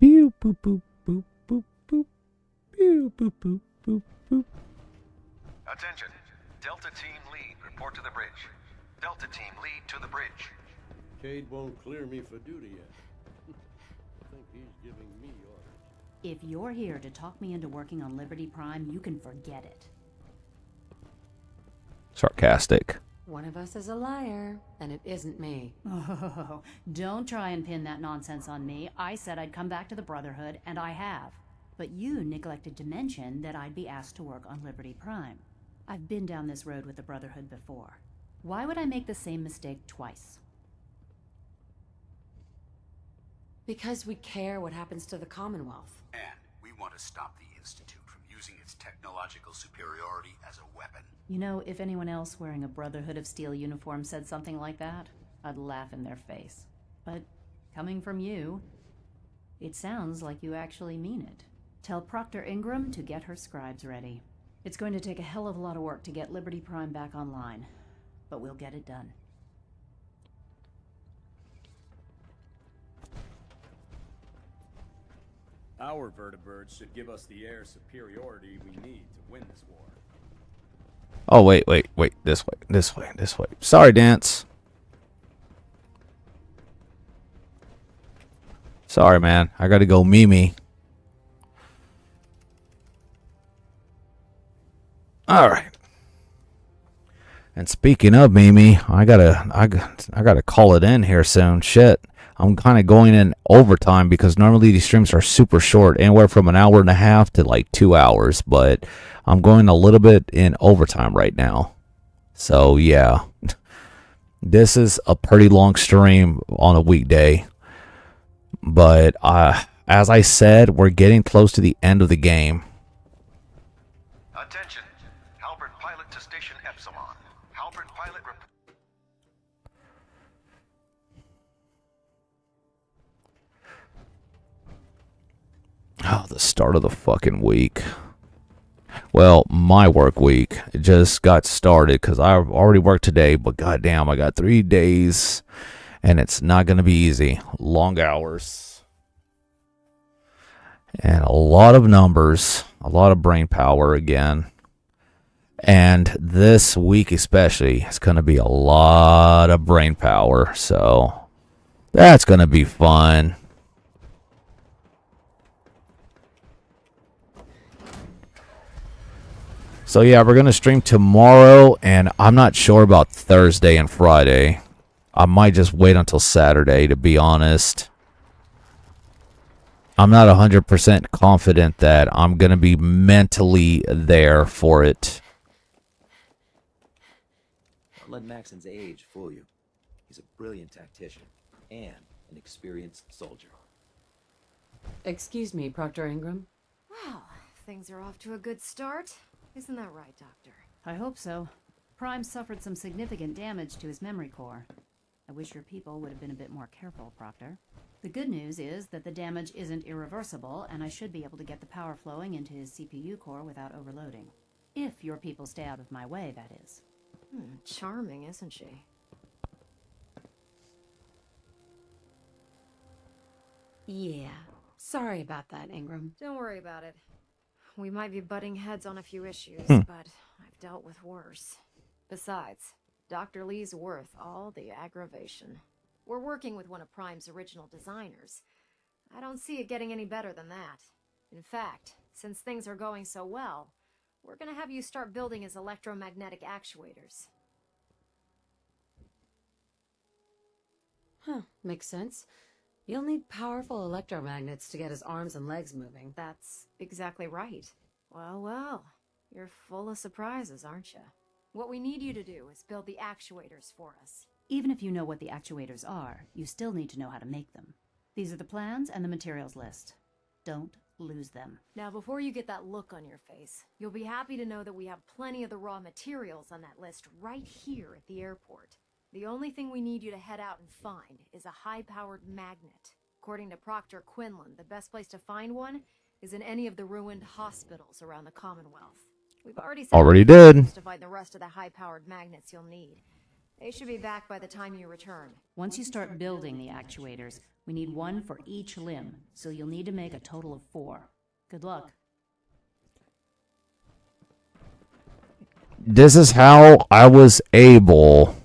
Pew boop boop boop boop boop. Pew boop boop boop boop. Attention. Delta Team Lead, report to the bridge. Delta Team Lead to the bridge. Cade won't clear me for duty yet. I think he's giving me orders. If you're here to talk me into working on Liberty Prime, you can forget it. Sarcastic. One of us is a liar, and it isn't me. Oh, don't try and pin that nonsense on me. I said I'd come back to the Brotherhood, and I have. But you neglected to mention that I'd be asked to work on Liberty Prime. I've been down this road with the Brotherhood before. Why would I make the same mistake twice? Because we care what happens to the Commonwealth. And we want to stop the Institute from using its technological superiority as a weapon. You know, if anyone else wearing a Brotherhood of Steel uniform said something like that, I'd laugh in their face. But coming from you, it sounds like you actually mean it. Tell Proctor Ingram to get her scribes ready. It's going to take a hell of a lot of work to get Liberty Prime back online, but we'll get it done. Our vertibirds should give us the air superiority we need to win this war. Oh, wait. This way. Sorry, Dance. Sorry, man. I gotta go Mimi. Alright. And speaking of Mimi, I gotta call it in here soon. Shit. I'm kind of going in overtime because normally these streams are super short, anywhere from an hour and a half to like 2 hours, but I'm going a little bit in overtime right now. So yeah, this is a pretty long stream on a weekday, but as I said, we're getting close to the end of the game. Attention, Halbert pilot to station Epsilon. Halbert pilot Oh, the start of the fucking week. Well, my work week. It just got started because I already worked today, but goddamn, I got 3 days, and it's not going to be easy. Long hours. And a lot of numbers, a lot of brain power again. And this week especially, it's going to be a lot of brain power, so that's going to be fun. So yeah, we're going to stream tomorrow, and I'm not sure about Thursday and Friday. I might just wait until Saturday, to be honest. I'm not 100% confident that I'm going to be mentally there for it. Don't let Maxon's age fool you. He's a brilliant tactician and an experienced soldier. Excuse me, Proctor Ingram. Well, things are off to a good start. Isn't that right, Doctor? I hope so. Prime suffered some significant damage to his memory core. I wish your people would have been a bit more careful, Proctor. The good news is that the damage isn't irreversible, and I should be able to get the power flowing into his CPU core without overloading. If your people stay out of my way, that is. Charming, isn't she? Yeah. Sorry about that, Ingram. Don't worry about it. We might be butting heads on a few issues, but I've dealt with worse. Besides, Dr. Lee's worth all the aggravation. We're working with one of Prime's original designers. I don't see it getting any better than that. In fact, since things are going so well, we're gonna have you start building his electromagnetic actuators. Huh, makes sense. You'll need powerful electromagnets to get his arms and legs moving. That's exactly right. Well, you're full of surprises, aren't you? What we need you to do is build the actuators for us. Even if you know what the actuators are, you still need to know how to make them. These are the plans and the materials list. Don't lose them. Now, before you get that look on your face, you'll be happy to know that we have plenty of the raw materials on that list right here at the airport. The only thing we need you to head out and find is a high-powered magnet. According to Proctor Quinlan, the best place to find one is in any of the ruined hospitals around the Commonwealth. We've already did. To find the rest of the high-powered magnets you'll need. They should be back by the time you return. Once you start building the actuators, we need one for each limb, so you'll need to make a total of 4. Good luck. This is how I was able...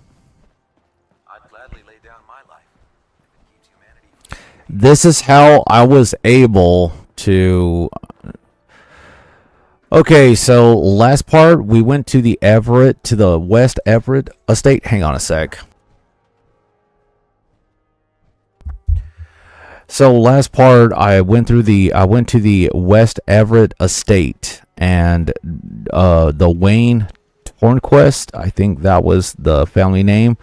This is how I was able to... Okay, so last part, we went to the West Everett estate. Hang on a sec. So last part, I went to the West Everett estate, and the Wayne Tornquist, I think that was the family name,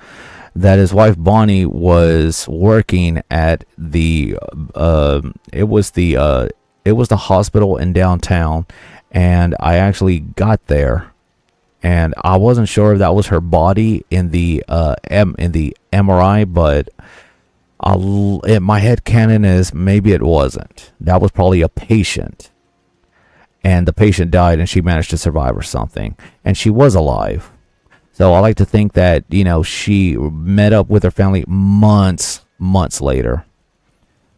that his wife Bonnie was working at the it was the hospital in downtown, and I actually got there, and I wasn't sure if that was her body in the MRI, but my head canon is maybe it wasn't. That was probably a patient, and the patient died, and she managed to survive or something, and she was alive. So I like to think that, you know, she met up with her family months later.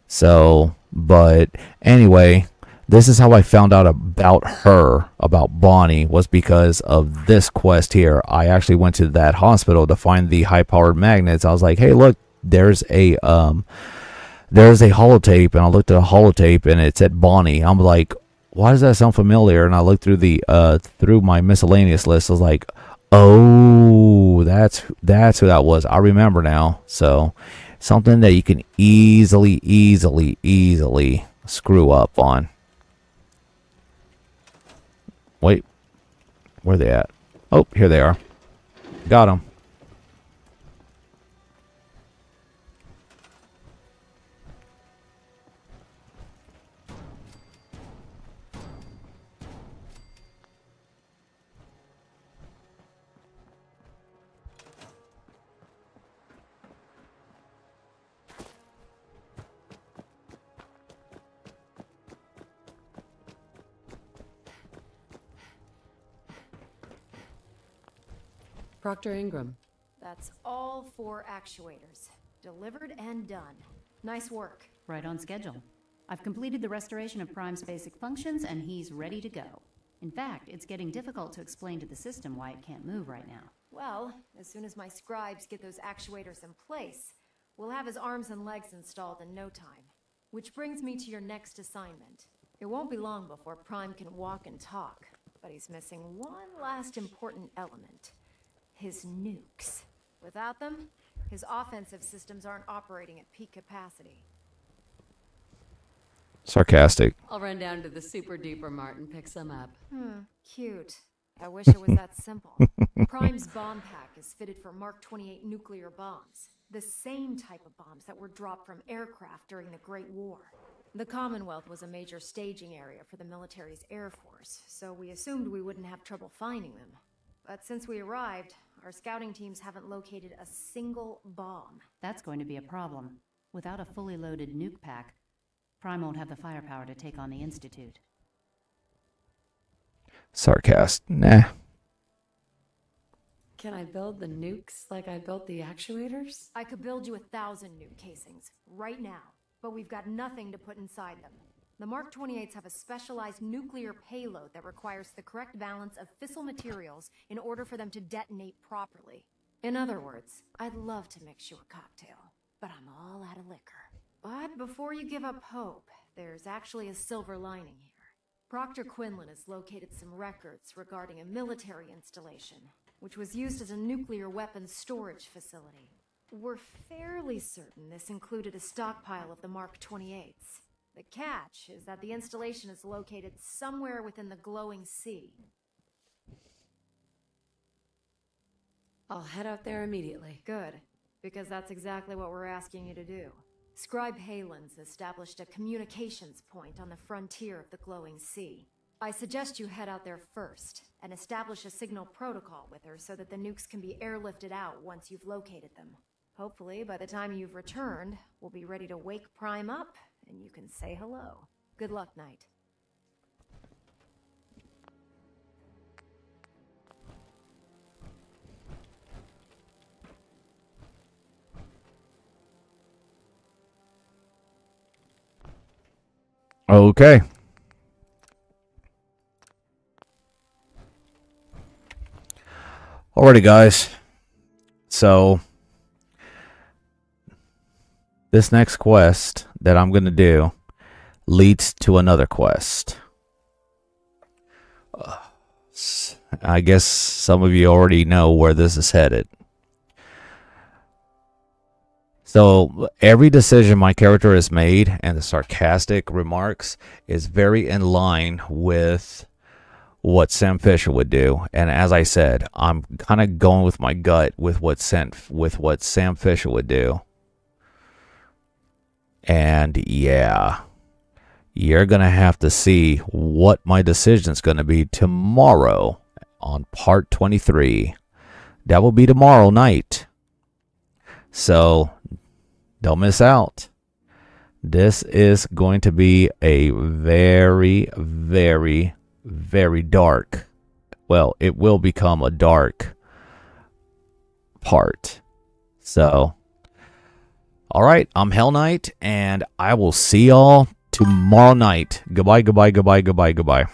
So, but anyway, this is how I found out about her, about Bonnie, was because of this quest here. I actually went to that hospital to find the high-powered magnets. I was like, hey, look, there's a holotape, and I looked at a holotape, and it said Bonnie. I'm like, why does that sound familiar? And I looked through through my miscellaneous list. I was like, oh, that's who that was. I remember now. So something that you can easily screw up on. Wait, where are they at? Oh, here they are. Got them. Proctor Ingram. That's all 4 actuators. Delivered and done. Nice work. Right on schedule. I've completed the restoration of Prime's basic functions, and he's ready to go. In fact, it's getting difficult to explain to the system why it can't move right now. Well, as soon as my scribes get those actuators in place, we'll have his arms and legs installed in no time. Which brings me to your next assignment. It won't be long before Prime can walk and talk, but he's missing one last important element. His nukes. Without them, his offensive systems aren't operating at peak capacity. Sarcastic. I'll run down to the Super Duper Mart and pick some up. Cute. I wish it was that simple. Prime's bomb pack is fitted for Mark 28 nuclear bombs. The same type of bombs that were dropped from aircraft during the Great War. The Commonwealth was a major staging area for the military's Air Force, so we assumed we wouldn't have trouble finding them. But since we arrived, our scouting teams haven't located a single bomb. That's going to be a problem. Without a fully loaded nuke pack, Prime won't have the firepower to take on the Institute. Sarcast. Nah. Can I build the nukes like I built the actuators? I could build you 1,000 nuke casings, right now, but we've got nothing to put inside them. The Mark 28s have a specialized nuclear payload that requires the correct balance of fissile materials in order for them to detonate properly. In other words, I'd love to mix you a cocktail, but I'm all out of liquor. But before you give up hope, there's actually a silver lining here. Proctor Quinlan has located some records regarding a military installation, which was used as a nuclear weapons storage facility. We're fairly certain this included a stockpile of the Mark 28s. The catch is that the installation is located somewhere within the glowing sea. I'll head out there immediately. Good, because that's exactly what we're asking you to do. Scribe Halen's established a communications point on the frontier of the glowing sea. I suggest you head out there first and establish a signal protocol with her so that the nukes can be airlifted out once you've located them. Hopefully, by the time you've returned, we'll be ready to wake Prime up and you can say hello. Good luck, Knight. Okay. Alrighty, guys. So this next quest that I'm going to do leads to another quest. I guess some of you already know where this is headed. So every decision my character has made and the sarcastic remarks is very in line with what Sam Fisher would do. And as I said, I'm kind of going with my gut with what Sam Fisher would do. And yeah, you're going to have to see what my decision's going to be tomorrow on part 23. That will be tomorrow night. So don't miss out. This is going to be a very, very, very dark. Well, it will become a dark part. So, all right, I'm Hell Knight, and I will see y'all tomorrow night. Goodbye, goodbye, goodbye, goodbye, goodbye.